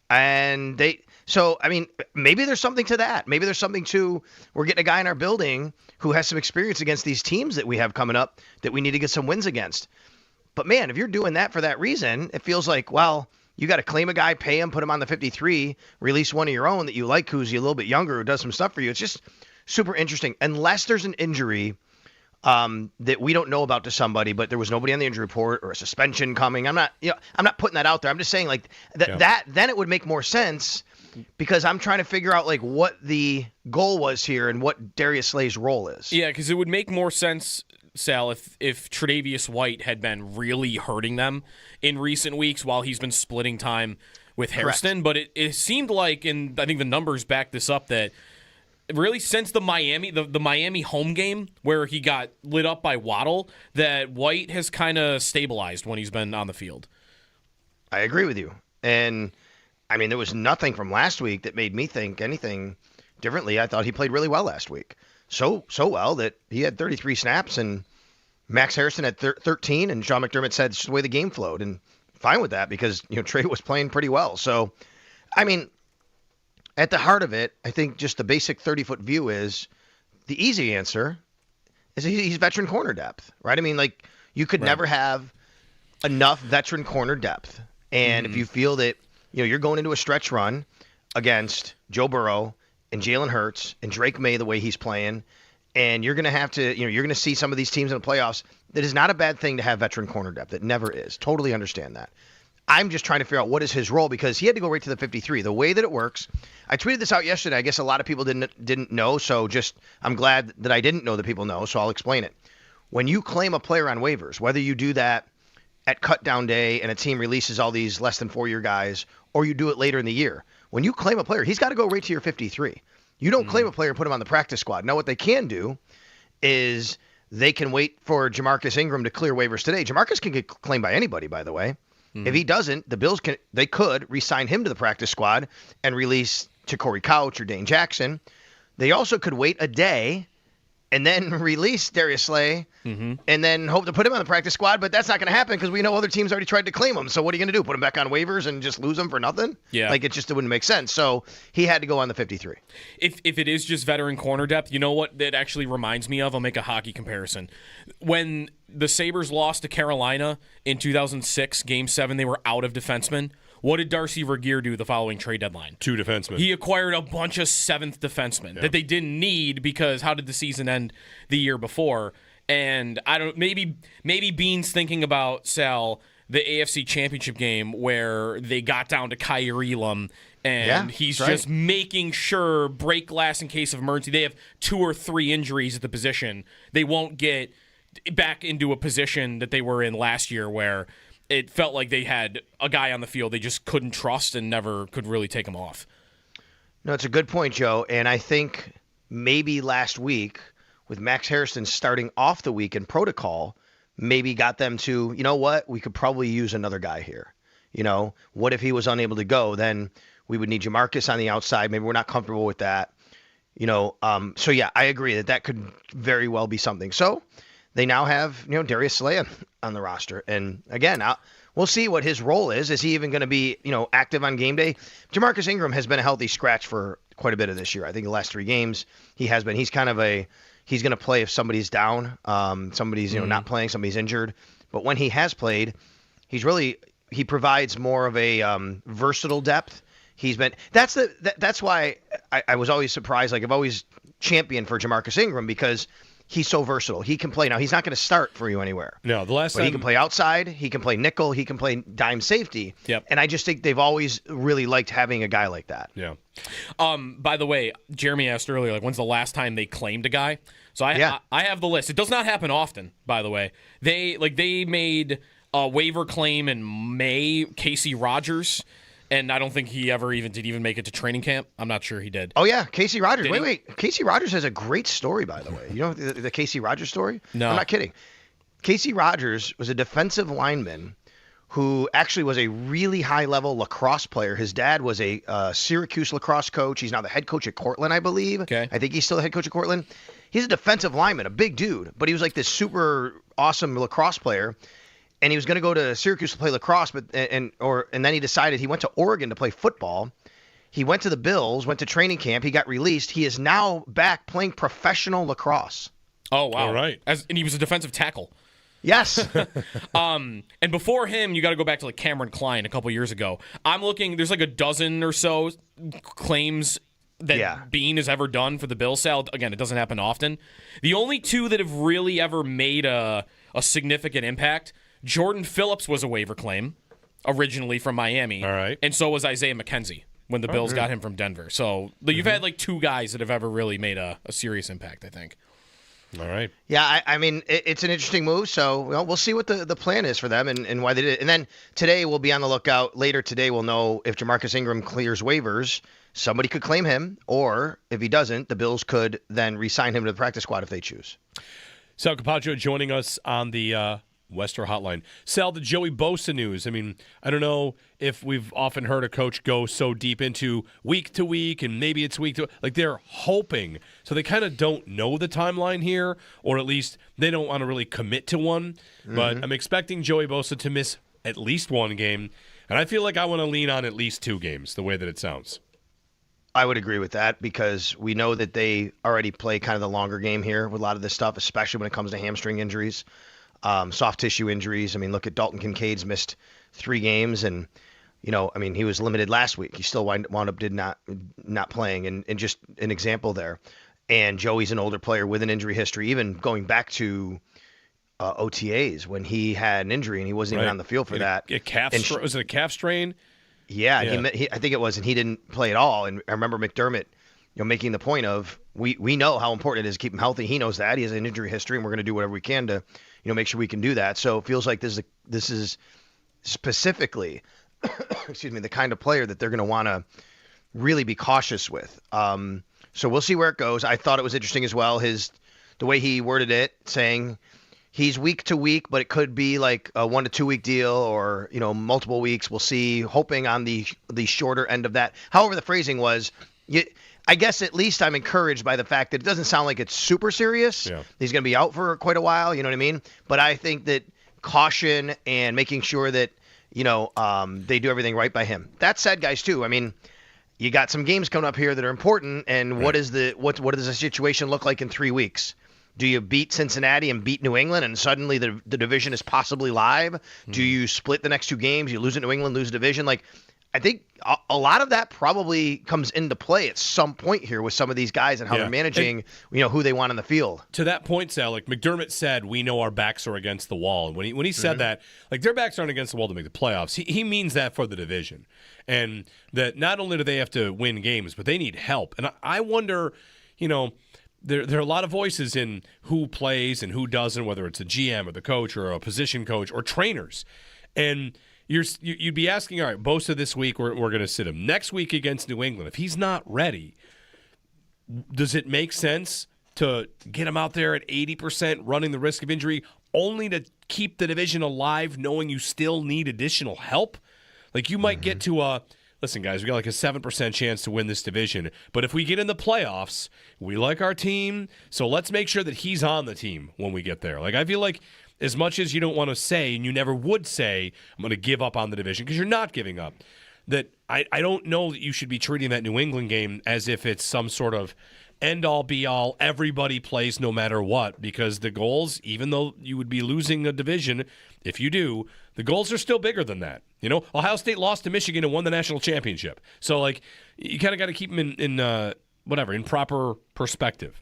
And so, I mean, maybe there's something to that. Maybe there's something to, we're getting a guy in our building who has some experience against these teams that we have coming up that we need to get some wins against. But, man, if you're doing that for that reason, it feels like, well, you got to claim a guy, pay him, put him on the 53, release one of your own that you like who's a little bit younger who does some stuff for you. It's just super interesting. Unless there's an injury that we don't know about to somebody, but there was nobody on the injury report or a suspension coming. I'm not putting that out there. I'm just saying like that then it would make more sense because I'm trying to figure out like what the goal was here and what Darius Slay's role is. Yeah, because it would make more sense Sal, if Tre'Davious White had been really hurting them in recent weeks while he's been splitting time with Hairston. But it seemed like, and I think the numbers back this up, that really since the Miami home game where he got lit up by Waddle, that White has kind of stabilized when he's been on the field. I agree with you. And, I mean, there was nothing from last week that made me think anything differently. I thought he played really well last week. So well that he had 33 snaps and Max Harrison had 13, and Sean McDermott said it's just the way the game flowed, and fine with that because Trey was playing pretty well. So, I mean, at the heart of it, I think just the basic 30-foot view is the easy answer is he's veteran corner depth, right? I mean, like you could never have enough veteran corner depth, and if you feel that you're going into a stretch run against Joe Burrow and Jalen Hurts and Drake May the way he's playing, and you're going to have to, you're going to see some of these teams in the playoffs. That is not a bad thing to have veteran corner depth. It never is. Totally understand that. I'm just trying to figure out what is his role because he had to go right to the 53. The way that it works, I tweeted this out yesterday. I guess a lot of people didn't know, so I'm glad that I didn't know that people know, so I'll explain it. When you claim a player on waivers, whether you do that at cut down day and a team releases all these less than 4-year guys, or you do it later in the year, when you claim a player, he's got to go right to your 53. You don't claim a player and put him on the practice squad. Now, what they can do is they can wait for Jamarcus Ingram to clear waivers today. Jamarcus can get claimed by anybody, by the way. If he doesn't, the Bills could re-sign him to the practice squad and release to Corey Couch or Dane Jackson. They also could wait a day and then release Darius Slay and then hope to put him on the practice squad, but that's not going to happen because we know other teams already tried to claim him. So what are you going to do? Put him back on waivers and just lose him for nothing? Yeah. Like it wouldn't make sense. So he had to go on the 53. If it is just veteran corner depth, you know what that actually reminds me of? I'll make a hockey comparison. When the Sabres lost to Carolina in 2006, Game 7, they were out of defensemen. What did Darcy Regier do the following trade deadline? 2 defensemen. He acquired a bunch of 7th defensemen that they didn't need because how did the season end the year before? And I don't maybe Bean's thinking about Sal the AFC Championship game where they got down to Kyrie Elam and he's just making sure break glass in case of emergency. They have 2 or 3 injuries at the position. They won't get back into a position that they were in last year where it felt like they had a guy on the field they just couldn't trust and never could really take him off. No, it's a good point, Joe. And I think maybe last week with Max Harrison starting off the week in protocol, maybe got them to, you know what, we could probably use another guy here. What if he was unable to go? Then we would need Jamarcus on the outside. Maybe we're not comfortable with that. So yeah, I agree that could very well be something. So they now have, Darius Slay on the roster. And again, we'll see what his role is. Is he even going to be, active on game day? Jamarcus Ingram has been a healthy scratch for quite a bit of this year. I think the last 3 games he has been. He's kind of he's going to play if somebody's down, somebody's, not playing, somebody's injured. But when he has played, he provides more of a versatile depth. That's why I was always surprised. Like I've always championed for Jamarcus Ingram because he's so versatile. He can play. Now, he's not going to start for you anywhere. No, but he can play outside. He can play nickel. He can play dime safety. Yep. And I just think they've always really liked having a guy like that. Yeah. By the way, Jeremy asked earlier, when's the last time they claimed a guy? So I have the list. It does not happen often, by the way. They made a waiver claim in May, Casey Rogers. And I don't think he ever did make it to training camp. I'm not sure he did. Oh, yeah. Casey Rogers. Wait. Casey Rogers has a great story, by the way. You know the Casey Rogers story? No. I'm not kidding. Casey Rogers was a defensive lineman who actually was a really high-level lacrosse player. His dad was a Syracuse lacrosse coach. He's now the head coach at Cortland, I believe. Okay. I think he's still the head coach at Cortland. He's a defensive lineman, a big dude, but he was like this super awesome lacrosse player. And he was going to go to Syracuse to play lacrosse, and then he decided he went to Oregon to play football. He went to the Bills, went to training camp. He got released. He is now back playing professional lacrosse. Oh, wow. All right. And he was a defensive tackle. Yes. And before him, you got to go back to Cameron Klein a couple years ago. I'm looking, there's a dozen or so claims that Bean has ever done for the Bills. Sal, again, it doesn't happen often. The only 2 that have really ever made a significant impact, Jordan Phillips was a waiver claim originally from Miami. All right. And so was Isaiah McKenzie when the Bills got him from Denver. So you've had 2 guys that have ever really made a serious impact, I think. All right. Yeah, I mean, it's an interesting move, so we'll see what the plan is for them and why they did it. And then today we'll be on the lookout. Later today we'll know if Jamarcus Ingram clears waivers. Somebody could claim him, or if he doesn't, the Bills could then re-sign him to the practice squad if they choose. Sal Capaccio joining us on the Wester Hotline. Sal, the Joey Bosa news. I mean, I don't know if we've often heard a coach go so deep into week to week, and maybe it's week to like they're hoping. So they kind of don't know the timeline here, or at least they don't want to really commit to one. Mm-hmm. But I'm expecting Joey Bosa to miss at least one game, and I feel like I want to lean on at least 2 games, the way that it sounds. I would agree with that because we know that they already play kind of the longer game here with a lot of this stuff, especially when it comes to hamstring injuries. Soft tissue injuries. I mean, look at Dalton Kincaid's missed 3 games, and he was limited last week. He still wound up not playing, and just an example there. And Joey's an older player with an injury history, even going back to OTAs when he had an injury and he wasn't even on the field for that. Was it a calf strain? Yeah. I think it was, and he didn't play at all. And I remember McDermott, making the point of we know how important it is to keep him healthy. He knows that he has an injury history, and we're going to do whatever we can to make sure we can do that. So it feels like this is specifically, the kind of player that they're going to want to really be cautious with. So we'll see where it goes. I thought it was interesting as well, the way he worded it, saying he's week to week, but it could be like a 1 to 2 week deal or, multiple weeks. We'll see, hoping on the shorter end of that. However, the phrasing was, I guess at least I'm encouraged by the fact that it doesn't sound like it's super serious. Yeah. He's going to be out for quite a while, you know what I mean? But I think that caution and making sure that, they do everything right by him. That said, guys, too, I mean, you got some games coming up here that are important, and right. What does the situation look like in 3 weeks? Do you beat Cincinnati and beat New England, and suddenly the division is possibly live? Do you split the next 2 games? You lose at New England, lose division? Like, I think a lot of that probably comes into play at some point here with some of these guys and how they're managing, who they want on the field. To that point, Sal, like McDermott said, we know our backs are against the wall. And when he said that, like their backs aren't against the wall to make the playoffs, he means that for the division. And that not only do they have to win games, but they need help. And I wonder, there are a lot of voices in who plays and who doesn't, whether it's a GM or the coach or a position coach or trainers. And you'd be asking, all right, Bosa this week, we're going to sit him. Next week against New England, if he's not ready, does it make sense to get him out there at 80%, running the risk of injury, only to keep the division alive, knowing you still need additional help? Like you might get to listen, guys, we got like a 7% chance to win this division, but if we get in the playoffs, we like our team, so let's make sure that he's on the team when we get there. Like I feel like as much as you don't want to say, and you never would say, I'm going to give up on the division, because you're not giving up, that I don't know that you should be treating that New England game as if it's some sort of end-all, be-all, everybody plays no matter what, because the goals, even though you would be losing a division, if you do, the goals are still bigger than that. Ohio State lost to Michigan and won the national championship. So, like, you kind of got to keep them in proper perspective.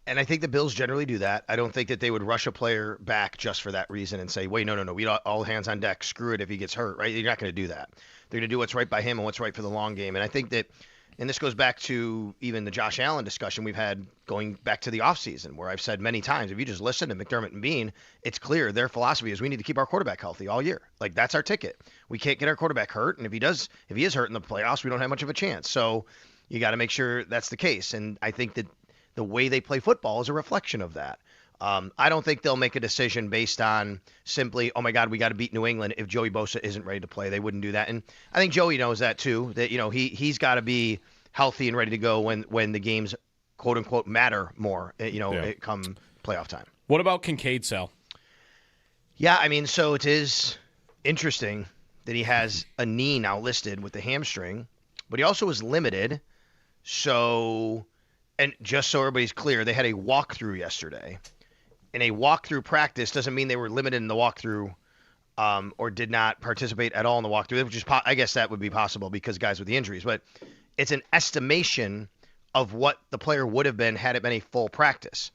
And I think the Bills generally do that. I don't think that they would rush a player back just for that reason and say, wait, no, we all hands on deck. Screw it if he gets hurt, right? You're not going to do that. They're going to do what's right by him and what's right for the long game. And I think that, and this goes back to even the Josh Allen discussion we've had going back to the offseason, where I've said many times, if you just listen to McDermott and Bean, it's clear their philosophy is we need to keep our quarterback healthy all year. Like, that's our ticket. We can't get our quarterback hurt, and if he is hurt in the playoffs, we don't have much of a chance. So you got to make sure that's the case. And I think that the way they play football is a reflection of that. I don't think they'll make a decision based on simply, oh my God, we got to beat New England if Joey Bosa isn't ready to play. They wouldn't do that. And I think Joey knows that too, that, he's got to be healthy and ready to go when the games, quote unquote, matter more, come playoff time. What about Kincaid, Sal? Yeah, I mean, so it is interesting that he has a knee now listed with the hamstring, but he also was limited. So, and just so everybody's clear, they had a walkthrough yesterday. And a walkthrough practice doesn't mean they were limited in the walkthrough or did not participate at all in the walkthrough, which is, I guess that would be possible because guys with the injuries. But it's an estimation of what the player would have been had it been a full practice.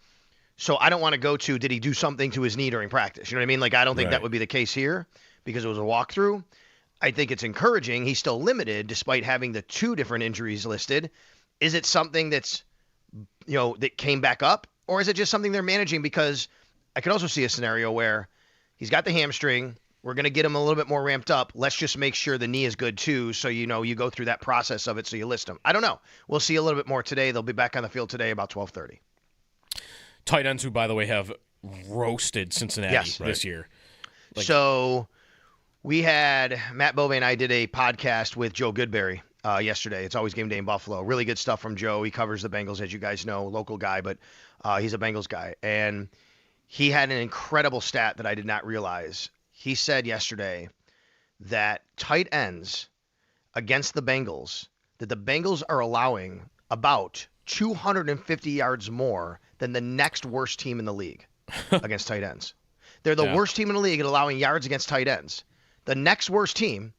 So I don't want to go to, did he do something to his knee during practice? You know what I mean? Like, I don't think that would be the case here because it was a walkthrough. I think it's encouraging. He's still limited despite having the 2 different injuries listed. Is it something that's, that came back up Or is it just something they're managing? Because I could also see a scenario where he's got the hamstring. We're going to get him a little bit more ramped up. Let's just make sure the knee is good too, so you go through that process of it, so you list him. I don't know. We'll see a little bit more today. They'll be back on the field today about 12:30. Tight ends who, by the way, have roasted Cincinnati this year. So we had Matt Bove and I did a podcast with Joe Goodberry yesterday. It's always game day in Buffalo. Really good stuff from Joe. He covers the Bengals, as you guys know, local guy, but he's a Bengals guy. And he had an incredible stat that I did not realize. He said yesterday that tight ends against the Bengals, that the Bengals are allowing about 250 yards more than the next worst team in the league against tight ends. They're the worst team in the league at allowing yards against tight ends. The next worst team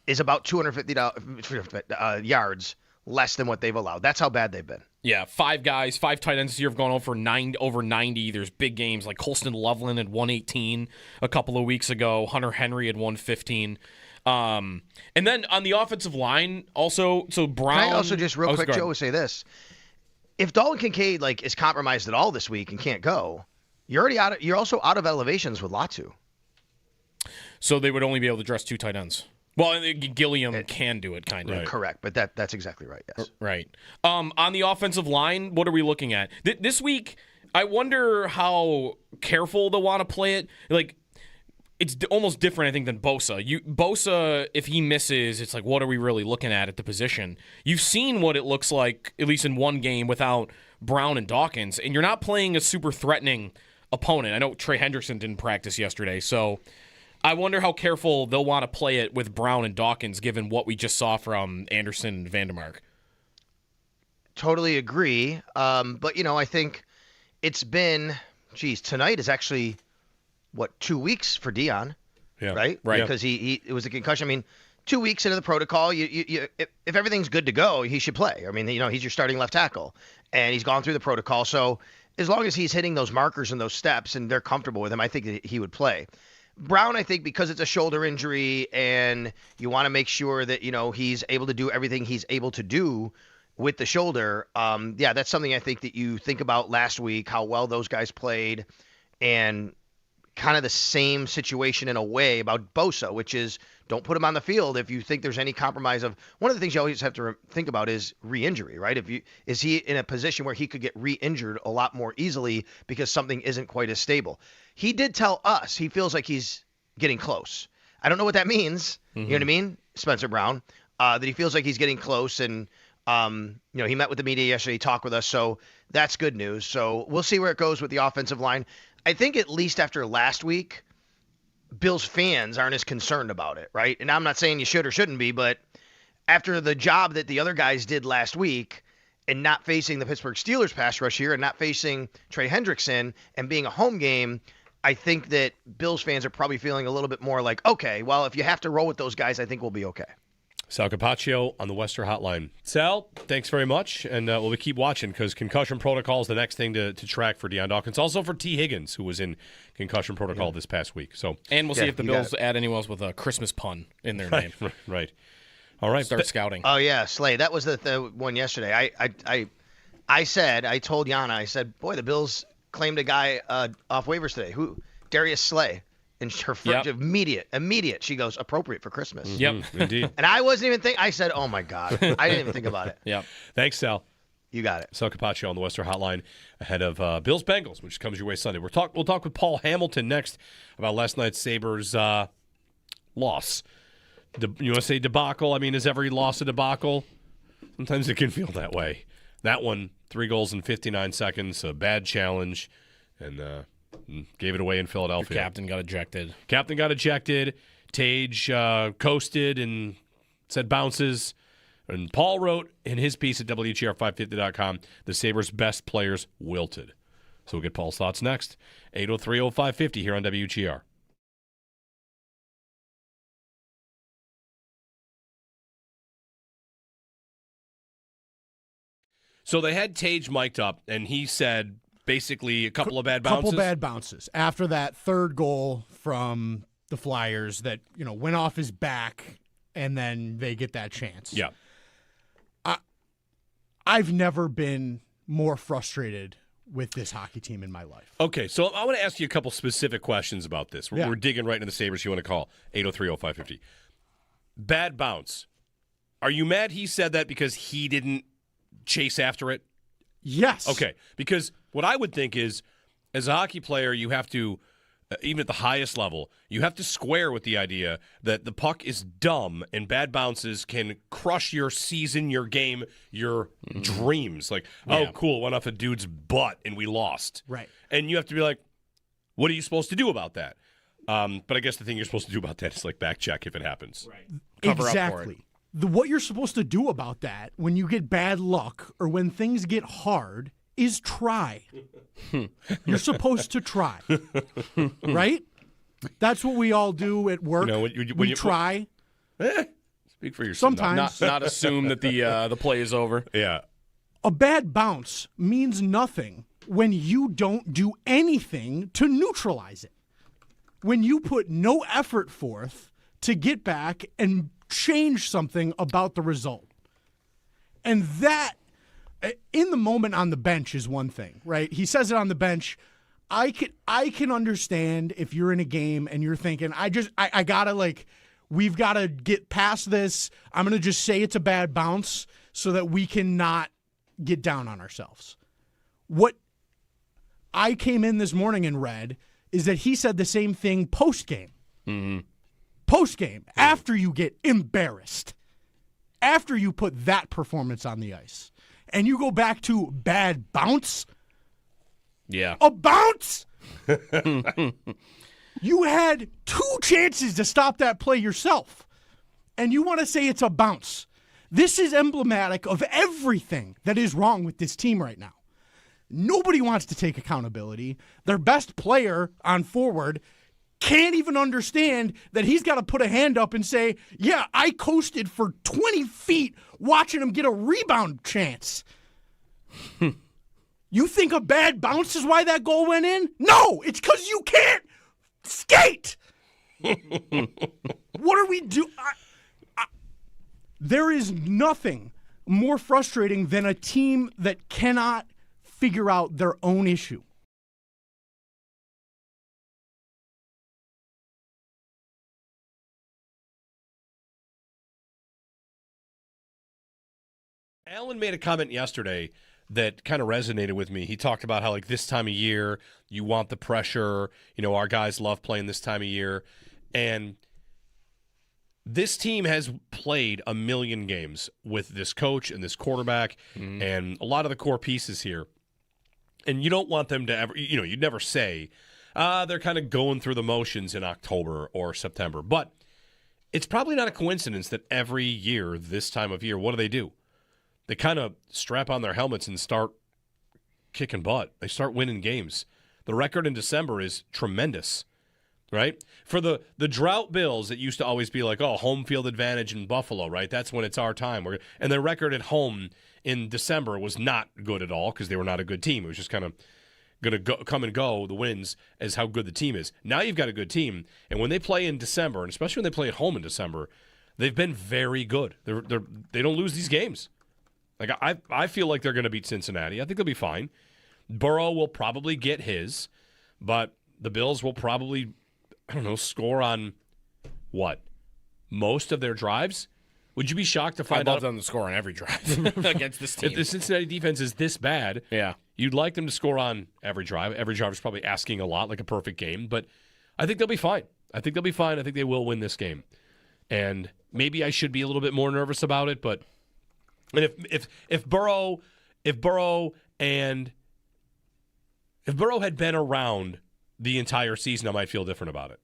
is about 250 yards less than what they've allowed. That's how bad they've been. Yeah, 5 tight ends this year have gone over 90. There's big games like Colston Loveland at 118 a couple of weeks ago. Hunter Henry at 115. And then on the offensive line, also, so Brown. Can I also just real quick, Joe, say this? If Dalton Kincaid is compromised at all this week and can't go, you're already out. You're also out of elevations with Latu. So they would only be able to dress 2 tight ends. Well, Gilliam can do it, kind of. Right. Correct, but that's exactly right, yes. Right. On the offensive line, what are we looking at? This week, I wonder how careful they'll want to play it. It's almost different, I think, than Bosa. Bosa, if he misses, it's what are we really looking at the position? You've seen what it looks like, at least in one game, without Brown and Dawkins, and you're not playing a super threatening opponent. I know Trey Hendrickson didn't practice yesterday, so I wonder how careful they'll want to play it with Brown and Dawkins, given what we just saw from Anderson and Vandermark. Totally agree. But, I think it's been, tonight is actually, 2 weeks for Dion, right? Right. Because it was a concussion. I mean, 2 weeks into the protocol, if everything's good to go, he should play. I mean, he's your starting left tackle, and he's gone through the protocol. So as long as he's hitting those markers and those steps and they're comfortable with him, I think that he would play. Brown, I think, because it's a shoulder injury and you want to make sure that, he's able to do everything he's able to do with the shoulder. That's something I think that you think about last week, how well those guys played, and kind of the same situation in a way about Bosa, which is don't put him on the field if you think there's any compromise of. One of the things you always have to think about is re-injury, right? Is he in a position where he could get re-injured a lot more easily because something isn't quite as stable? He did tell us he feels like he's getting close. I don't know what that means. You know what I mean, Spencer Brown, that he feels like he's getting close, and he met with the media yesterday, talked with us, so that's good news. So we'll see where it goes with the offensive line. I think at least after last week, Bills fans aren't as concerned about it, right? And I'm not saying you should or shouldn't be, but after the job that the other guys did last week and not facing the Pittsburgh Steelers pass rush here and not facing Trey Hendrickson and being a home game, I think that Bills fans are probably feeling a little bit more like, okay, well, if you have to roll with those guys, I think we'll be okay. Sal Capaccio on the Western Hotline. Sal, thanks very much, and we'll keep watching because concussion protocol is the next thing to track for Deion Dawkins. Also for T. Higgins, who was in concussion protocol this past week. And we'll see if the Bills add anyone else with a Christmas pun in their name. Right. All right. Start scouting. Oh, yeah, Slay. That was the one yesterday. I told Yana, I said, boy, the Bills claimed a guy off waivers today. Who? Darius Slay. And her first immediate. She goes, appropriate for Christmas. Yep, indeed. And I wasn't even thinking. I said, oh my God. I didn't even think about it. Yep. Thanks, Sal. You got it. Sal Capaccio on the Western Hotline ahead of Bills Bengals, which comes your way Sunday. We'll talk with Paul Hamilton next about last night's Sabres loss. You want to say debacle? I mean, is every loss a debacle? Sometimes it can feel that way. That one, 3 goals in 59 seconds, a bad challenge, and gave it away in Philadelphia. Your captain got ejected. Tage coasted and said bounces. And Paul wrote in his piece at WGR550.com, the Sabres' best players wilted. So we'll get Paul's thoughts next. 803-0550 here on WGR. So they had Tage mic'd up, and he said basically a couple of bad bounces. Couple bad bounces. After that third goal from the Flyers that, went off his back, and then they get that chance. Yeah. I've never been more frustrated with this hockey team in my life. Okay, so I want to ask you a couple specific questions about this. Yeah. We're digging right into the Sabres. You want to call 803-0550. Bad bounce. Are you mad he said that because he didn't chase after it? Yes. Okay, because what I would think is, as a hockey player, you have to, even at the highest level, you have to square with the idea that the puck is dumb and bad bounces can crush your season, your game, your dreams. Like, oh, cool, went off a dude's butt and we lost. Right. And you have to be like, what are you supposed to do about that? But I guess the thing you're supposed to do about that is like back check if it happens. Right. Cover exactly. up for it. What you're supposed to do about that when you get bad luck or when things get hard is try. You're supposed to try. Right? That's what we all do at work. We try. Speak for yourself. Sometimes. Not assume that the play is over. Yeah. A bad bounce means nothing when you don't do anything to neutralize it. When you put no effort forth to get back and change something about the result. And that, in the moment on the bench, is one thing, right? He says it on the bench. I can understand if you're in a game and you're thinking, I gotta, like, we've got to get past this. I'm going to just say it's a bad bounce so that we can not get down on ourselves. What I came in this morning and read is that he said the same thing post-game. Mm-hmm. Post-game, after you get embarrassed, after you put that performance on the ice, and you go back to bad bounce. Yeah. A bounce? You had 2 chances to stop that play yourself, and you want to say it's a bounce. This is emblematic of everything that is wrong with this team right now. Nobody wants to take accountability. Their best player on forward can't even understand that he's got to put a hand up and say, yeah, I coasted for 20 feet watching him get a rebound chance. You think a bad bounce is why that goal went in? No, it's because you can't skate. What are we doing? There is nothing more frustrating than a team that cannot figure out their own issue. Alan made a comment yesterday that kind of resonated with me. He talked about how, like, this time of year, you want the pressure. You know, our guys love playing this time of year. And this team has played a million games with this coach and this quarterback and a lot of the core pieces here. And you don't want them to ever, you'd never say, they're kind of going through the motions in October or September. But it's probably not a coincidence that every year, this time of year, what do? They kind of strap on their helmets and start kicking butt. They start winning games. The record in December is tremendous, right? For the drought Bills, it used to always be like, oh, home field advantage in Buffalo, right? That's when it's our time. And their record at home in December was not good at all because they were not a good team. It was just kind of going to come and go, the wins, as how good the team is. Now you've got a good team, and when they play in December, and especially when they play at home in December, they've been very good. They don't lose these games. Like, I feel like they're going to beat Cincinnati. I think they'll be fine. Burrow will probably get his, but the Bills will probably, score on what? Most of their drives? Would you be shocked to find out? I'd love them to score on every drive against this team. If the Cincinnati defense is this bad, you'd like them to score on every drive. Every drive is probably asking a lot, like a perfect game, but I think they'll be fine. I think they will win this game. And maybe I should be a little bit more nervous about it, but and if Burrow had been around the entire season, I might feel different about it.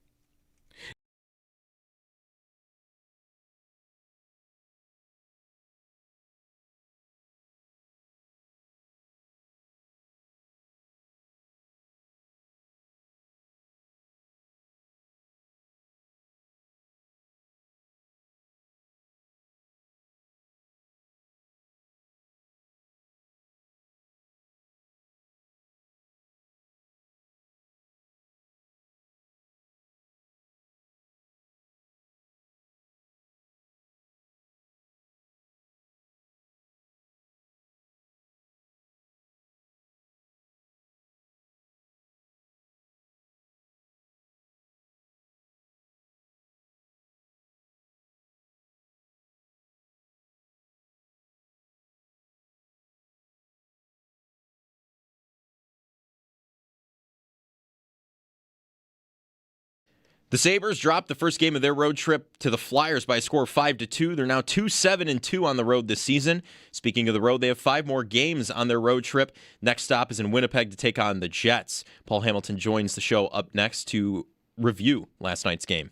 The Sabres dropped the first game of their road trip to the Flyers by a score of 5-2. They're now 2-7-2 on the road this season. Speaking of the road, they have 5 more games on their road trip. Next stop is in Winnipeg to take on the Jets. Paul Hamilton joins the show up next to review last night's game.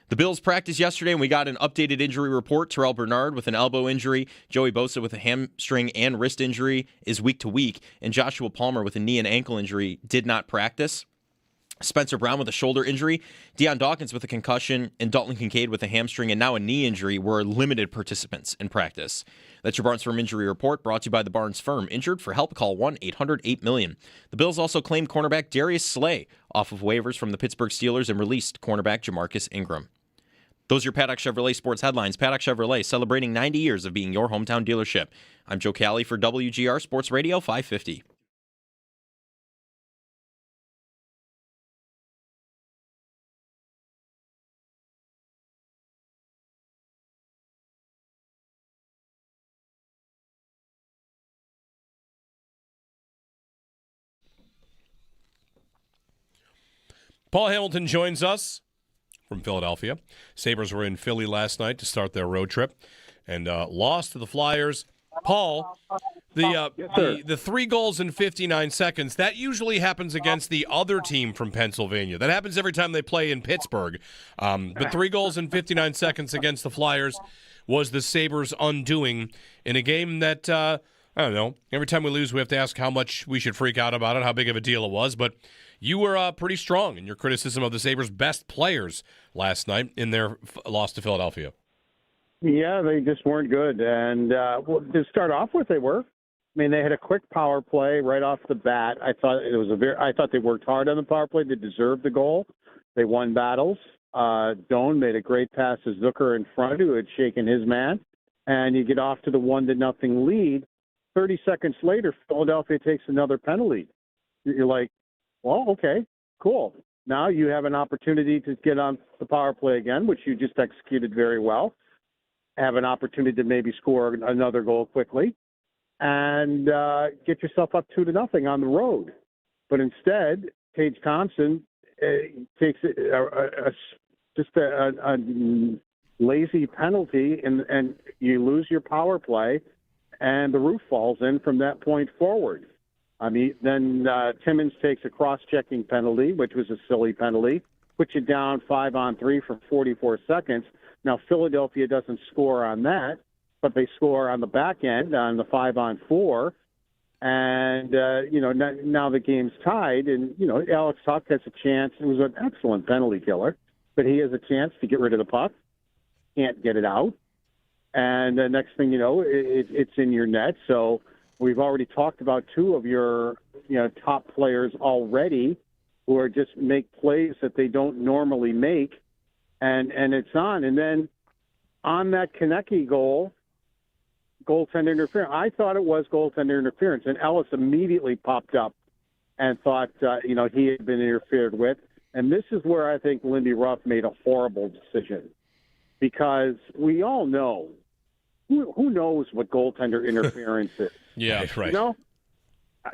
The Bills practiced yesterday, and we got an updated injury report. Terrell Bernard with an elbow injury, Joey Bosa with a hamstring and wrist injury is week to week, and Joshua Palmer with a knee and ankle injury did not practice. Spencer Brown with a shoulder injury, Deion Dawkins with a concussion, and Dalton Kincaid with a hamstring and now a knee injury were limited participants in practice. That's your Barnes Firm Injury Report, brought to you by the Barnes Firm. Injured? For help, call 1-800-8-million. The Bills also claimed cornerback Darius Slay off of waivers from the Pittsburgh Steelers and released cornerback Jamarcus Ingram. Those are your Paddock Chevrolet sports headlines. Paddock Chevrolet, celebrating 90 years of being your hometown dealership. I'm Joe Cali for WGR Sports Radio 550. Paul Hamilton joins us from Philadelphia. Sabres were in Philly last night to start their road trip and lost to the Flyers. Paul, the 3 goals in 59 seconds, that usually happens against the other team from Pennsylvania. That happens every time they play in Pittsburgh. But 3 goals in 59 seconds against the Flyers was the Sabres' undoing in a game that, I don't know, every time we lose we have to ask how much we should freak out about it, how big of a deal it was. But you were pretty strong in your criticism of the Sabres' best players last night in their loss to Philadelphia. Yeah, they just weren't good. And to start off with, they were. I mean, they had a quick power play right off the bat. I thought they worked hard on the power play. They deserved the goal. They won battles. Doan made a great pass to Zucker in front, who had shaken his man. And you get off to the 1-0 lead. 30 seconds later, Philadelphia takes another penalty. You're like, well, okay, cool. Now you have an opportunity to get on the power play again, which you just executed very well. Have an opportunity to maybe score another goal quickly and get yourself up 2-0 on the road. But instead, Tage Thompson takes just a lazy penalty, and you lose your power play, and the roof falls in from that point forward. I mean, then Timmins takes a cross-checking penalty, which was a silly penalty, puts you down 5-on-3 for 44 seconds. Now, Philadelphia doesn't score on that, but they score on the back end on the 5-on-4. And, now the game's tied. And, Alex Tuck has a chance. It was an excellent penalty killer, but he has a chance to get rid of the puck. Can't get it out. And the next thing you know, it's in your net. So we've already talked about 2 of your, top players already who are just make plays that they don't normally make. And it's on. And then on that Konecny goal, goaltender interference, I thought it was goaltender interference. And Ellis immediately popped up and thought, he had been interfered with. And this is where I think Lindy Ruff made a horrible decision, because we all know, who knows what goaltender interference is. Yeah, right.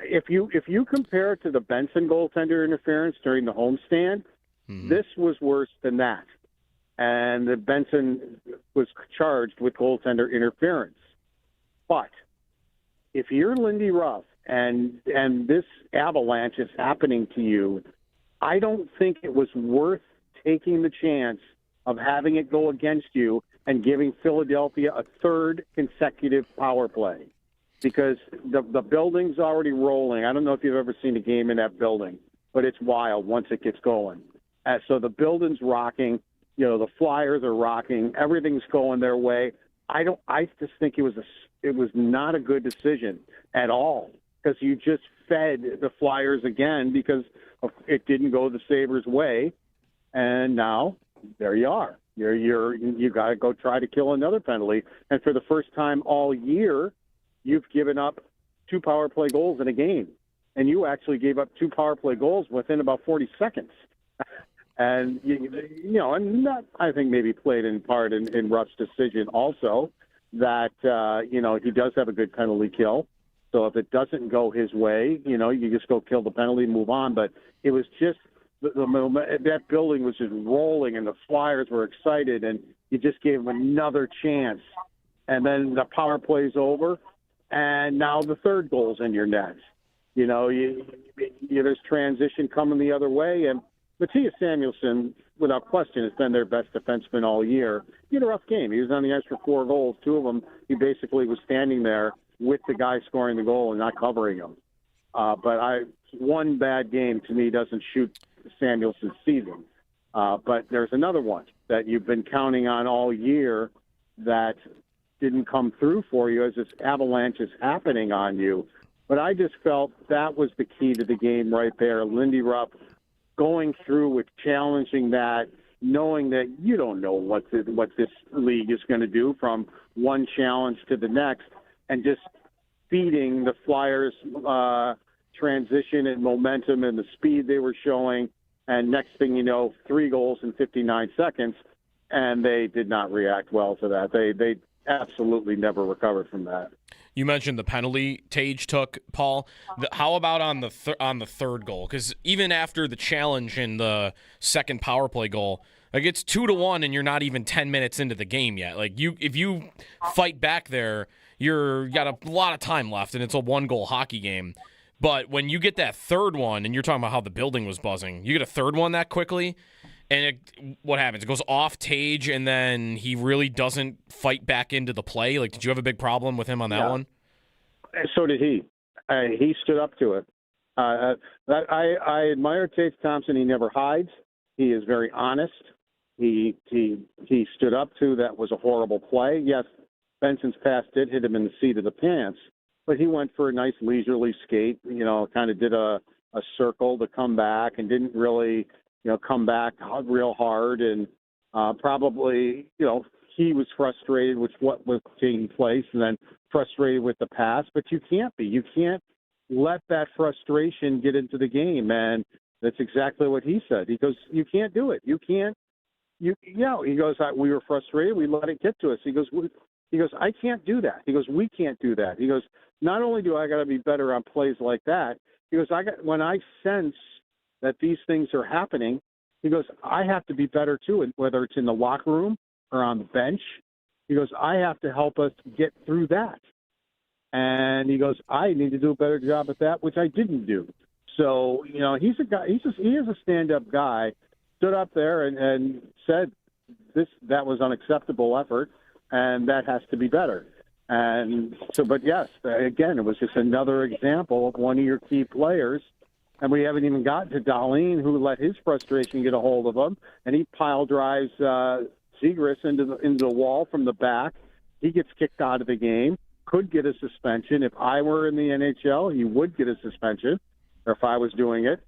If you compare it to the Benson goaltender interference during the homestand, this was worse than that. And the Benson was charged with goaltender interference. But if you're Lindy Ruff and this avalanche is happening to you, I don't think it was worth taking the chance of having it go against you and giving Philadelphia a 3rd consecutive power play, because the building's already rolling. I don't know if you've ever seen a game in that building, but it's wild once it gets going. So the building's rocking. The Flyers are rocking. Everything's going their way. I just think it was not a good decision at all, because you just fed the Flyers again because it didn't go the Sabres' way, and now there you are. You got to go try to kill another penalty, and for the first time all year, you've given up 2 power play goals in a game, and you actually gave up 2 power play goals within about 40 seconds. And, and that, I think, maybe played in part in Ruff's decision also, that, he does have a good penalty kill. So if it doesn't go his way, you just go kill the penalty and move on. But it was just that building was just rolling, and the Flyers were excited, and you just gave them another chance. And then the power play's over, and now the third goal's in your net. There's transition coming the other way, and Mattias Samuelsson, without question, has been their best defenseman all year. He had a rough game. He was on the ice for 4 goals. 2 of them, he basically was standing there with the guy scoring the goal and not covering him. But one bad game, to me, doesn't shoot Samuelson's season. But there's another one that you've been counting on all year that didn't come through for you as this avalanche is happening on you. But I just felt that was the key to the game right there. Lindy Ruff going through with challenging that, knowing that you don't know what this league is going to do from one challenge to the next, and just feeding the Flyers transition and momentum and the speed they were showing. And next thing you know, 3 goals in 59 seconds, and they did not react well to that. They absolutely never recovered from that. You mentioned the penalty Tage took, Paul. How about on the third goal? Because even after the challenge in the second power play goal, like it's 2-1, and you're not even 10 minutes into the game yet. Like if you fight back there, you're got a lot of time left, and it's a 1-goal hockey game. But when you get that third one, and you're talking about how the building was buzzing, you get a third one that quickly. And what happens? It goes off Tage, and then he really doesn't fight back into the play. Like, did you have a big problem with him on that one? So did he. He stood up to it. I admire Tage Thompson. He never hides. He is very honest. He stood up to that was a horrible play. Yes, Benson's pass did hit him in the seat of the pants, but he went for a nice leisurely skate. Kind of did a circle to come back and didn't really come back real hard, and probably, he was frustrated with what was taking place and then frustrated with the pass, but you can't be. You can't let that frustration get into the game, and that's exactly what he said. He goes, you can't do it. You can't. He goes, we were frustrated. We let it get to us. He goes, I can't do that. He goes, we can't do that. He goes, not only do I got to be better on plays like that, he goes, when I sense that these things are happening, he goes, I have to be better too, and whether it's in the locker room or on the bench. He goes, I have to help us get through that. And he goes, I need to do a better job at that, which I didn't do. So, he's a guy, he is a stand-up guy, stood up there and said that was unacceptable effort, and that has to be better. And so, but yes, again, it was just another example of one of your key players. And we haven't even gotten to Dahlin, who let his frustration get a hold of him, and he pile drives Zegras into the wall from the back. He gets kicked out of the game, could get a suspension. If I were in the NHL, he would get a suspension, or if I was doing it.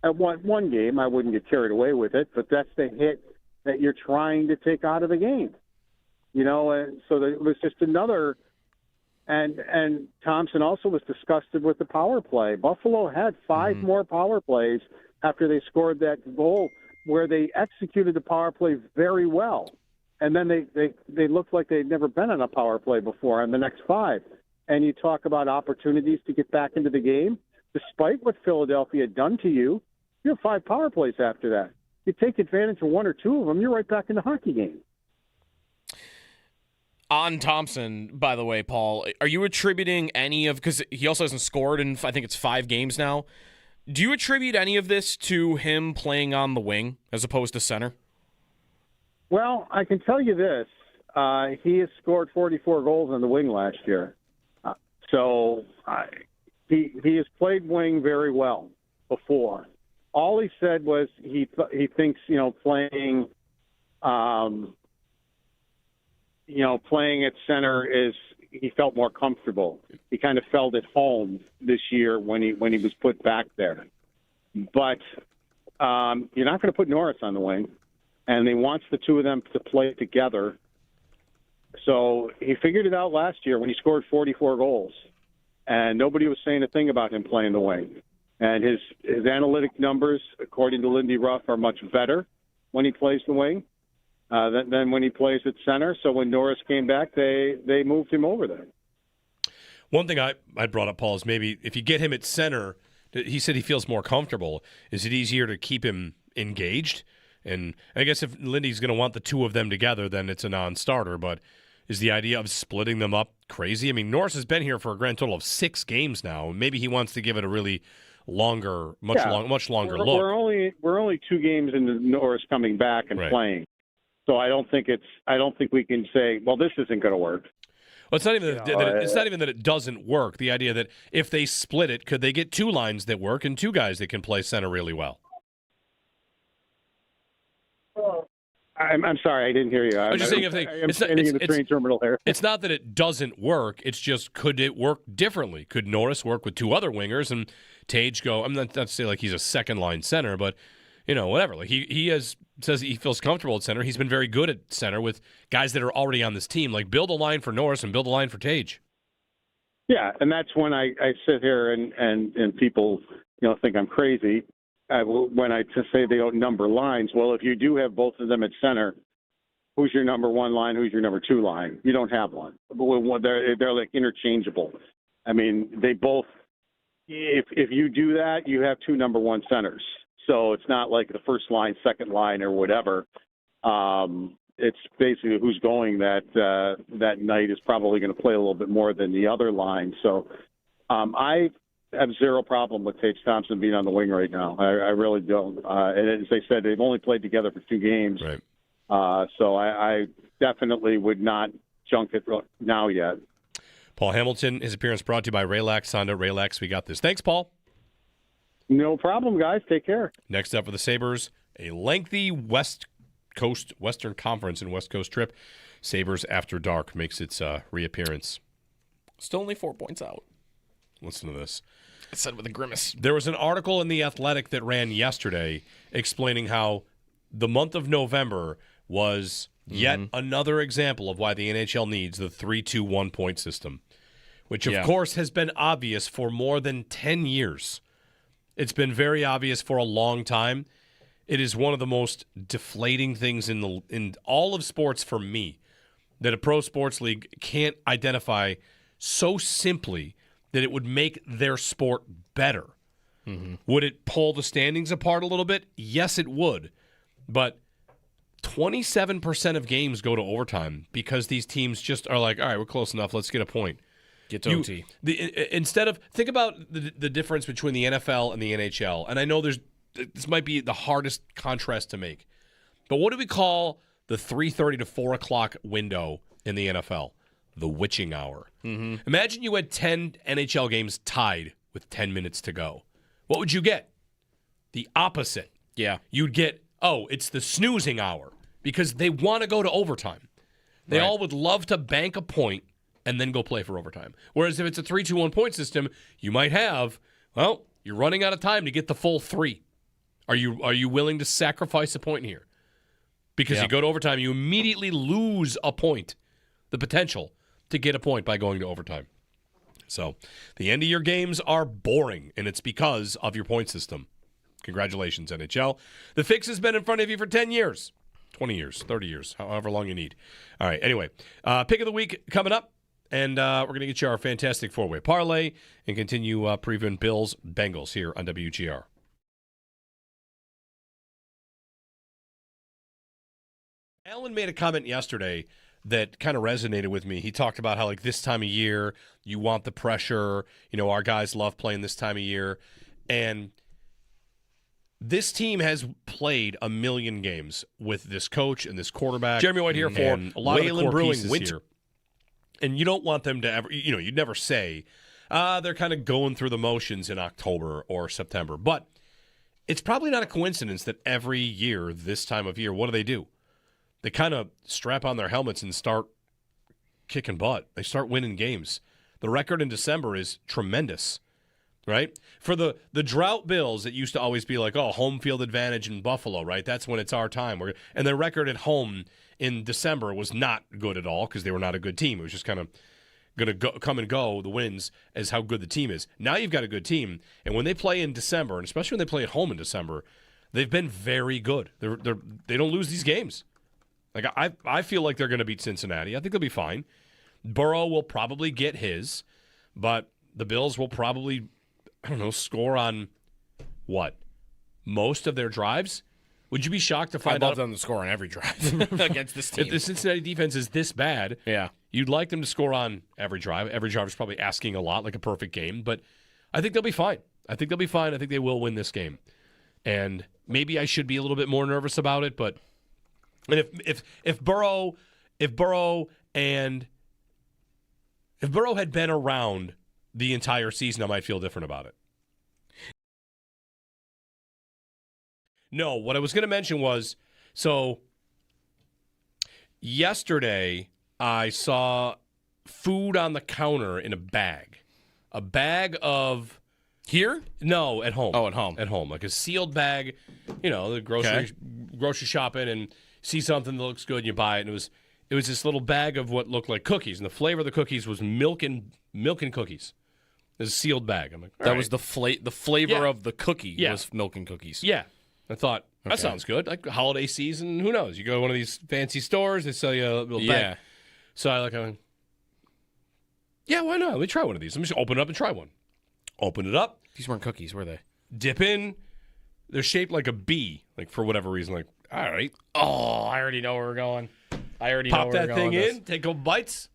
At one game, I wouldn't get carried away with it, but that's the hit that you're trying to take out of the game. And so it was just another. And Thompson also was disgusted with the power play. Buffalo had 5 more power plays after they scored that goal, where they executed the power play very well. And then they looked like they'd never been on a power play before on the next 5. And you talk about opportunities to get back into the game. Despite what Philadelphia had done to you, you have 5 power plays after that. You take advantage of 1 or 2 of them, you're right back in the hockey game. On Thompson, by the way, Paul, are you attributing any of, because he also hasn't scored in, I think it's 5 games now, do you attribute any of this to him playing on the wing as opposed to center? Well, I can tell you this. He has scored 44 goals on the wing last year. He has played wing very well before. All he said was he thinks, playing playing at center he felt more comfortable. He kind of felt at home this year when he was put back there. But you're not going to put Norris on the wing, and he wants the 2 of them to play together. So he figured it out last year when he scored 44 goals, and nobody was saying a thing about him playing the wing. And his analytic numbers, according to Lindy Ruff, are much better when he plays the wing than when he plays at center. So when Norris came back, they moved him over there. One thing I brought up, Paul, is maybe if you get him at center, he said he feels more comfortable. Is it easier to keep him engaged? And I guess if Lindy's going to want the two of them together, then it's a non-starter. But is the idea of splitting them up crazy? I mean, Norris has been here for a grand total of 6 games now. Maybe he wants to give it a really longer, much longer look. We're only 2 games into Norris coming back and playing, so I don't think we can say, well, this isn't going to work. Well, it's not even it's not even that it doesn't work. The idea that if they split it, could they get 2 lines that work and 2 guys that can play center really well? I'm sorry, I didn't hear you. I was just saying, I'm standing in the train terminal here. It's not that it doesn't work. It's just, could it work differently? Could Norris work with 2 other wingers and Tage go? I'm not to say like he's a second line center, but whatever. Like he says he feels comfortable at center. He's been very good at center with guys that are already on this team. Like, build a line for Norris and build a line for Tage. Yeah, and that's when I sit here and people think I'm crazy. When I say they don't number lines, well, if you do have both of them at center, who's your number 1 line? Who's your number 2 line? You don't have one. They're like interchangeable. I mean, they both. If you do that, you have 2 number 1 centers. So it's not like the first line, second line, or whatever. It's basically who's going that night is probably going to play a little bit more than the other line. So I have zero problem with Tage Thompson being on the wing right now. I really don't. And as they said, they've only played together for 2 games. Right. So I definitely would not junk it now yet. Paul Hamilton, his appearance brought to you by Raylax Honda. Raylax, we got this. Thanks, Paul. No problem, guys. Take care. Next up for the Sabres, a lengthy Western Conference and West Coast trip. Sabres After Dark makes its reappearance. Still only 4 points out. Listen to this. I said with a grimace. There was an article in The Athletic that ran yesterday explaining how the month of November was yet another example of why the NHL needs the 3-2-1 point system, which, of course, has been obvious for more than 10 years. It's been very obvious for a long time. It is one of the most deflating things in all of sports for me that a pro sports league can't identify so simply that it would make their sport better. Would it pull the standings apart a little bit? Yes, it would. But 27% of games go to overtime because these teams just are like, all right, we're close enough. Let's get a point. Get to OT. Instead of, think about the difference between the NFL and the NHL. And I know this might be the hardest contrast to make. But what do we call the 3:30 to 4 o'clock window in the NFL? The witching hour. Imagine you had 10 NHL games tied with 10 minutes to go. What would you get? The opposite. Yeah. You'd get, it's the snoozing hour because they want to go to overtime. They all would love to bank a point and then go play for overtime. Whereas if it's a 3-2-1 point system, you might have, you're running out of time to get the full 3. Are you willing to sacrifice a point here? Because you go to overtime, you immediately lose a point, the potential to get a point by going to overtime. So the end of your games are boring, and it's because of your point system. Congratulations, NHL. The fix has been in front of you for 10 years, 20 years, 30 years, however long you need. All right, anyway, pick of the week coming up, and we're going to get you our fantastic 4-way parlay and continue previewing Bills-Bengals here on WGR. Alan made a comment yesterday that kind of resonated with me. He talked about how, like, this time of year, you want the pressure. Our guys love playing this time of year. And this team has played a million games with this coach and this quarterback. Jeremy White here for a lot of the core Brewing pieces winter. here. And you don't want them to ever, you'd never say, they're kind of going through the motions in October or September. But it's probably not a coincidence that every year, this time of year, what do? They kind of strap on their helmets and start kicking butt. They start winning games. The record in December is tremendous, right? For the drought Bills, it used to always be like, home field advantage in Buffalo, right? That's when it's our time. And their record at home in December was not good at all because they were not a good team. It was just kind of going to come and go, the wins, as how good the team is. Now you've got a good team, and when they play in December, and especially when they play at home in December, they've been very good. They don't lose these games. Like, I feel like they're going to beat Cincinnati. I think they'll be fine. Burrow will probably get his, but the Bills will probably I don't know, score on what? Most of their drives? Would you be shocked to find I'd out love them to score on every drive against this team? if the Cincinnati defense is this bad? Yeah. You'd like them to score on every drive. Every drive is probably asking a lot, like a perfect game, but I think they'll be fine. I think they will win this game. And maybe I should be a little bit more nervous about it, but if Burrow had been around the entire season, I might feel different about it. No, what I was going to mention was, so yesterday I saw food on the counter in a bag. A bag of... Here? No, at home. Oh, at home. At home. Like a sealed bag, the grocery shopping, and see something that looks good and you buy it. And it was this little bag of what looked like cookies. And the flavor of the cookies was milk and cookies. It was a sealed bag. I'm like, that was the flavor of the cookie was milk and cookies. Yeah. I thought, that sounds good. Like holiday season, who knows? You go to one of these fancy stores, they sell you a little bag. So I'm like, yeah, why not? Let me try one of these. Let me just open it up and try one. Open it up. These weren't cookies, were they? Dip in. They're shaped like a bee, like for whatever reason. Like, all right. Oh, I already know where we're going. Pop that thing in, take a couple bites.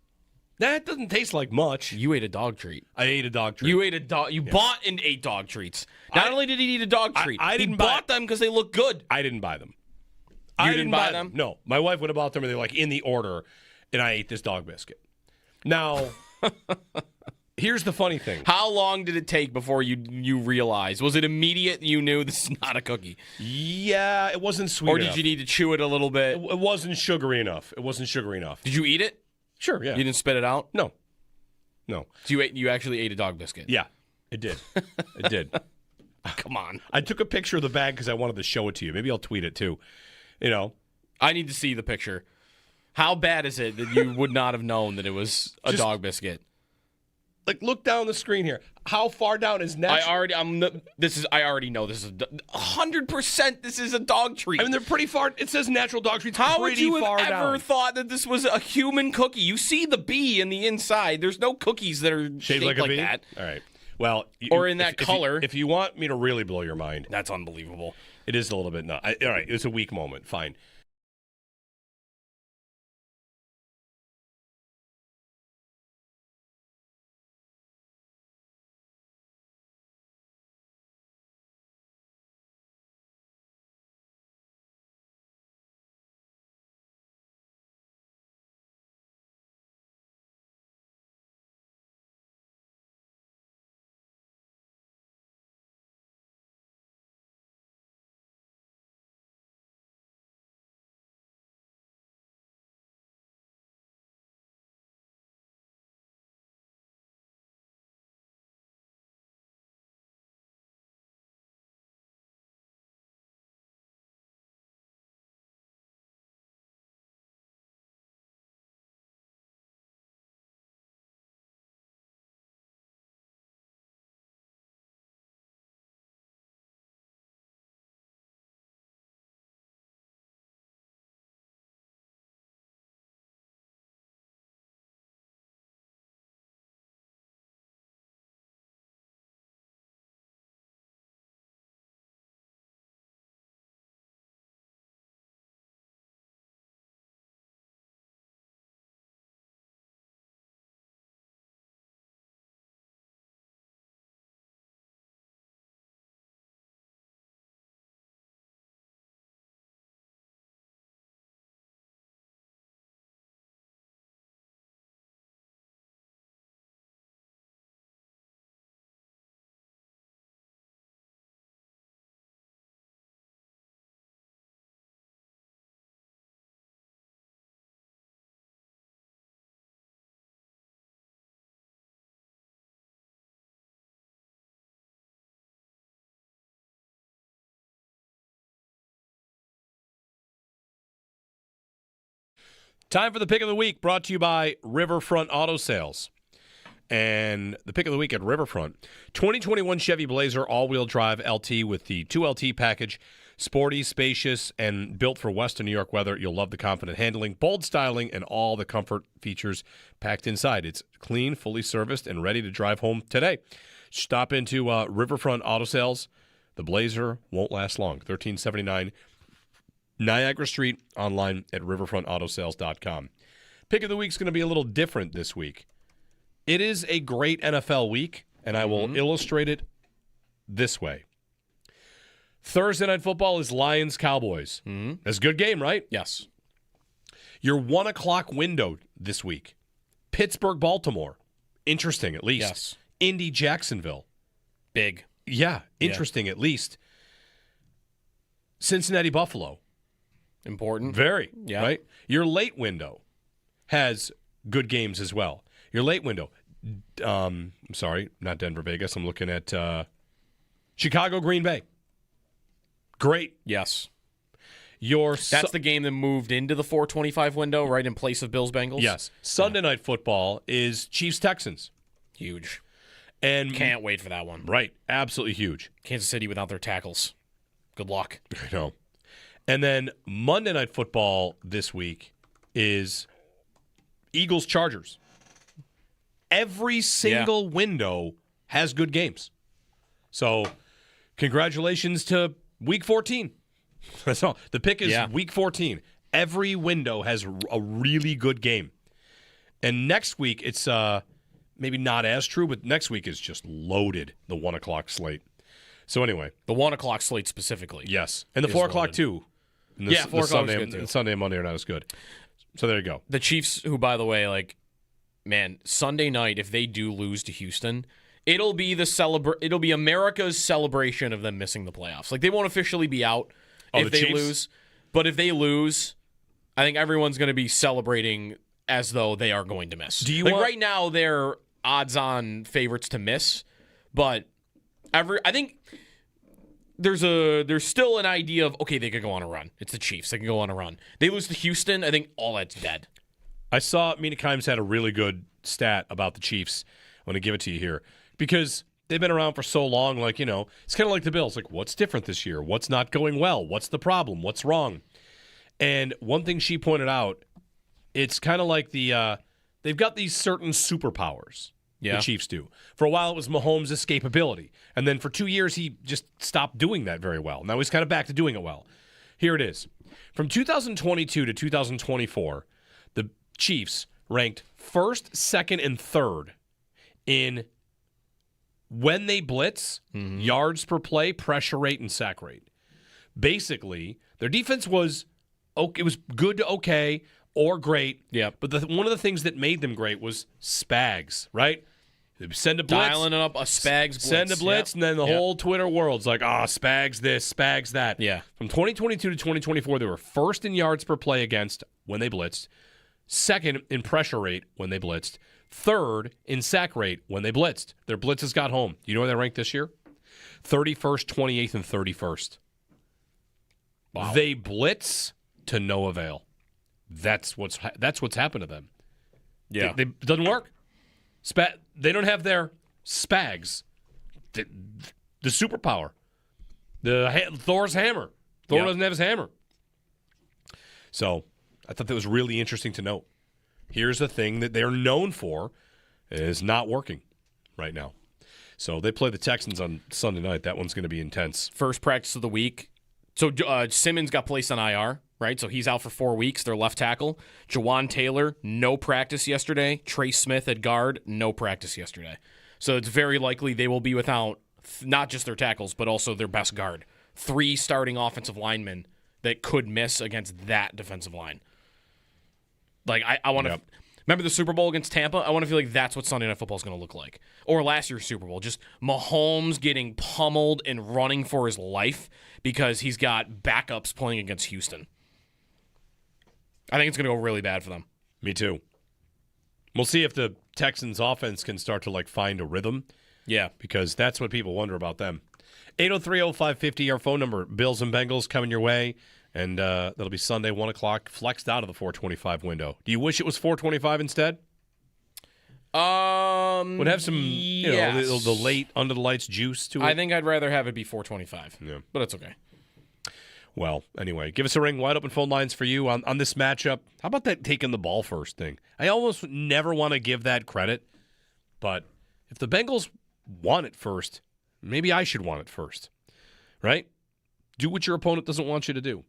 That doesn't taste like much. You ate a dog treat. I ate a dog treat. You ate a dog. You bought and ate dog treats. Not only did he eat a dog treat, I didn't he bought them because they look good. I didn't buy them. You didn't buy them? No. My wife would have bought them, and they're like in the order, and I ate this dog biscuit. Now, here's the funny thing. How long did it take before you realized? Was it immediate you knew this is not a cookie? Yeah, it wasn't sweet enough. Or enough. did you need to chew it a little bit? It wasn't sugary enough. Did you eat it? Sure, yeah. You didn't spit it out? No. So you actually ate a dog biscuit? Yeah, it did. It did. Come on. I took a picture of the bag because I wanted to show it to you. Maybe I'll tweet it too. I need to see the picture. How bad is it that you would not have known that it was a dog biscuit? Like, look down the screen here. How far down is natural? I already know this is 100%. This is a dog treat. I mean, they're pretty far. It says natural dog treats. How would you have ever down. thought that this was a human cookie? You see the bee in the inside. There's no cookies that are shaped like a bee? that. All right. Well, or in that color. If you want me to really blow your mind, that's unbelievable. It is a little bit nuts. All right, it's a weak moment. Fine. Time for the pick of the week, brought to you by Riverfront Auto Sales. And the pick of the week at Riverfront, 2021 Chevy Blazer all-wheel drive LT with the 2LT package, Sporty, spacious, and built for Western New York weather. You'll love the confident handling, bold styling, and all the comfort features packed inside. It's clean, fully serviced, and ready to drive home today. Stop into Riverfront Auto Sales. The Blazer won't last long. 1379 Niagara Street, online at riverfrontautosales.com. Pick of the week's going to be a little different this week. It is a great NFL week, and I will illustrate it this way. Thursday Night Football is Lions-Cowboys. That's a good game, right? Yes. Your 1 o'clock window this week. Pittsburgh-Baltimore. Interesting, at least. Yes. Indy-Jacksonville. Big. Yeah, interesting, at least. Cincinnati-Buffalo. Important. Very, Yeah. right? Your late window has good games as well. Your late window, I'm sorry, not Denver-Vegas. I'm looking at Chicago-Green Bay. Great. Yes. That's the game that moved into the 425 window, right, in place of Bills-Bengals? Yes. Sunday Night Football is Chiefs-Texans. Huge. And can't wait for that one. Right. Absolutely huge. Kansas City without their tackles. Good luck. I know. And then Monday Night Football this week is Eagles-Chargers. Every single window has good games. So congratulations to Week 14. That's all. The pick is Week 14. Every window has a really good game. And next week, it's maybe not as true, but next week is just loaded, the 1 o'clock slate. So anyway. The 1 o'clock slate specifically. Yes. And the 4 o'clock too. And the, 4 o'clock is good too. Sunday and Monday are not as good. So there you go. The Chiefs, who, by the way, Sunday night, if they do lose to Houston, it'll be America's celebration of them missing the playoffs. Like, they won't officially be out if they lose. But if they lose, I think everyone's going to be celebrating as though they are going to miss. Right now, they're odds-on favorites to miss, but I think there's still an idea of, okay, they could go on a run. It's the Chiefs. They can go on a run. They lose to Houston, I think all that's dead. I saw Mina Kimes had a really good stat about the Chiefs. I want to give it to you here because they've been around for so long. It's kind of like the Bills. Like, what's different this year? What's not going well? What's the problem? What's wrong? And one thing she pointed out, it's kind of like they've got these certain superpowers. Yeah. The Chiefs do. For a while, it was Mahomes' escapability. And then for 2 years, he just stopped doing that very well. Now he's kind of back to doing it well. Here it is. From 2022 to 2024, the Chiefs ranked first, second, and third in when they blitz, yards per play, pressure rate, and sack rate. Basically, their defense was good to okay or great. Yeah. But one of the things that made them great was Spags, right? They send a blitz. Dialing up a Spags blitz. Send a blitz, and then the whole Twitter world's like, Spags this, Spags that. Yeah. From 2022 to 2024, they were first in yards per play against when they blitzed, second in pressure rate when they blitzed, third in sack rate when they blitzed. Their blitzes got home. You know where they ranked this year? 31st, 28th, and 31st. Wow. They blitz to no avail. That's what's happened to them. Yeah. It doesn't work. They don't have their Spags, the superpower, Thor's hammer. Thor doesn't have his hammer. So I thought that was really interesting to note. Here's a thing that they're known for is not working right now. So they play the Texans on Sunday night. That one's going to be intense. First practice of the week. So Simmons got placed on IR, right? So he's out for 4 weeks, their left tackle. Jawan Taylor, no practice yesterday. Trey Smith at guard, no practice yesterday. So it's very likely they will be without not just their tackles, but also their best guard. 3 starting offensive linemen that could miss against that defensive line. Like, I want to remember the Super Bowl against Tampa? I want to feel like that's what Sunday Night Football is going to look like. Or last year's Super Bowl, just Mahomes getting pummeled and running for his life because he's got backups playing against Houston. I think it's going to go really bad for them. Me too. We'll see if the Texans offense can start to find a rhythm. Yeah. Because that's what people wonder about them. 803-0550, our phone number. Bills and Bengals coming your way. And that'll be Sunday, 1 o'clock, flexed out of the 425 window. Do you wish it was 425 instead? Would have some, the late under the lights juice to it. I think I'd rather have it be 425. Yeah. But it's okay. Well, anyway, give us a ring. Wide open phone lines for you on this matchup. How about that taking the ball first thing? I almost never want to give that credit, but if the Bengals want it first, maybe I should want it first, right? Do what your opponent doesn't want you to do.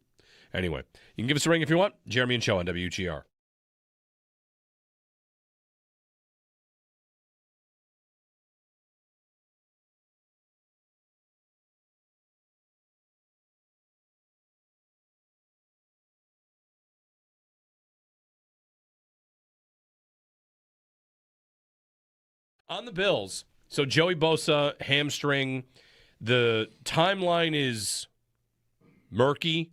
Anyway, you can give us a ring if you want. Jeremy and Show on WGR. On the Bills, so Joey Bosa, hamstring, the timeline is murky.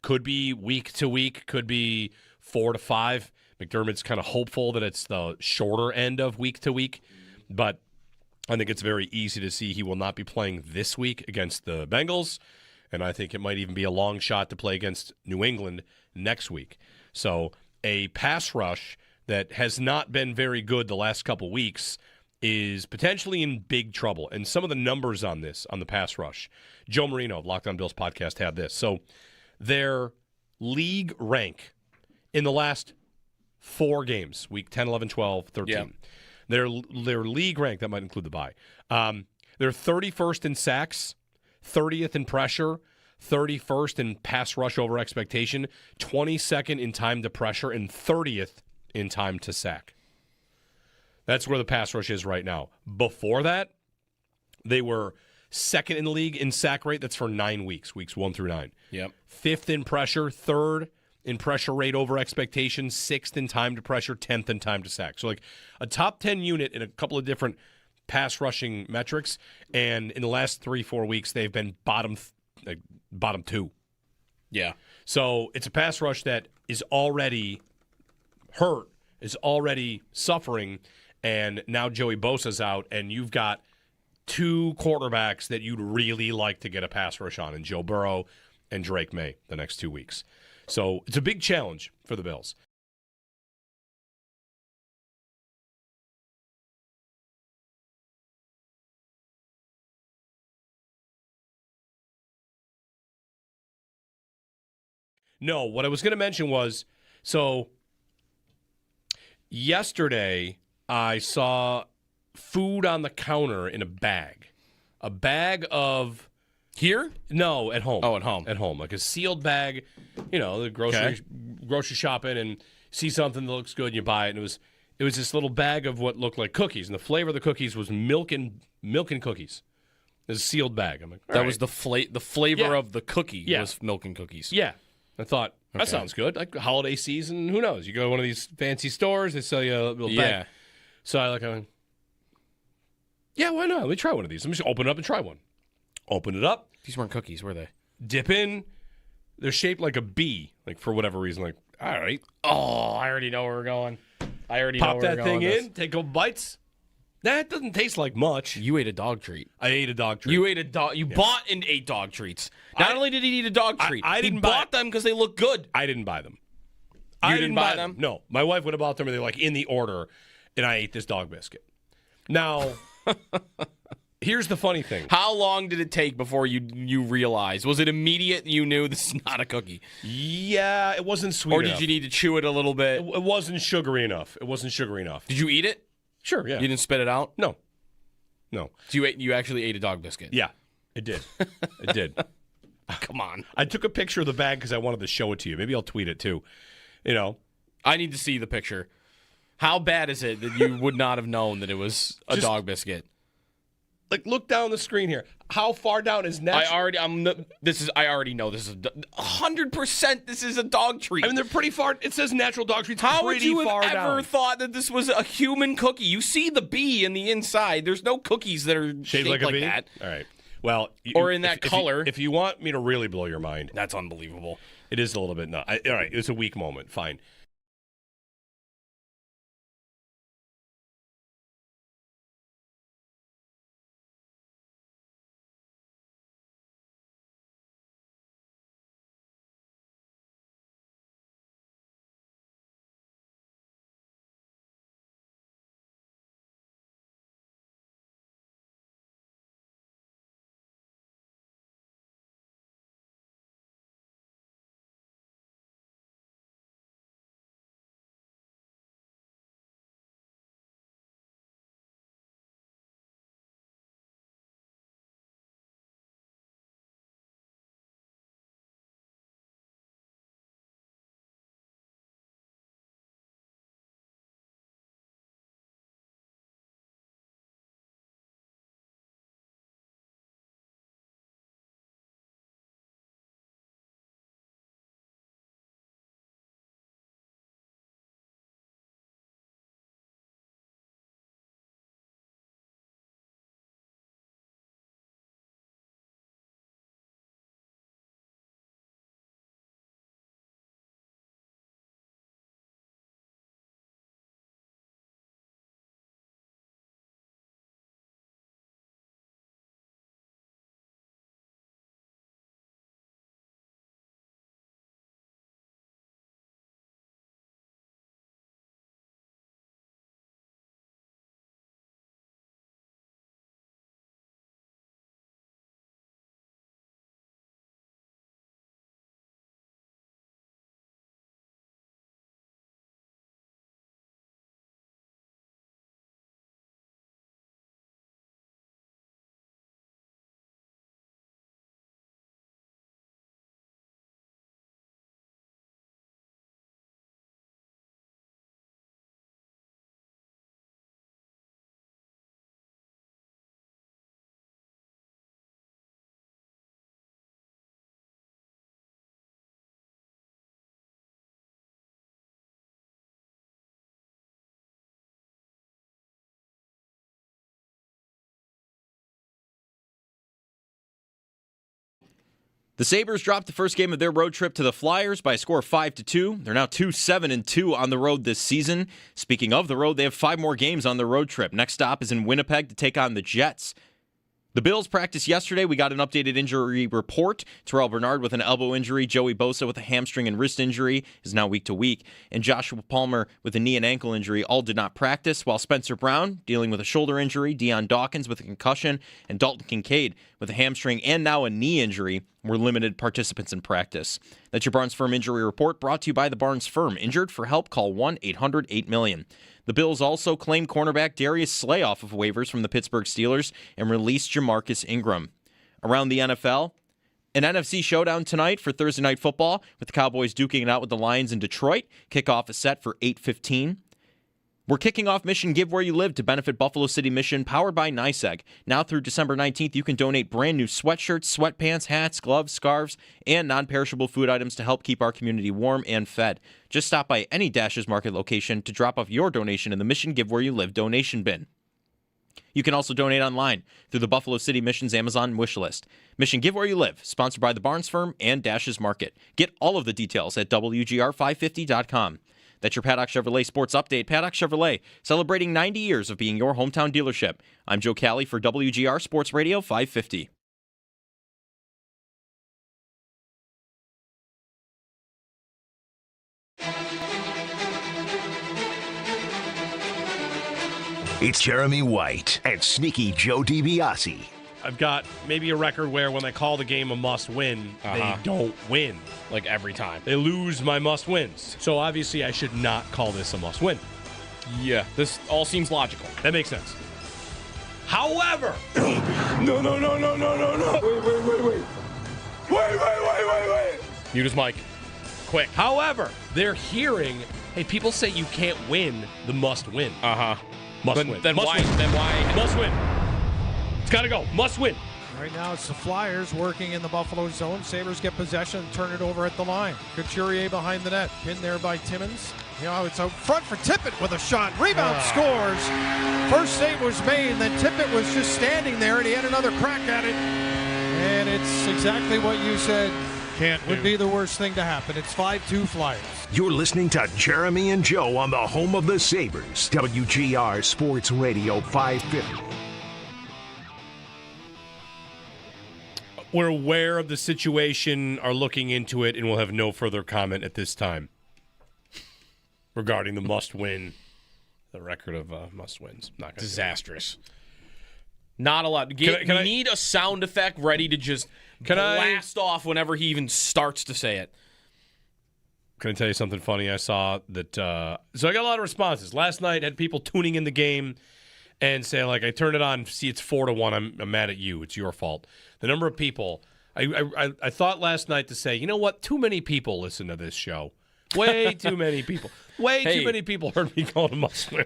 Could be week to week, could be 4 to 5. McDermott's kind of hopeful that it's the shorter end of week to week, but I think it's very easy to see he will not be playing this week against the Bengals, and I think it might even be a long shot to play against New England next week. So a pass rush that has not been very good the last couple weeks is potentially in big trouble. And some of the numbers on this, on the pass rush, Joe Marino of Locked On Bills podcast had this. So their league rank in the last 4 games, week 10, 11, 12, 13. Yeah. Their league rank, that might include the bye. They're 31st in sacks, 30th in pressure, 31st in pass rush over expectation, 22nd in time to pressure, and 30th in time to sack. That's where the pass rush is right now. Before that, they were second in the league in sack rate. That's for 9 weeks, weeks 1 through 9. Yep. 5th in pressure, 3rd in pressure rate over expectation, 6th in time to pressure, 10th in time to sack. So like a top 10 unit in a couple of different pass rushing metrics, and in the last 3-4 weeks, they've been bottom 2. Yeah. So it's a pass rush that is already hurt, is already suffering, and now Joey Bosa's out, and you've got 2 quarterbacks that you'd really like to get a pass rush on, in Joe Burrow and Drake May the next 2 weeks. So it's a big challenge for the Bills. No, what I was going to mention was, so yesterday I saw food on the counter in a bag. A bag of... Here? No, at home. Oh, at home. At home. Like a sealed bag, you know, the grocery shopping, and see something that looks good and you buy it. And it was this little bag of what looked like cookies. And the flavor of the cookies was milk and cookies. It was a sealed bag. I'm like, that was the flavor of the cookie was milk and cookies. Yeah. I thought, that sounds good. Like holiday season, who knows? You go to one of these fancy stores, they sell you a little bag. So I went, yeah, why not? Let me try one of these. Let me just open it up and try one. Open it up. These weren't cookies, were they? Dip in. They're shaped like a bee, like for whatever reason. Like, all right. Oh, I already know where we're going. Pop that thing in, take a couple bites. That doesn't taste like much. You ate a dog treat. I ate a dog treat. You ate a dog. You bought and ate dog treats. Not only did he eat a dog treat, I didn't he bought them because they look good. I didn't buy them. You didn't buy them? No, my wife would have bought them, and they're like in the order, and I ate this dog biscuit. Now, here's the funny thing. How long did it take before you realized? Was it immediate? You knew this is not a cookie. Yeah, it wasn't sweet Or enough. did you need to chew it a little bit? It wasn't sugary enough. Did you eat it? Sure. Yeah. You didn't spit it out? No. So you actually ate a dog biscuit? Yeah, it did. It did. Come on. I took a picture of the bag because I wanted to show it to you. Maybe I'll tweet it too. You know, I need to see the picture. How bad is it that you would not have known that it was a dog biscuit? Like, look down the screen here. How far down is natural? I already know this is 100%. This is a dog treat. I mean, they're pretty far. It says natural dog treats. How would you have ever down. thought that this was a human cookie? You see the bee in the inside. There's no cookies that are shaped like that. All right. Well, or in that color. If you want me to really blow your mind, that's unbelievable. It is a little bit nuts. All right, it's a weak moment. Fine. The Sabres dropped the first game of their road trip to the Flyers by a score of 5-2. They're now 2-7-2 on the road this season. Speaking of the road, they have 5 more games on their road trip. Next stop is in Winnipeg to take on the Jets. The Bills practiced yesterday. We got an updated injury report. Terrell Bernard with an elbow injury. Joey Bosa with a hamstring and wrist injury is now week to week. And Joshua Palmer with a knee and ankle injury all did not practice, while Spencer Brown dealing with a shoulder injury, Deion Dawkins with a concussion, and Dalton Kincaid with a hamstring and now a knee injury were limited participants in practice. That's your Barnes Firm Injury Report, brought to you by the Barnes Firm. Injured? For help, call 1-800-8-million. The Bills also claimed cornerback Darius Slay off of waivers from the Pittsburgh Steelers and released Jamarcus Ingram. Around the NFL, an NFC showdown tonight for Thursday Night Football, with the Cowboys duking it out with the Lions in Detroit. Kickoff is set for 8:15. We're kicking off Mission Give Where You Live to benefit Buffalo City Mission, powered by NYSEG. Now through December 19th, you can donate brand new sweatshirts, sweatpants, hats, gloves, scarves, and non-perishable food items to help keep our community warm and fed. Just stop by any Dash's Market location to drop off your donation in the Mission Give Where You Live donation bin. You can also donate online through the Buffalo City Mission's Amazon wish list. Mission Give Where You Live, sponsored by the Barnes Firm and Dash's Market. Get all of the details at WGR550.com. That's your Paddock Chevrolet Sports Update. Paddock Chevrolet, celebrating 90 years of being your hometown dealership. I'm Joe Cali for WGR Sports Radio 550. It's Jeremy White and Sneaky Joe DiBiase. I've got maybe a record where when I call the game a must-win, they don't win. Like every time. They lose my must-wins. So obviously I should not call this a must-win. Yeah, this all seems logical. That makes sense. However... No. Wait. Mute his mic. Quick. However, they're hearing, hey, people say you can't win the must-win. Must-win. Then why? Must-win. It's got to go. Must win. Right now it's the Flyers working in the Buffalo zone. Sabres get possession, turn it over at the line. Couturier behind the net, pinned there by Timmins. It's out front for Tippett with a shot. Rebound, scores. First save was made, then Tippett was just standing there, and he had another crack at it. And it's exactly what you said would be the worst thing to happen. It's 5-2 Flyers. You're listening to Jeremy and Joe on the home of the Sabres, WGR Sports Radio 550. We're aware of the situation, are looking into it, and will have no further comment at this time regarding the must-win, the record of must-wins. Not disastrous. Not a lot. You need a sound effect ready to just blast off whenever he even starts to say it. Can I tell you something funny? I saw that. So I got a lot of responses. Last night, had people tuning in the game and say, like, I turned it on, see it's 4-1. I'm mad at you. It's your fault. The number of people, I thought last night to say, you know what? Too many people listen to this show. Way too many people. Too many people heard me call it a must-win.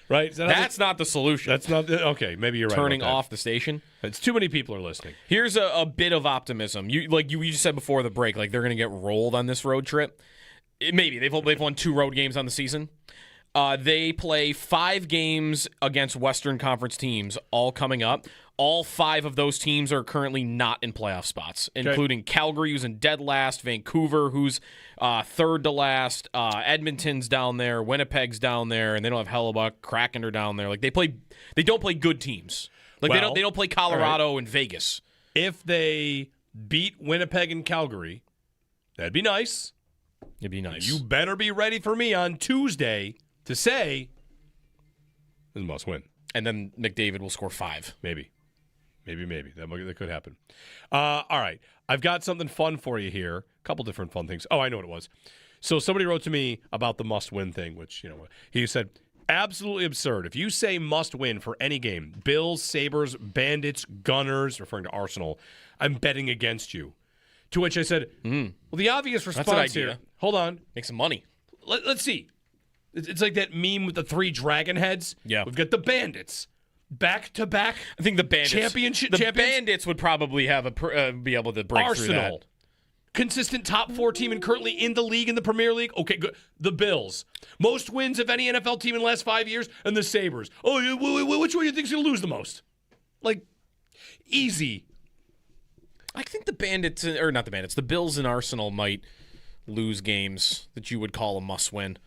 Right? That's not the solution. That's not okay. Maybe you're right. Turning off the station. It's too many people are listening. Here's a bit of optimism. You just said before the break, like they're going to get rolled on this road trip. Maybe they've won 2 road games on the season. They play 5 games against Western Conference teams, all coming up. All 5 of those teams are currently not in playoff spots, including Calgary, who's in dead last, Vancouver, who's third to last, Edmonton's down there, Winnipeg's down there, and they don't have Hellebuck, Kraken are down there. Like they don't play good teams. Like they don't play Colorado and Vegas. If they beat Winnipeg and Calgary, that'd be nice. It'd be nice. You better be ready for me on Tuesday to say this must win. And then McDavid will score 5. Maybe. That could happen. All right. I've got something fun for you here. A couple different fun things. Oh, I know what it was. So somebody wrote to me about the must-win thing, which, he said, absolutely absurd. If you say must-win for any game, Bills, Sabres, Bandits, Gunners, referring to Arsenal, I'm betting against you. To which I said, well, the obvious response here. Hold on. Make some money. Let's see. It's like that meme with the 3 dragon heads. Yeah. We've got the Bandits. Back-to-back. I think the Bandits. Champions. Bandits would probably have be able to break through that. Arsenal. Consistent top 4 team and currently in the league, in the Premier League. Okay, good. The Bills. Most wins of any NFL team in the last 5 years. And the Sabres. Oh, which one do you think is going to lose the most? Like, easy. I think the Bandits, or not the Bandits, the Bills and Arsenal might lose games that you would call a must-win.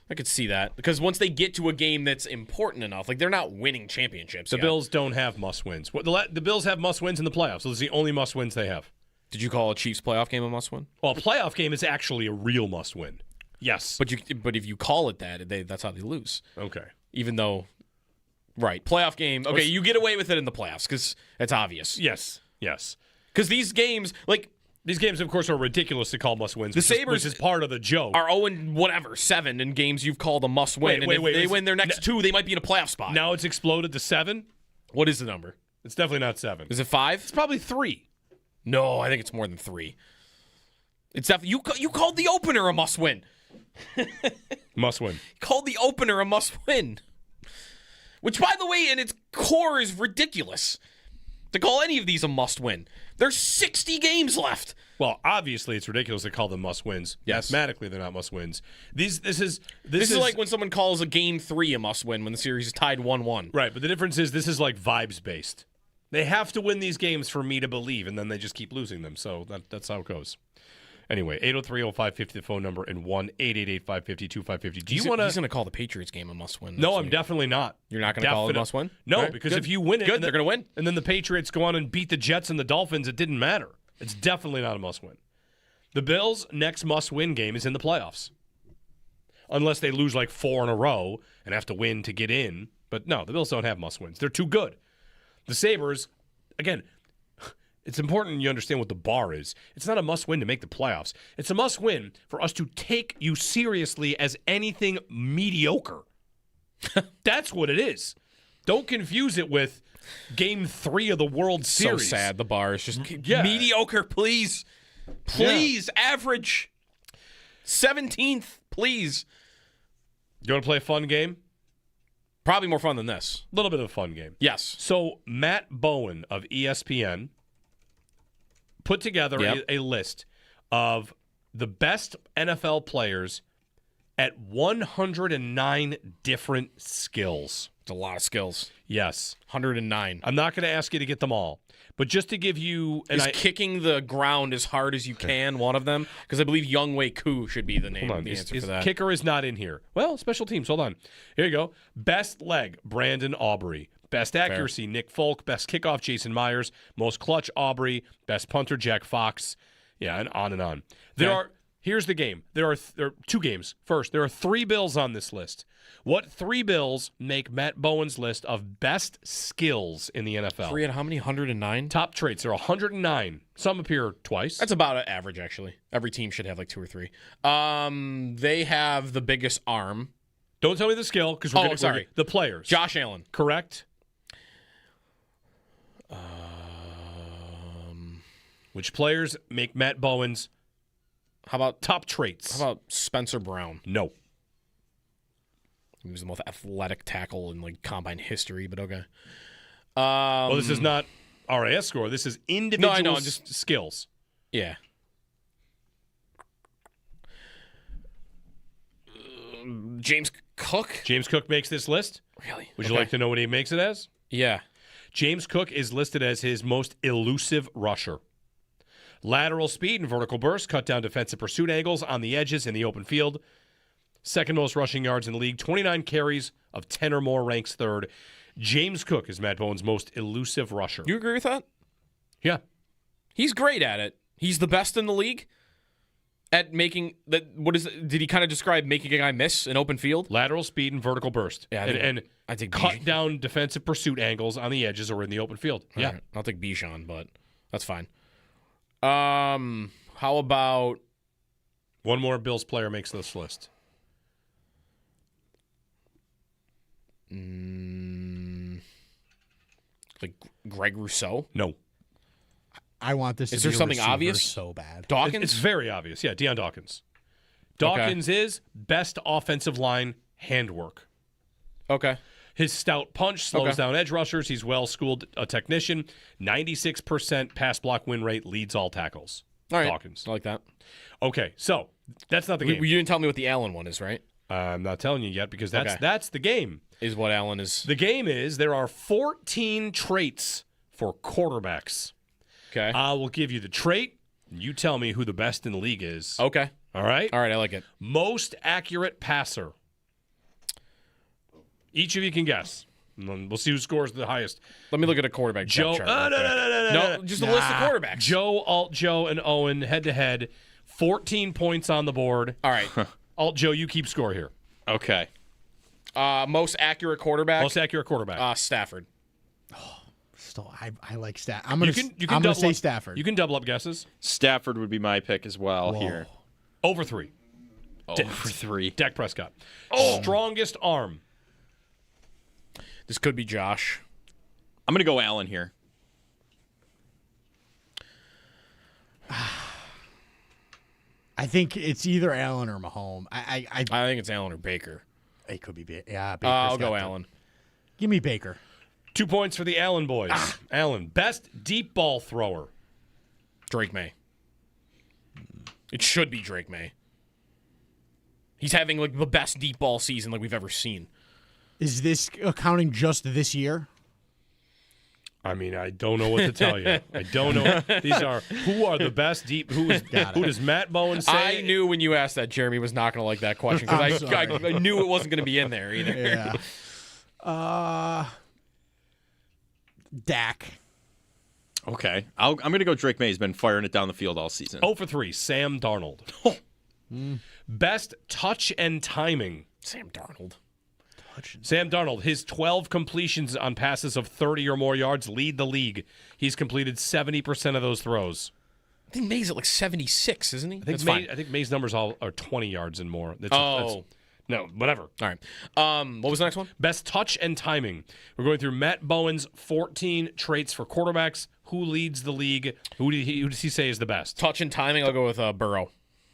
I could see that. Because once they get to a game that's important enough, like they're not winning championships The yet. Bills don't have must-wins. The Bills have must-wins in the playoffs. Those are the only must-wins they have. Did you call a Chiefs playoff game a must-win? Well, a playoff game is actually a real must-win. Yes. But if you call it that, that's how they lose. Okay. Even though, right, playoff game, okay, you get away with it in the playoffs because it's obvious. Yes. Because these games, these games, of course, are ridiculous to call must-wins. The Sabres which is part of the joke. Are 0-7 in games you've called a must-win. Wait, and if they win their next two, they might be in a playoff spot. Now it's exploded to 7? What is the number? It's definitely not 7. Is it 5? It's probably 3. No, I think it's more than 3. It's definitely you called the opener a must-win. Must-win. You called the opener a must-win. Which, by the way, in its core is ridiculous. To call any of these a must-win. There's 60 games left. Well, obviously, it's ridiculous to call them must-wins. Yes. Mathematically, they're not must-wins. This is like when someone calls a game 3 a must-win when the series is tied 1-1. Right, but the difference is this is like vibes-based. They have to win these games for me to believe, and then they just keep losing them. So that's how it goes. Anyway, 803-0550, the phone number, and 1-888-552-550. Do you want to... He's going to call the Patriots game a must-win. No, I'm definitely not. You're not going to call it a must-win? No, right, because good. if you win it... Good, they're going to win. And then the Patriots go on and beat the Jets and the Dolphins, it didn't matter. It's definitely not a must-win. The Bills' next must-win game is in the playoffs. Unless they lose like 4 in a row and have to win to get in. But no, the Bills don't have must-wins. They're too good. The Sabres, again... It's important you understand what the bar is. It's not a must-win to make the playoffs. It's a must-win for us to take you seriously as anything mediocre. That's what it is. Don't confuse it with Game 3 of the World Series. So sad. The bar is just mediocre, please. Please, average. 17th, please. You want to play a fun game? Probably more fun than this. A little bit of a fun game. Yes. So Matt Bowen of ESPN put together a list of the best NFL players at 109 different skills. It's a lot of skills. Yes. 109. I'm not going to ask you to get them all, but just to give you... Is kicking the ground as hard as you can one of them? Because I believe Younghoe Koo should be the name. The answer for that. Kicker is not in here. Well, special teams. Hold on. Here you go. Best leg, Brandon Aubrey. Best accuracy, Nick Folk. Best kickoff, Jason Myers. Most clutch, Aubrey. Best punter, Jack Fox. Yeah, and on and on. Here's the game. There are 2 games. First, there are 3 Bills on this list. What 3 Bills make Matt Bowen's list of best skills in the NFL? 3 at how many? 109? Top traits. There are 109. Some appear twice. That's about an average, actually. Every team should have like 2 or 3. They have the biggest arm. Don't tell me the skill, because we're the players. Josh Allen. Correct. Which players make Matt Bowen's top traits? How about Spencer Brown? No. He was the most athletic tackle in like combine history, but okay. Well, this is not RAS score. This is individual just skills. Yeah. James Cook? James Cook makes this list? Really? Would you like to know what he makes it as? Yeah. James Cook is listed as his most elusive rusher. Lateral speed and vertical burst, cut down defensive pursuit angles on the edges in the open field. Second most rushing yards in the league. 29 carries of 10 or more, ranks third. James Cook is Matt Bowen's most elusive rusher. You agree with that? Yeah. He's great at it. He's the best in the league at making that. What is it? Did he kind of describe making a guy miss in open field? Lateral speed and vertical burst. Yeah, and I think cut down defensive pursuit angles on the edges or in the open field. All yeah. Right. I'll take Bijan, but that's fine. How about one more Bills player makes this list? Like Greg Rousseau? No. I want this. Is to there be a something receiver obvious? So bad. Dawkins? It's very obvious. Yeah, Deion Dawkins. Dawkins is best offensive line handwork. Okay. His stout punch slows down edge rushers. He's well-schooled a technician. 96% pass block win rate, leads all tackles. All right. Dawkins. I like that. Okay, so that's not the game. You didn't tell me what the Allen one is, right? I'm not telling you yet because that's the game. Is what Allen is. The game is there are 14 traits for quarterbacks. Okay. I will give you the trait. You tell me who the best in the league is. Okay. All right? All right, I like it. Most accurate passer. Each of you can guess. And then we'll see who scores the highest. Let me look at a quarterback. Joe. Chart No, just a list of quarterbacks. Joe, Alt Joe, and Owen head-to-head. 14 points on the board. All right. Alt Joe, you keep score here. Okay. Most accurate quarterback. Most accurate quarterback. Stafford. Still, I like Stafford. I'm gonna say Stafford. You can double up guesses. Stafford would be my pick as well here. Over 3. Over 3. Dak Prescott. Strongest arm. This could be Josh. I'm going to go Allen here. I think it's either Allen or Mahomes. I think it's Allen or Baker. It could be Baker. I'll go Allen. Give me Baker. 2 points for the Allen boys. Allen, best deep ball thrower. Drake May. It should be Drake May. He's having like the best deep ball season like we've ever seen. Is this accounting just this year? I mean, I don't know what to tell you. I don't know. These are who are the best deep. Who does Matt Bowen say? I knew when you asked that Jeremy was not going to like that question because I knew it wasn't going to be in there either. Yeah. Dak. Okay. I'm going to go Drake May. He's been firing it down the field all season. 0 for 3, Sam Darnold. Best touch and timing. Sam Darnold. Sam Darnold, his 12 completions on passes of 30 or more yards lead the league. He's completed 70% of those throws. I think May's at like 76, isn't he? I think May's numbers all are 20 yards and more. No, whatever. All right. What was the next one? Best touch and timing. We're going through Matt Bowen's 14 traits for quarterbacks. Who leads the league? Who does he say is the best? Touch and timing, I'll go with Burrow.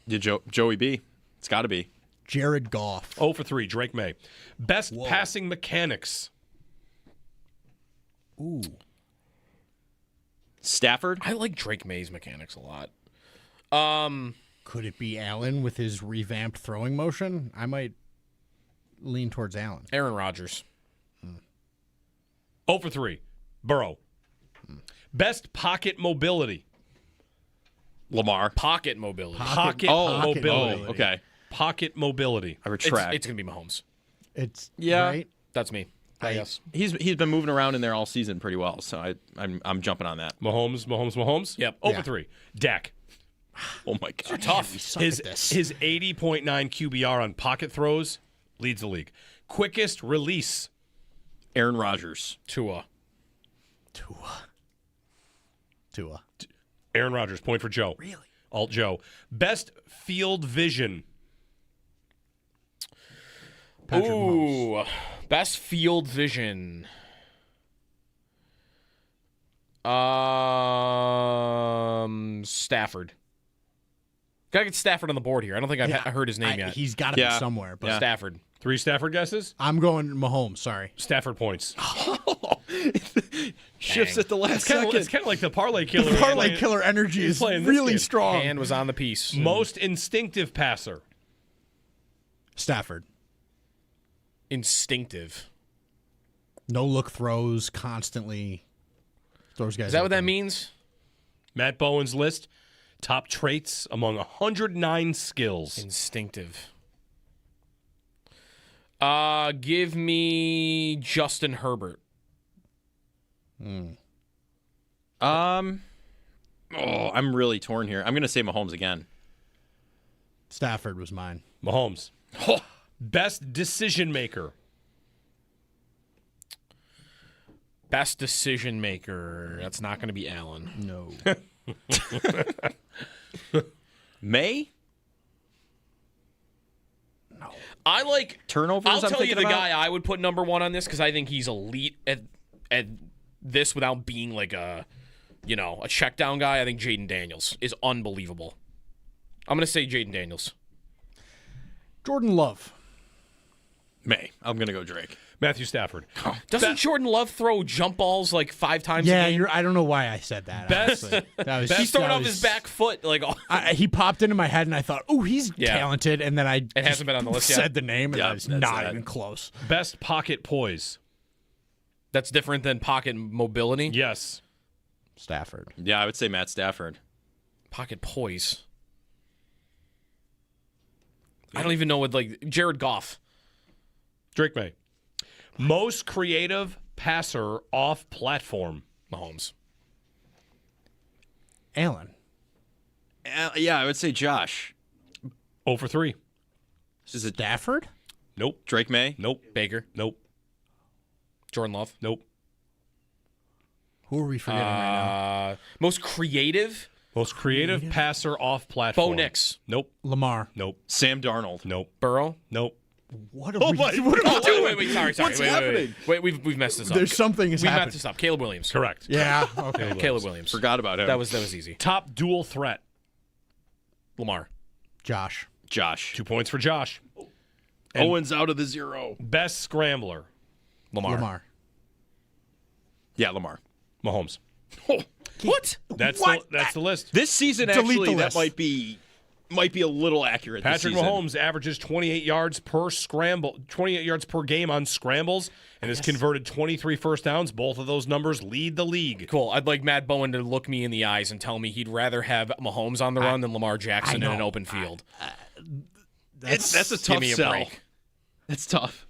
Yeah, Joey B. It's got to be. Jared Goff. 0 for 3, Drake May. Best passing mechanics. Ooh. Stafford? I like Drake May's mechanics a lot. Could it be Allen with his revamped throwing motion? I might lean towards Allen. Aaron Rodgers. 0 for 3, Burrow. Best pocket mobility. Lamar. Pocket mobility. Pocket mobility. Oh, okay. Pocket mobility. I retract. It's going to be Mahomes. It's right? That's me. I guess. He's been moving around in there all season pretty well, so I'm jumping on that. Mahomes. Yep. 0 for 3. Dak. Oh my God. They're tough. His 80.9 QBR on pocket throws leads the league. Quickest release. Aaron Rodgers. Tua. Aaron Rodgers. Point for Joe. Really? Alt Joe. Best field vision. Patrick Ooh. Mahomes. Best field vision. Stafford. Gotta get Stafford on the board here. I don't think I've heard his name yet. He's got to be somewhere. But Stafford. 3 Stafford guesses. I'm going Mahomes. Sorry. Stafford points. Shifts at the last second. It's kind of like the parlay killer. The parlay killer energy is really strong. Hand was on the piece. Most instinctive passer. Stafford. Instinctive. No look throws constantly. Those guys. Is that what that means? Matt Bowen's list. Top traits among 109 skills. Instinctive. Give me Justin Herbert. I'm really torn here. I'm going to say Mahomes again. Stafford was mine. Mahomes. Best decision maker. Best decision maker. That's not going to be Allen. No. May? No. I like turnovers. I'll tell you the about? guy I would put number one on this because I think he's elite at this without being like a check down guy. I think Jaden Daniels is unbelievable. I'm going to say Jaden Daniels. Jordan Love. May. I'm going to go Drake. Matthew Stafford. Doesn't Jordan Love throw jump balls like 5 times Yeah, a game? I don't know why I said that. He's throwing off his back foot. He popped into my head, and I thought, "Oh, he's talented." And then it hasn't been on the list yet. Said the name, and I was not even close. Best pocket poise. That's different than pocket mobility. Yes. Stafford. Yeah, I would say Matt Stafford. Pocket poise. I don't even know what, Jared Goff. Drake May. Most creative passer off platform. Mahomes. Allen. Yeah, I would say Josh. 0 for 3. Is it Stafford? Nope. Drake May? Nope. Baker. Nope. Jordan Love. Nope. Who are we forgetting right now? Most creative. Most creative passer off platform. Bo Nix. Nope. Lamar. Nope. Sam Darnold. Nope. Burrow. Nope. What are we doing? Wait, sorry. What's happening? Wait, we've messed this up. There's something has we happened. messed this up. Caleb Williams. Correct. Yeah. Okay. Caleb Williams. Forgot about him. That was easy. Top dual threat. Lamar. Josh. 2 points for Josh. Owen's out of the 0. Best scrambler. Lamar. Yeah, Lamar. Mahomes. What? That's the list. This season, Delete actually, the that list. might be a little accurate. Patrick this season. Mahomes averages 28 yards per scramble, 28 yards per game on scrambles, and has converted 23 first downs. Both of those numbers lead the league. Cool. I'd like Matt Bowen to look me in the eyes and tell me he'd rather have Mahomes on the run than Lamar Jackson in an open field. That's a Give tough me a sell. break. That's tough.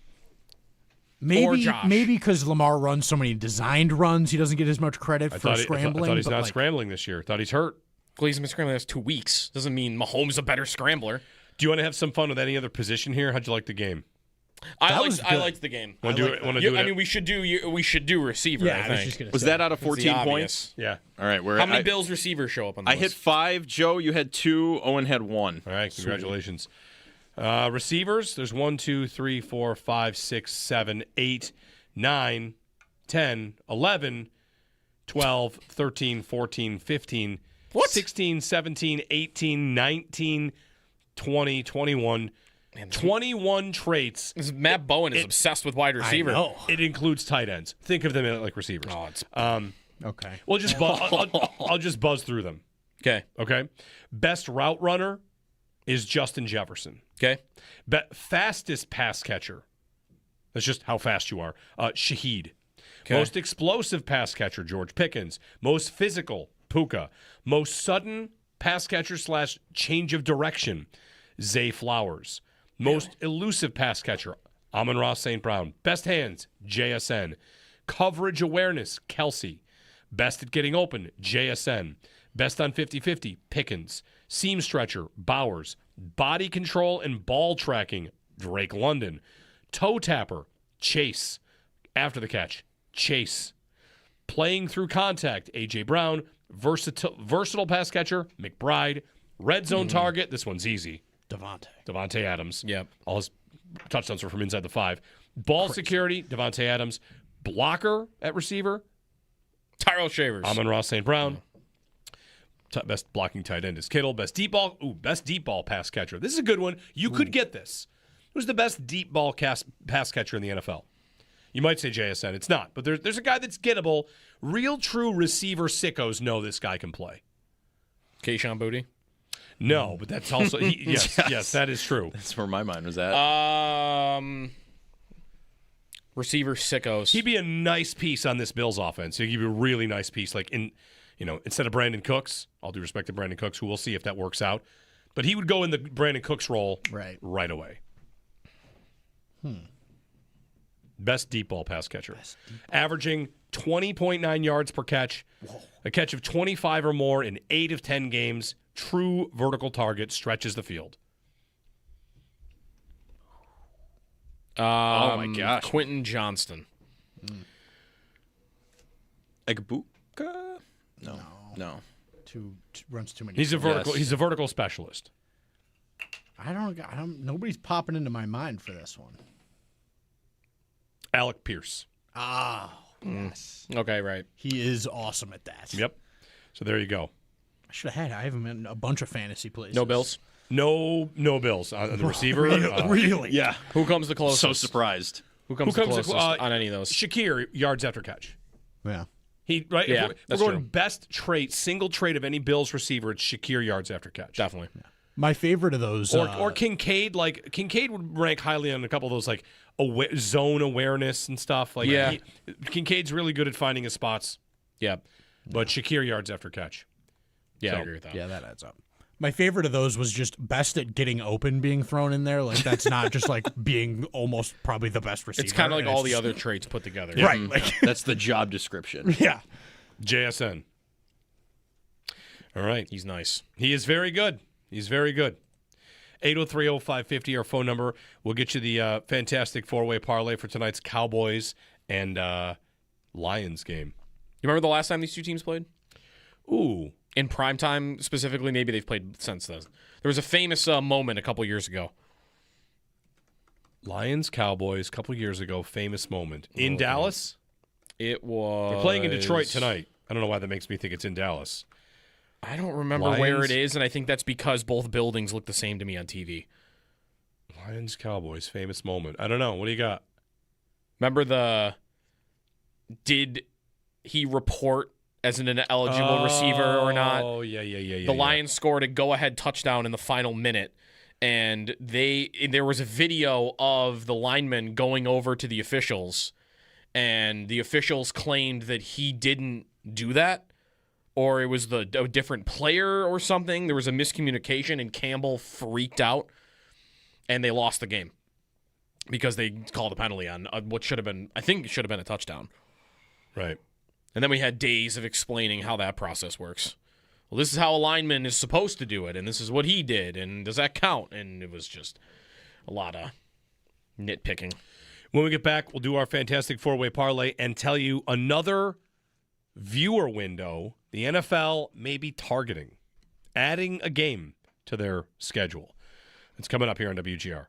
Maybe Josh. because Lamar runs so many designed runs, he doesn't get as much credit for scrambling. I thought he's but not like, scrambling this year. Thought he's hurt. Well, he's been scrambling the last 2 weeks. Doesn't mean Mahomes a better scrambler. Do you want to have some fun with any other position here? How'd you like the game? I liked the game. Want to do it? I mean, we should do receiver. Yeah, I I was think. just gonna Was say. that out of That's the 14 obvious. points? Yeah. All right. How many Bills receivers show up on the I list? hit 5. Joe, you had 2. Owen had 1. All right. Congratulations. Receivers, there's 1, 2, 3, 4, 5, 6, 7, 8, 9, 10, 11, 12, 13, 14, 15, 16, 17, 18, 19, 20, 21. 21 traits. Matt Bowen is obsessed with wide receiver. I know. It includes tight ends. Think of them like receivers. Oh, it's Okay. We'll just I'll just buzz through them. okay. Okay. Best route runner is Justin Jefferson. Okay. Fastest pass catcher. That's just how fast you are. Shaheed. Okay. Most explosive pass catcher, George Pickens. Most physical, Puka. Most sudden pass catcher / change of direction, Zay Flowers. Most elusive pass catcher, Amon-Ra St. Brown. Best hands, JSN. Coverage awareness, Kelsey. Best at getting open, JSN. Best on 50-50, Pickens. Seam stretcher, Bowers. Body control and ball tracking, Drake London. Toe tapper, Chase. After the catch, Chase. Playing through contact, A.J. Brown. Versatile pass catcher, McBride. Red zone target, this one's easy. Devontae Adams. Yep. All his touchdowns were from inside the 5. Ball security, Devontae Adams. Blocker at receiver, Tyrell Shavers. Amon-Ra St. Brown. Best blocking tight end is Kittle. Best deep ball pass catcher. This is a good one. You could get this. Who's the best deep ball pass catcher in the NFL? You might say JSN. It's not. But there's a guy that's gettable. Real true receiver sickos know this guy can play. Keyshawn Booty. No, but that's also yes, that is true. That's where my mind was at. Receiver sickos. He'd be a nice piece on this Bills offense. He'd be a really nice piece. Like instead of Brandon Cooks, all due respect to Brandon Cooks, who we'll see if that works out. But he would go in the Brandon Cooks role right away. Best deep ball pass catcher. Averaging 20.9 yards per catch. Whoa. A catch of 25 or more in 8 of 10 games. True vertical target, stretches the field. Oh, my gosh. Quentin Johnston. Egbuka? No. Runs too many. He's a vertical. He's a vertical specialist. I don't. Nobody's popping into my mind for this one. Alec Pierce. Yes. Okay, right. He is awesome at that. Yep. So there you go. I have him in a bunch of fantasy places. No Bills? No Bills on the receiver. Really? Yeah. Who comes the closest? So surprised. Who comes the closest on any of those? Shakir, yards after catch. Yeah. Right? Yeah, We're that's going true. best trait, single trait of any Bills receiver, it's Shakir yards after catch. Definitely. Yeah. My favorite of those. Or Kincaid. Like Kincaid would rank highly on a couple of those like zone awareness and stuff. Like Yeah. Kincaid's really good at finding his spots. Yeah. but Shakir yards after catch. Yeah, So, I agree with that. Yeah, that adds up. My favorite of those was just best at getting open being thrown in there. Like, that's not just like being almost probably the best receiver. It's kind of like and all it's the just- other traits put together. Right. Like, That's the job description. yeah. JSN. All right. He's nice. He is very good. He's very good. 803-0550, our phone number. We'll get you the fantastic four-way parlay for tonight's Cowboys and Lions game. You remember the last time these two teams played? Ooh. In prime time, specifically, maybe they've played since then. There was a famous moment a couple years ago. Lions, Cowboys, a couple years ago, famous moment. In Dallas? It was... They're playing in Detroit tonight. I don't know why that makes me think it's in Dallas. I don't remember where it is, and I think that's because both buildings look the same to me on TV. Lions, Cowboys, famous moment. I don't know. What do you got? Remember did he report as an eligible receiver or not? Oh, yeah. The Lions scored a go-ahead touchdown in the final minute, and there was a video of the lineman going over to the officials, and the officials claimed that he didn't do that, or it was a different player or something. There was a miscommunication, and Campbell freaked out, and they lost the game because they called a penalty on what should have been, I think it should have been a touchdown. Right. And then we had days of explaining how that process works. Well, this is how a lineman is supposed to do it, and this is what he did, and does that count? And it was just a lot of nitpicking. When we get back, we'll do our fantastic four-way parlay and tell you another viewer window the NFL may be targeting, adding a game to their schedule. It's coming up here on WGR.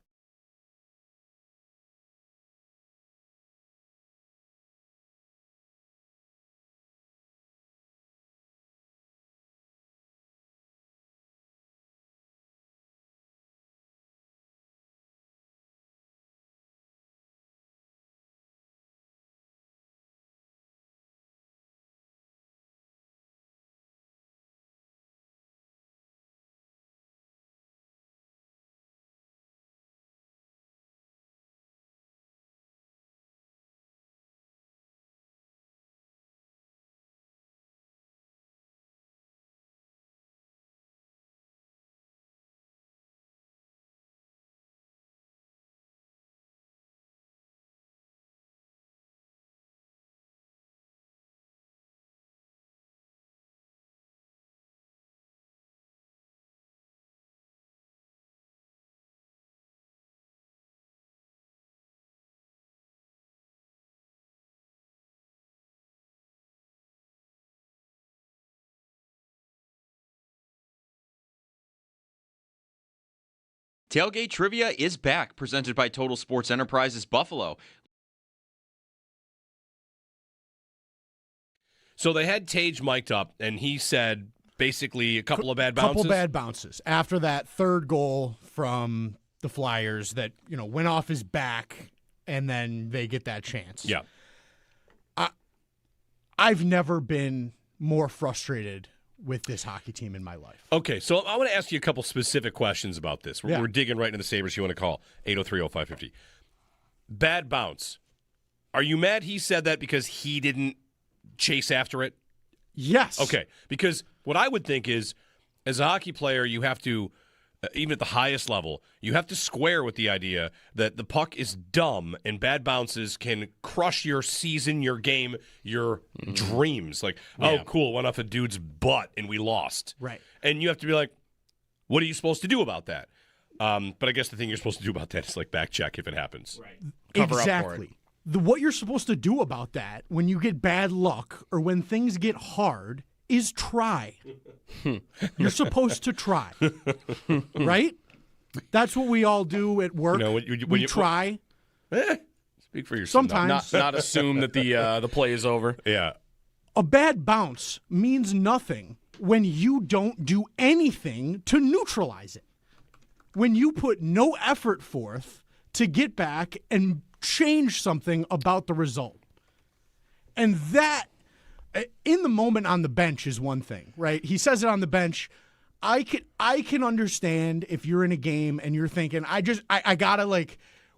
Tailgate Trivia is back, presented by Total Sports Enterprises Buffalo. So they had Tage mic'd up, and he said basically a couple of bad bounces. Couple bad bounces after that third goal from the Flyers that went off his back, and then they get that chance. Yeah, I've never been more frustrated with this hockey team in my life. Okay, so I want to ask you a couple specific questions about this. We're, Yeah. we're digging right into the Sabres. You want to call 803-0550. Bad bounce. Are you mad he said that because he didn't chase after it? Yes. Okay, because what I would think is, as a hockey player, you have to, even at the highest level, you have to square with the idea that the puck is dumb and bad bounces can crush your season, your game, your dreams. Like, oh, cool, went off a dude's butt and we lost. Right. And you have to be like, what are you supposed to do about that? But I guess the thing you're supposed to do about that is like back check if it happens. Right. Cover exactly. up for it. What you're supposed to do about that when you get bad luck or when things get hard is try. You're supposed to try. Right? That's what we all do at work. We try. Speak for yourself. Sometimes. Not assume that the play is over. Yeah. A bad bounce means nothing when you don't do anything to neutralize it. When you put no effort forth to get back and change something about the result. And that, in the moment on the bench, is one thing, right? He says it on the bench. I can understand if you're in a game and you're thinking, I gotta,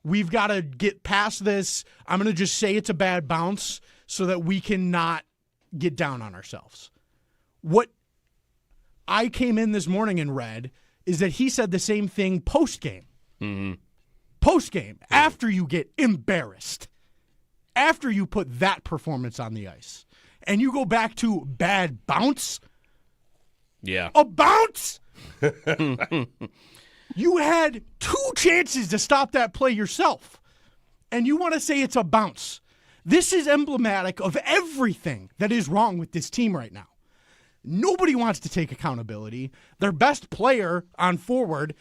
we've got to get past this. I'm going to just say it's a bad bounce so that we can not get down on ourselves. What I came in this morning and read is that he said the same thing post-game. Mm-hmm. Post-game, after you get embarrassed, after you put that performance on the ice, and you go back to bad bounce. Yeah. A bounce? You had 2 chances to stop that play yourself, and you want to say it's a bounce. This is emblematic of everything that is wrong with this team right now. Nobody wants to take accountability. Their best player on forward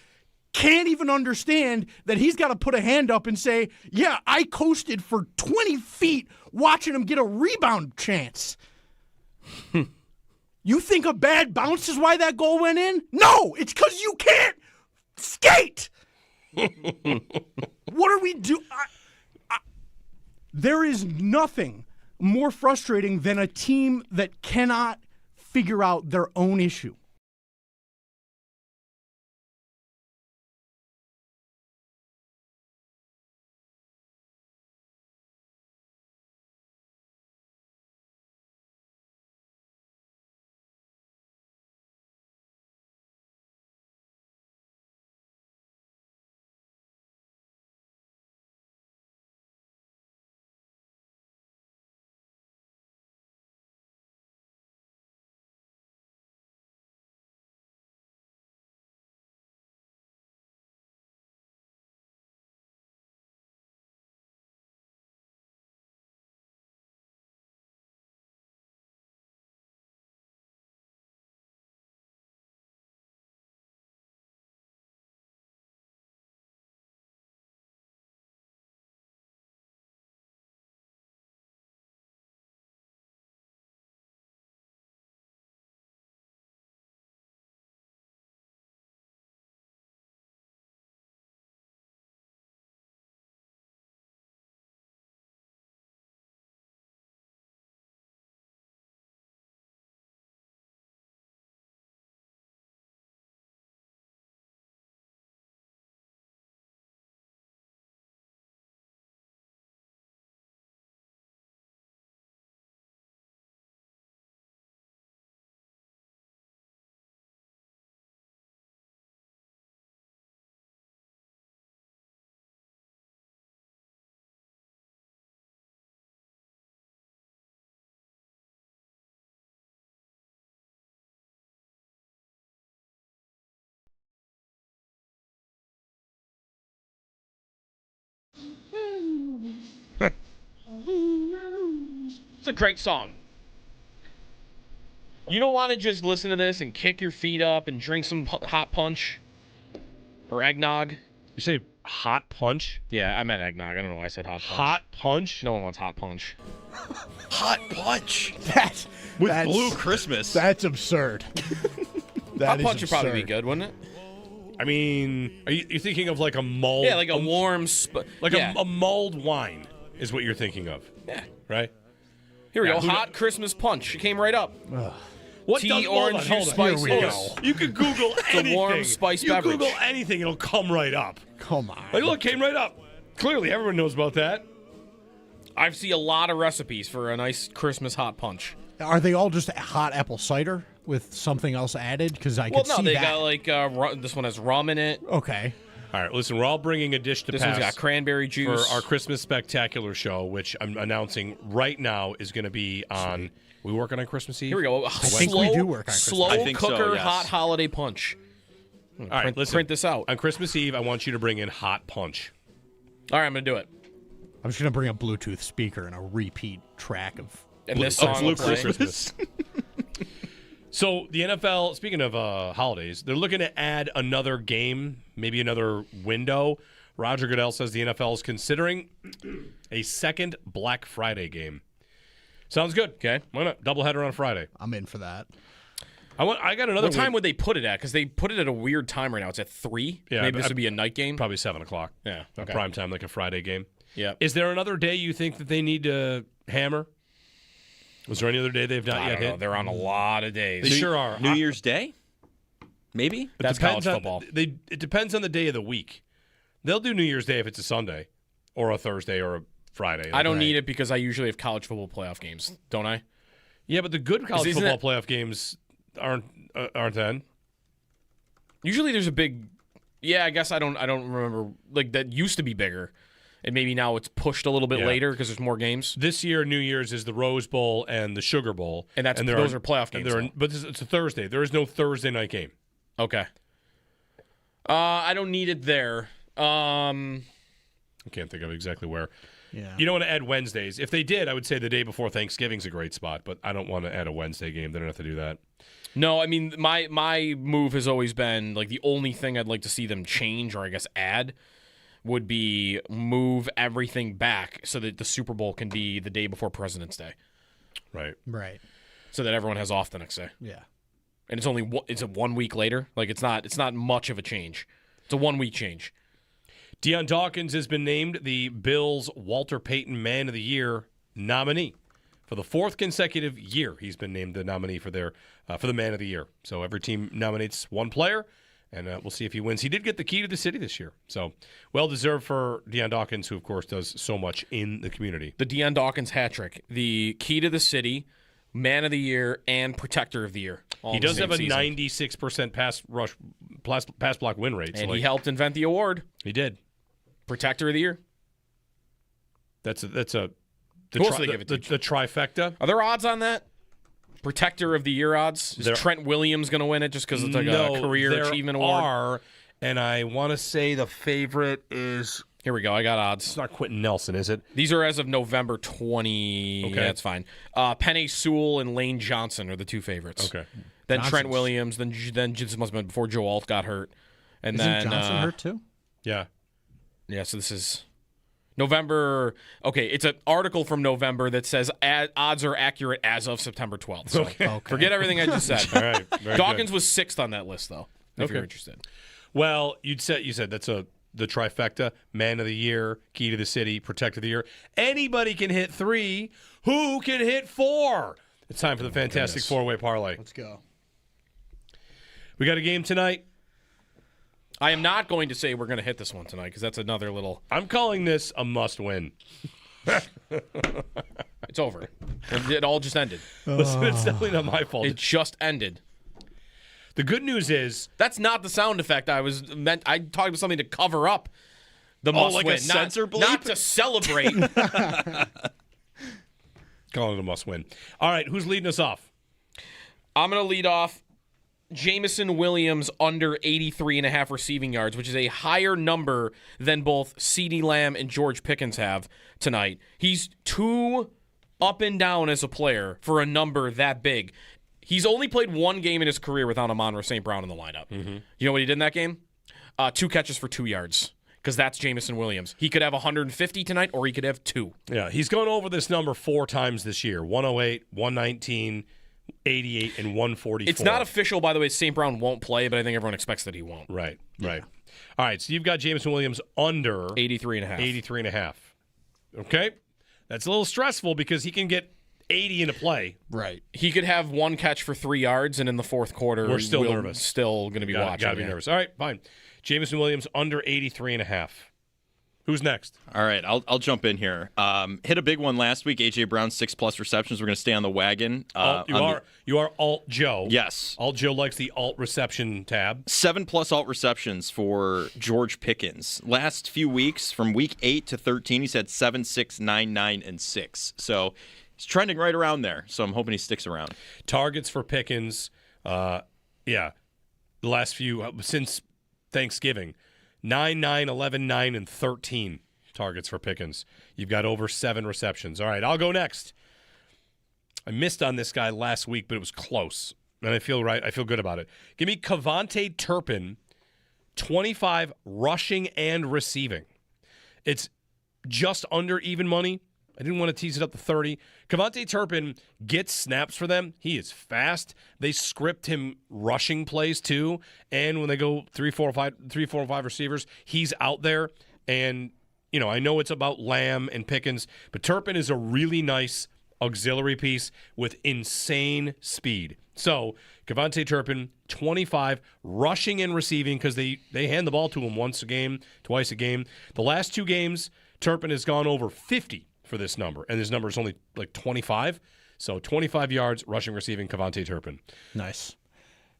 can't even understand that he's got to put a hand up and say, yeah, I coasted for 20 feet watching him get a rebound chance. You think a bad bounce is why that goal went in? No, it's because you can't skate. What are we doing? There is nothing more frustrating than a team that cannot figure out their own issue. It's a great song. You don't want to just listen to this and kick your feet up and drink some hot punch or eggnog? You say hot punch? Yeah, I meant eggnog. I don't know why I said hot punch. Hot punch? No one wants hot punch. Hot punch. That's Blue Christmas. That's absurd. Hot punch would probably be good, wouldn't it? I mean, are you thinking of like a mulled... Yeah, like a warm... a mulled wine is what you're thinking of. Yeah. Right? Here we Yeah, go. Hot Christmas punch. It came right up. What Tea, does, orange juice, spice. Here we go. You could Google anything. It's a warm spice you beverage. Google anything, it'll come right up. Come on. Like, look, came right up. Clearly, everyone knows about that. I see a lot of recipes for a nice Christmas hot punch. Are they all just hot apple cider with something else added? Because I could see that. Well, no, they got like this one has rum in it. Okay. All right, listen, we're all bringing a dish to This pass. one's got cranberry juice for our Christmas spectacular show, which I'm announcing right now is going to be on. We working on Christmas Eve? Here we go. I think we do work on Christmas. Slow I think so, cooker yes. hot holiday punch. All right, listen. Print this out. On Christmas Eve, I want you to bring in hot punch. All right, I'm gonna do it. I'm just going to bring a Bluetooth speaker and a repeat track of And this song Blue will play. Christmas. So the NFL, speaking of holidays, they're looking to add another game, maybe another window. Roger Goodell says the NFL is considering a second Black Friday game. Sounds good. Okay. Why not? Doubleheader on Friday. I'm in for that. I got another What time one. would they put it at? Because they put it at a weird time right now. It's at 3. Yeah, Maybe this would be a night game. Probably 7 o'clock. Yeah. Okay. Prime time, like a Friday game. Yeah. Is there another day you think that they need to hammer? Was there any other day they've not I yet don't know. hit? They're on a lot of days. They sure are. New Year's Day? Maybe? It That's depends college on- football. It depends on the day of the week. They'll do New Year's Day if it's a Sunday or a Thursday or a Friday. I don't need it because I usually have college football playoff games, don't I? Yeah, but the good college football playoff games aren't then. Usually there's a big. Yeah, I guess I don't remember. Like, that used to be bigger. And maybe now it's pushed a little bit later because there's more games. This year, New Year's is the Rose Bowl and the Sugar Bowl. And those are playoff games. But it's a Thursday. There is no Thursday night game. Okay. I don't need it there. I can't think of exactly where. Yeah. You don't want to add Wednesdays. If they did, I would say the day before Thanksgiving's a great spot, but I don't want to add a Wednesday game. They don't have to do that. No, I mean, my move has always been, like, the only thing I'd like to see them change, or I guess add, would be move everything back so that the Super Bowl can be the day before President's Day. Right. Right. So that everyone has off the next day. Yeah. And it's a 1 week later. Like, it's not much of a change. It's a 1 week change. Deion Dawkins has been named the Bills' Walter Payton Man of the Year nominee. For the fourth consecutive year, he's been named the nominee for the Man of the Year. So every team nominates one player, and we'll see if he wins. He did get the key to the city this year. So well-deserved for Deion Dawkins, who, of course, does so much in the community. The Deion Dawkins hat trick. The key to the city, Man of the Year, and Protector of the Year. He does have a 96% pass block win rate. And he helped invent the award. He did. Protector of the Year. The trifecta. Are there odds on that? Protector of the Year odds? Is Trent Williams going to win it just because it's like a career achievement award? And I want to say the favorite is... Here we go. I got odds. It's not Quentin Nelson, is it? These are as of November 20. Okay. Yeah, that's fine. Penny Sewell and Lane Johnson are the two favorites. Okay. Then Trent Williams. Then this must have been before Joe Alt got hurt. And Isn't then Johnson hurt too? Yeah. Yeah, so this is November. Okay, it's an article from November that says odds are accurate as of September 12th. So forget everything I just said. All right. Dawkins was 6th on that list, though, if you're interested. Well, you said that's the trifecta: Man of the Year, Key to the City, Protector of the Year. Anybody can hit 3. Who can hit 4? It's time for the fantastic four-way parlay. Let's go. We got a game tonight. I am not going to say we're going to hit this one tonight because that's another little... I'm calling this a must-win. It's over. It all just ended. Listen, it's definitely not my fault. It just ended. The good news is... That's not the sound effect I talked about something to cover up the must-win. Like a censor bleep? Not to celebrate. Calling it a must-win. All right, who's leading us off? I'm going to lead off Jamison Williams under 83.5 receiving yards, which is a higher number than both CeeDee Lamb and George Pickens have tonight. He's too up and down as a player for a number that big. He's only played one game in his career without Amon-Ra St. Brown in the lineup. Mm-hmm. You know what he did in that game? 2 catches for 2 yards. Because that's Jamison Williams. He could have 150 tonight, or he could have 2. Yeah, he's gone over this number 4 times this year. 108, 119, 88, and 144. It's not official, by the way. St. Brown won't play, but I think everyone expects that he won't. Right. All right, so you've got Jamison Williams under 83.5. 83.5. Okay? That's a little stressful because he can get 80 into play. Right. He could have 1 catch for 3 yards, and in the fourth quarter, we're still nervous. Still going to be watching. Got to be nervous. All right, fine. Jamison Williams under 83.5. Who's next? All right, I'll jump in here. Hit a big one last week. A.J. Brown, 6+ receptions. We're going to stay on the wagon. You are Alt Joe. Yes. Alt Joe likes the alt reception tab. 7+ alt receptions for George Pickens. Last few weeks, from week 8 to 13, he's had 7, 6, 9, 9, and 6. So he's trending right around there. So I'm hoping he sticks around. Targets for Pickens, the last few, since Thanksgiving, 9, 9, 11, 9, and 13 targets for Pickens. You've got over 7 receptions. All right, I'll go next. I missed on this guy last week, but it was close. And I feel right. I feel good about it. Give me Kevontae Turpin, 25 rushing and receiving. It's just under even money. I didn't want to tease it up to 30. Kevontae Turpin gets snaps for them. He is fast. They script him rushing plays too. And when they go 3, 4, 5 receivers, he's out there. And, I know it's about Lamb and Pickens, but Turpin is a really nice auxiliary piece with insane speed. So, Kevontae Turpin, 25 rushing and receiving because they hand the ball to him once a game, twice a game. The last 2 games, Turpin has gone over 50 for this number, and this number is only like 25. So 25 yards, rushing, receiving, Kevontae Turpin. Nice.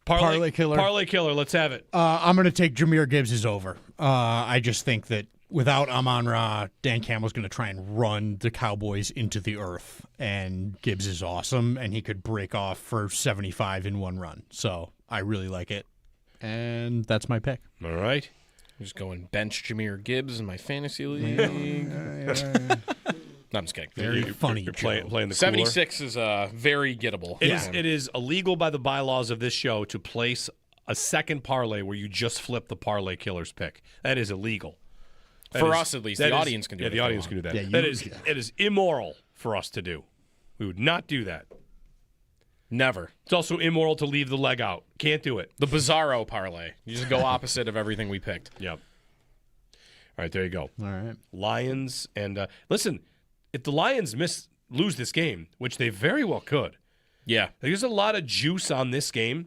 Parlay killer. Parlay killer. Let's have it. I'm going to take Jahmyr Gibbs' over. I just think that without Amon-Ra, Dan Campbell's going to try and run the Cowboys into the earth. And Gibbs is awesome, and he could break off for 75 in one run. So I really like it. And that's my pick. All right. I'm just going bench Jahmyr Gibbs in my fantasy league. No, I'm just kidding. Very funny. You're playing the 76 is very gettable. It is illegal by the bylaws of this show to place a second parlay where you just flip the parlay killer's pick. That is illegal. For us, at least. The audience can do that. Yeah, the audience can do that. It is immoral for us to do. We would not do that. Never. It's also immoral to leave the leg out. Can't do it. The Bizarro parlay. You just go opposite of everything we picked. Yep. All right, there you go. All right. Lions and listen, if the Lions lose this game, which they very well could. Yeah. There's a lot of juice on this game.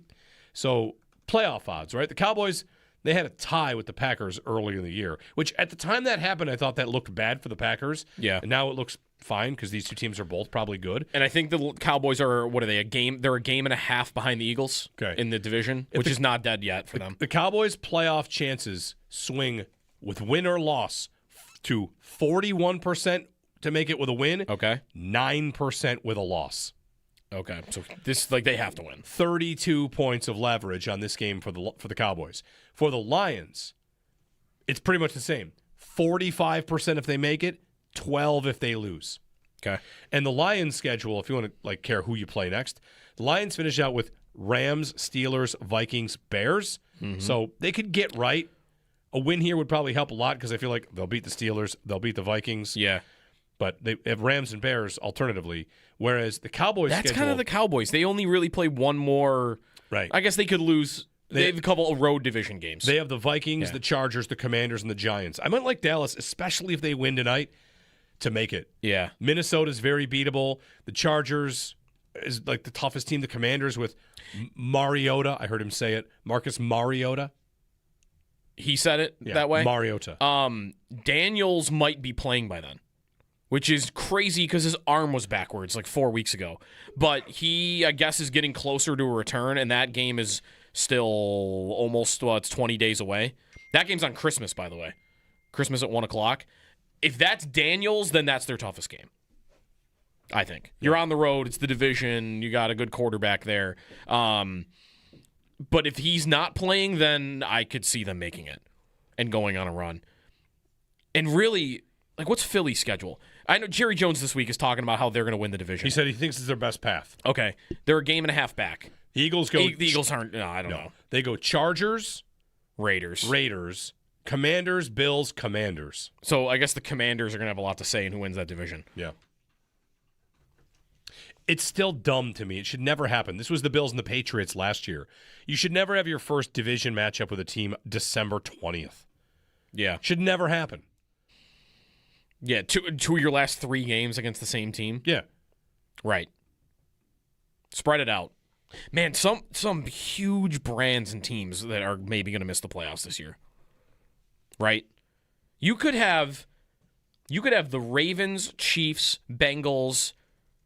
So playoff odds, right? The Cowboys, they had a tie with the Packers earlier in the year, which at the time that happened, I thought that looked bad for the Packers. Yeah. And now it looks fine because these two teams are both probably good. And I think the Cowboys are, what are they, they're a game and a half behind the Eagles in the division, which is not dead yet for them. The Cowboys' playoff chances swing with win or loss to 41% to make it with a win. Okay. 9% with a loss. Okay. So this, they have to win. 32 points of leverage on this game for the Cowboys. For the Lions, it's pretty much the same. 45% if they make it, 12 if they lose. Okay. And the Lions schedule, if you want to care who you play next, the Lions finish out with Rams, Steelers, Vikings, Bears. Mm-hmm. So they could get right. A win here would probably help a lot because I feel like they'll beat the Steelers, they'll beat the Vikings. Yeah. But they have Rams and Bears alternatively, whereas the Cowboys That's schedule, kind of the Cowboys. They only really play one more. Right. I guess they could lose. They have a couple of road division games. They have the Vikings, the Chargers, the Commanders, and the Giants. I might like Dallas, especially if they win tonight, to make it. Yeah. Minnesota's very beatable. The Chargers is like the toughest team. The Commanders with Mariota. I heard him say it. Marcus Mariota. He said it that way? Mariota. Daniels might be playing by then, which is crazy because his arm was backwards 4 weeks ago. But he, I guess, is getting closer to a return, and that game is still almost, it's 20 days away. That game's on Christmas, by the way. Christmas at 1 o'clock. If that's Daniels, then that's their toughest game, I think. You're on the road. It's the division. You got a good quarterback there. But if he's not playing, then I could see them making it and going on a run. And really, what's Philly's schedule? I know Jerry Jones this week is talking about how they're going to win the division. He said he thinks it's their best path. Okay. They're a game and a half back. The Eagles go. The Eagles aren't. No, I don't know. They go Chargers, Raiders, Commanders, Bills, Commanders. So I guess the Commanders are going to have a lot to say in who wins that division. Yeah. It's still dumb to me. It should never happen. This was the Bills and the Patriots last year. You should never have your first division matchup with a team December 20th. Yeah. Should never happen. Yeah, two of your last 3 games against the same team. Yeah. Right. Spread it out. Man, some huge brands and teams that are maybe going to miss the playoffs this year. Right? You could have the Ravens, Chiefs, Bengals,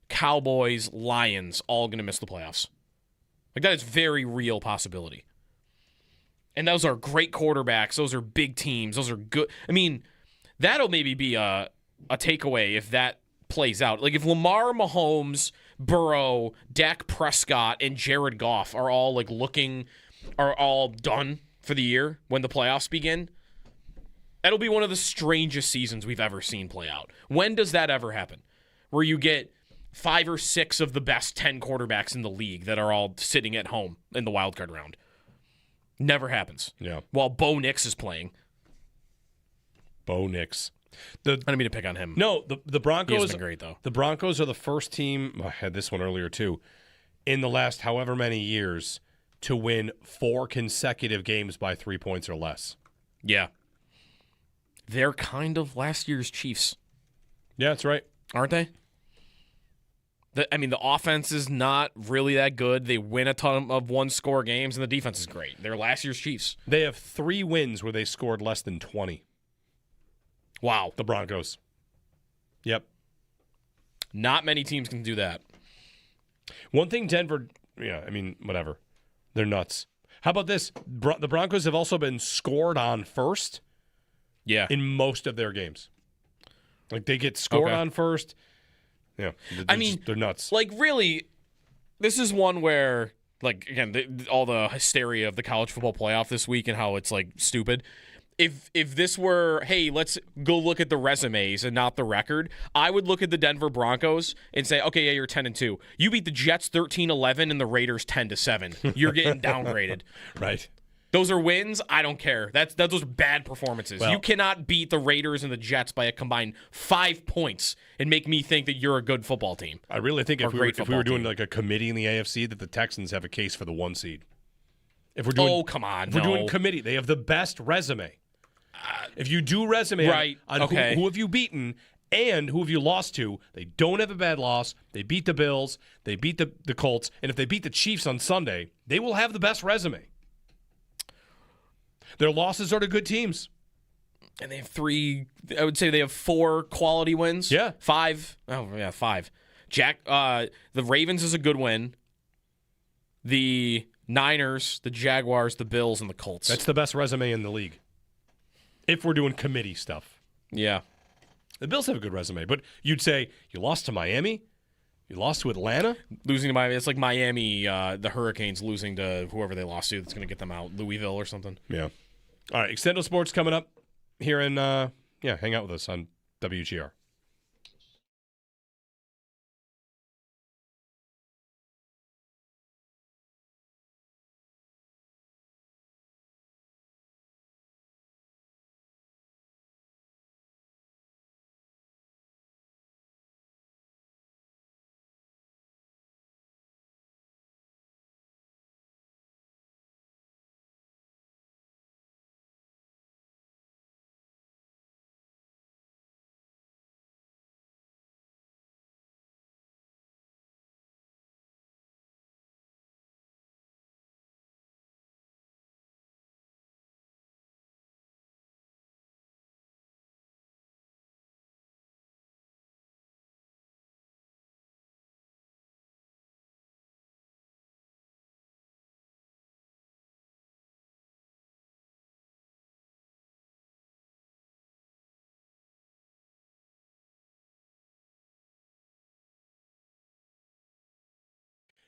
Cowboys, Lions all going to miss the playoffs. That is very real possibility. And those are great quarterbacks. Those are big teams. Those are good. I mean, that'll maybe be a takeaway if that plays out. If Lamar, Mahomes, Burrow, Dak Prescott, and Jared Goff are all all done for the year when the playoffs begin, that'll be one of the strangest seasons we've ever seen play out. When does that ever happen? Where you get 5 or 6 of the best 10 quarterbacks in the league that are all sitting at home in the wild card round. Never happens. Yeah. While Bo Nix is playing. Bo Nix. I don't mean to pick on him. No, the Broncos. He has been great, though. The Broncos are the first team, I had this one earlier too, in the last however many years to win 4 consecutive games by 3 points or less. Yeah. They're kind of last year's Chiefs. Yeah, that's right. Aren't they? The offense is not really that good. They win a ton of one-score games, and the defense is great. They're last year's Chiefs. They have 3 wins where they scored less than 20. Wow. The Broncos. Yep. Not many teams can do that. One thing Denver, whatever. They're nuts. How about this? The Broncos have also been scored on first in most of their games. Like, they get scored on first. Yeah. They're nuts. Like, really, this is one where, like, again, all the hysteria of the college football playoff this week and how it's, like, stupid. If this were, hey, let's go look at the resumes and not the record, I would look at the Denver Broncos and say, okay, yeah, you're 10-2. You beat the Jets 13-11 and the Raiders 10-7. You're getting downgraded. Right. Those are wins. I don't care. Those are bad performances. Well, you cannot beat the Raiders and the Jets by a combined 5 points and make me think that you're a good football team. I really think if we were doing like a committee in the AFC, that the Texans have a case for the 1 seed. If we're doing, come on. If we're doing committee, they have the best resume. If you do resume on who have you beaten and who have you lost to, they don't have a bad loss. They beat the Bills. They beat the Colts. And if they beat the Chiefs on Sunday, they will have the best resume. Their losses are to good teams. And they have 3, I would say they have 4 quality wins. Yeah. 5. Oh, yeah, 5. The Ravens is a good win. The Niners, the Jaguars, the Bills, and the Colts. That's the best resume in the league. If we're doing committee stuff. Yeah. The Bills have a good resume, but you'd say you lost to Miami? You lost to Atlanta? Losing to Miami. It's like Miami, the Hurricanes losing to whoever they lost to that's going to get them out. Louisville or something. Yeah. All right, Extendo Sports coming up here in, hang out with us on WGR.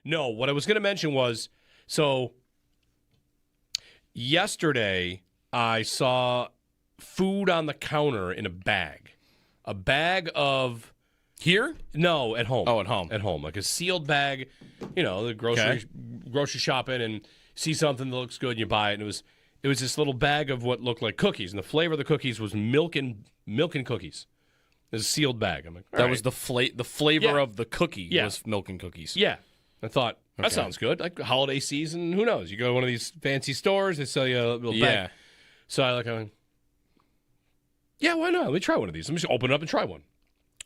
No, what I was going to mention was, so yesterday I saw food on the counter in a bag. A bag of... Here? No, at home. Oh, at home. At home. Like a sealed bag, the grocery shopping and see something that looks good and you buy it. And it was this little bag of what looked like cookies. And the flavor of the cookies was milk and cookies. It was a sealed bag. I'm like, that was the flavor of the cookie was milk and cookies. Yeah. I thought, that sounds good. Like holiday season, who knows? You go to one of these fancy stores, they sell you a little bag. So I'm like, yeah, why not? Let me try one of these. Let me just open it up and try one.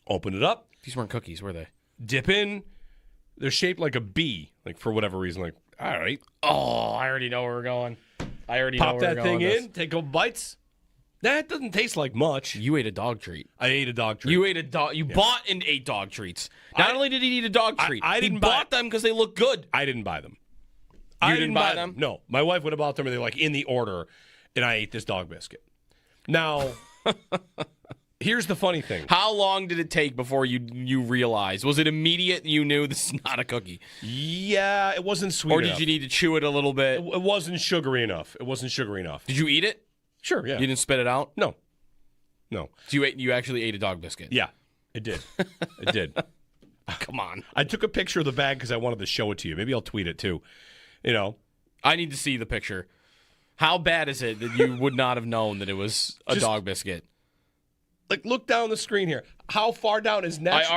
Open it up. These weren't cookies, were they? Dip in. They're shaped like a bee, like for whatever reason. Like, all right. Oh, I already know where we're going. Pop that thing in, take a couple bites. That doesn't taste like much. You ate a dog treat. I ate a dog treat. You ate a dog. You bought and ate dog treats. Not only did he eat a dog treat, I didn't bought them because they look good. I didn't buy them. You didn't buy them? No, my wife would have bought them, and they're like in the order, and I ate this dog biscuit. Now, here's the funny thing. How long did it take before you realized? Was it immediate? You knew this is not a cookie. Yeah, it wasn't sweet. Or did you need to chew it a little bit? It wasn't sugary enough. Did you eat it? Sure. Yeah. You didn't spit it out? No. So you actually ate a dog biscuit? Yeah, it did. It did. Come on. I took a picture of the bag because I wanted to show it to you. Maybe I'll tweet it too. I need to see the picture. How bad is it that you would not have known that it was a dog biscuit? Like, look down the screen here. How far down is natural? I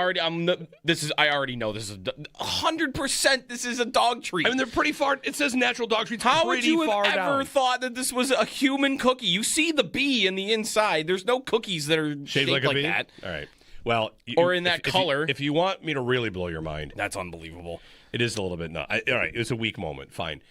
already know this is 100%. This is a dog treat. I mean, they're pretty far. It says natural dog treats. How would you have ever down. thought that this was a human cookie? You see the bee in the inside. There's no cookies that are shaped like bee? that. All right. Well, or in that color. If you want me to really blow your mind, that's unbelievable. It is a little bit nuts. All right, it's a weak moment. Fine.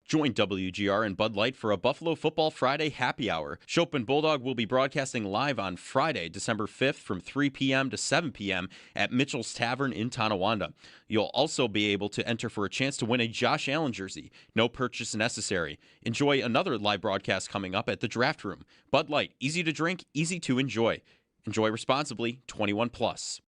Join WGR and Bud Light for a Buffalo Football Friday happy hour. Schopp and Bulldog will be broadcasting live on Friday, December 5th from 3 p.m. to 7 p.m. at Mitchell's Tavern in Tonawanda. You'll also be able to enter for a chance to win a Josh Allen jersey. No purchase necessary. Enjoy another live broadcast coming up at the Draft Room. Bud Light, easy to drink, easy to enjoy. Enjoy responsibly, 21 plus.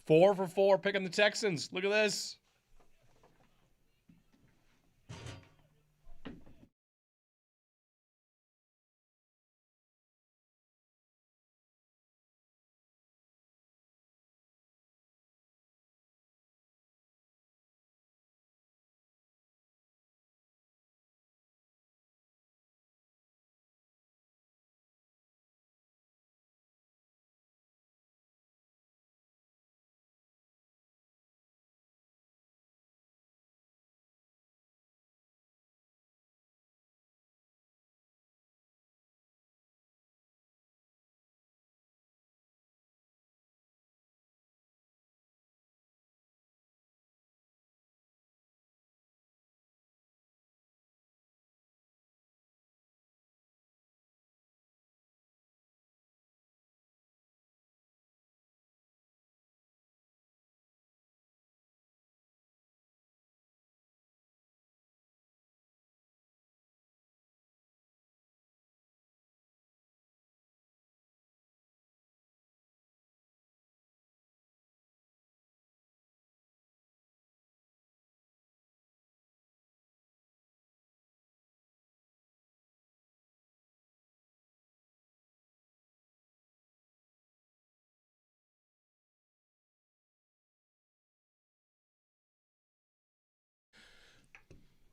Four for four picking the Texans. Look at this.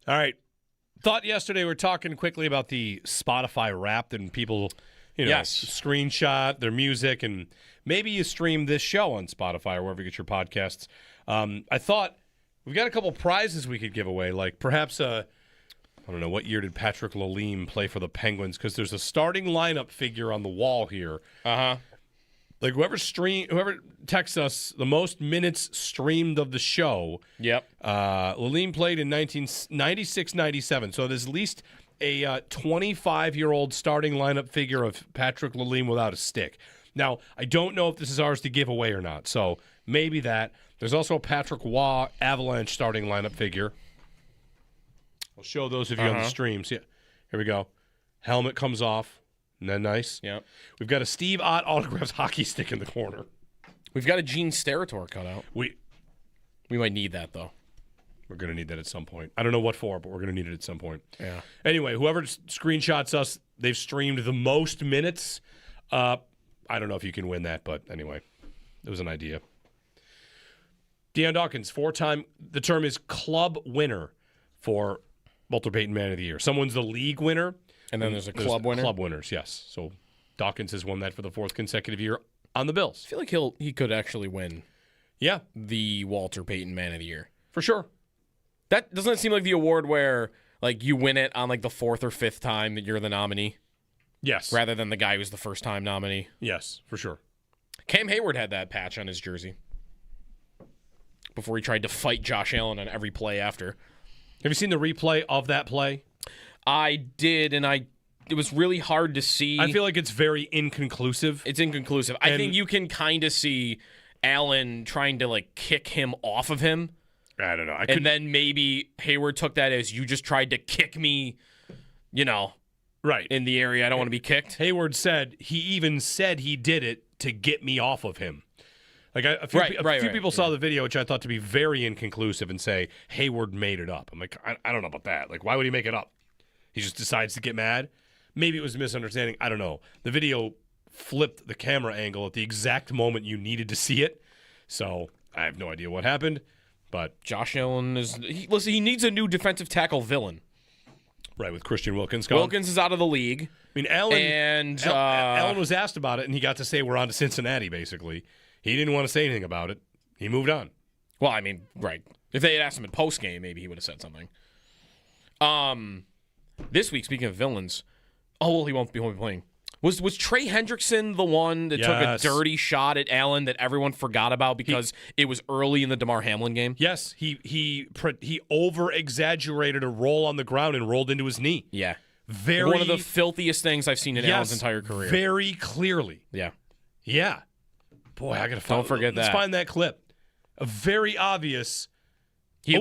All right. Thought yesterday we were talking quickly about the Spotify Wrapped and people, screenshot their music, and maybe you stream this show on Spotify or wherever you get your podcasts. I thought we've got a couple prizes we could give away, like perhaps I don't know, what year did Patrick Lalime play for the Penguins? Because there's a starting lineup figure on the wall here. Like whoever texts us the most minutes streamed of the show. Yep. Lalime played in 1996-97, so there's at least a 25-year-old starting lineup figure of Patrick Lalime without a stick. Now, I don't know if this is ours to give away or not, so maybe that. There's also a Patrick Waugh Avalanche starting lineup figure. I'll show those of you on the streams. Yeah, here we go. Helmet comes off. Isn't that nice? Yeah. We've got a Steve Ott autographed hockey stick in the corner. We've got a Gene Steratore cutout. We might need that, though. We're going to need that at some point. I don't know what for, but we're going to need it at some point. Yeah. Anyway, whoever screenshots us, they've streamed the most minutes. I don't know if you can win that, but anyway, it was an idea. Deion Dawkins, the term is club winner for Walter Payton Man of the Year. Someone's the league winner. And then there's a club winner? Club winners, yes. So Dawkins has won that for the fourth consecutive year on the Bills. I feel like he could actually win the Walter Payton Man of the Year. For sure. That doesn't seem like the award where like you win it on like the fourth or fifth time that you're the nominee. Yes. Rather than the guy who's the first time nominee. Yes, for sure. Cam Hayward had that patch on his jersey before he tried to fight Josh Allen on every play after. Have you seen the replay of that play? I did, and it was really hard to see. I feel like it's very inconclusive. It's inconclusive. I think you can kind of see Allen trying to like kick him off of him. I don't know. And then maybe Hayward took that as you just tried to kick me, right in the area I don't want to be kicked. Hayward said he even said he did it to get me off of him. Like a few people saw the video, which I thought to be very inconclusive, and say Hayward made it up. I'm like, I don't know about that. Like, why would he make it up? He just decides to get mad. Maybe it was a misunderstanding. I don't know. The video flipped the camera angle at the exact moment you needed to see it. So I have no idea what happened. But Josh Allen he needs a new defensive tackle villain. Right, with Christian Wilkins gone. Wilkins is out of the league. I mean, Allen was asked about it, and he got to say we're on to Cincinnati, basically. He didn't want to say anything about it. He moved on. Well, I mean, right. If they had asked him in postgame, maybe he would have said something. This week, speaking of villains, he won't be playing. Was Trey Hendrickson the one that took a dirty shot at Allen that everyone forgot about because it was early in the DeMar Hamlin game? Yes, he over-exaggerated a roll on the ground and rolled into his knee. Yeah. One of the filthiest things I've seen in Allen's entire career. Very clearly. Yeah. Yeah. Boy, I got to Don't forget that. Let's find that clip. A very obvious. He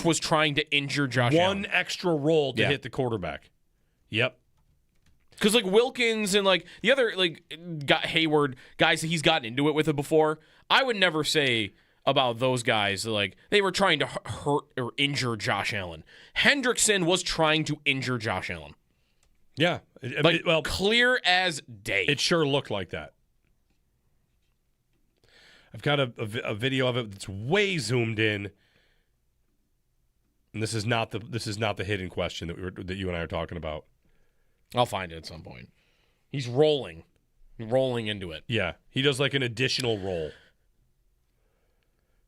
was trying to injure Josh Allen. One extra roll to hit the quarterback. Yep. Because like Wilkins and like the other got Hayward guys that he's gotten into it with it before, I would never say about those guys like they were trying to hurt or injure Josh Allen. Hendrickson was trying to injure Josh Allen. Yeah, clear as day. It sure looked like that. I've got a video of it that's way zoomed in, and this is not the hit in question that you and I are talking about. I'll find it at some point. He's rolling into it. Yeah, he does like an additional roll.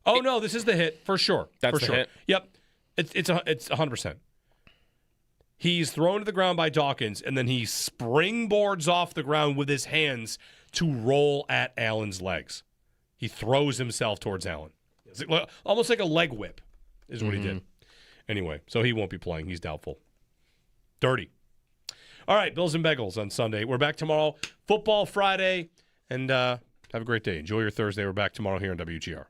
Oh no, this is the hit for sure. That's for the hit. Yep, it's 100%. He's thrown to the ground by Dawkins, and then he springboards off the ground with his hands to roll at Allen's legs. He throws himself towards Allen. It's almost like a leg whip is what he did. Anyway, so he won't be playing. He's doubtful. Dirty. All right, Bills and Bengals on Sunday. We're back tomorrow. Football Friday. And have a great day. Enjoy your Thursday. We're back tomorrow here on WGR.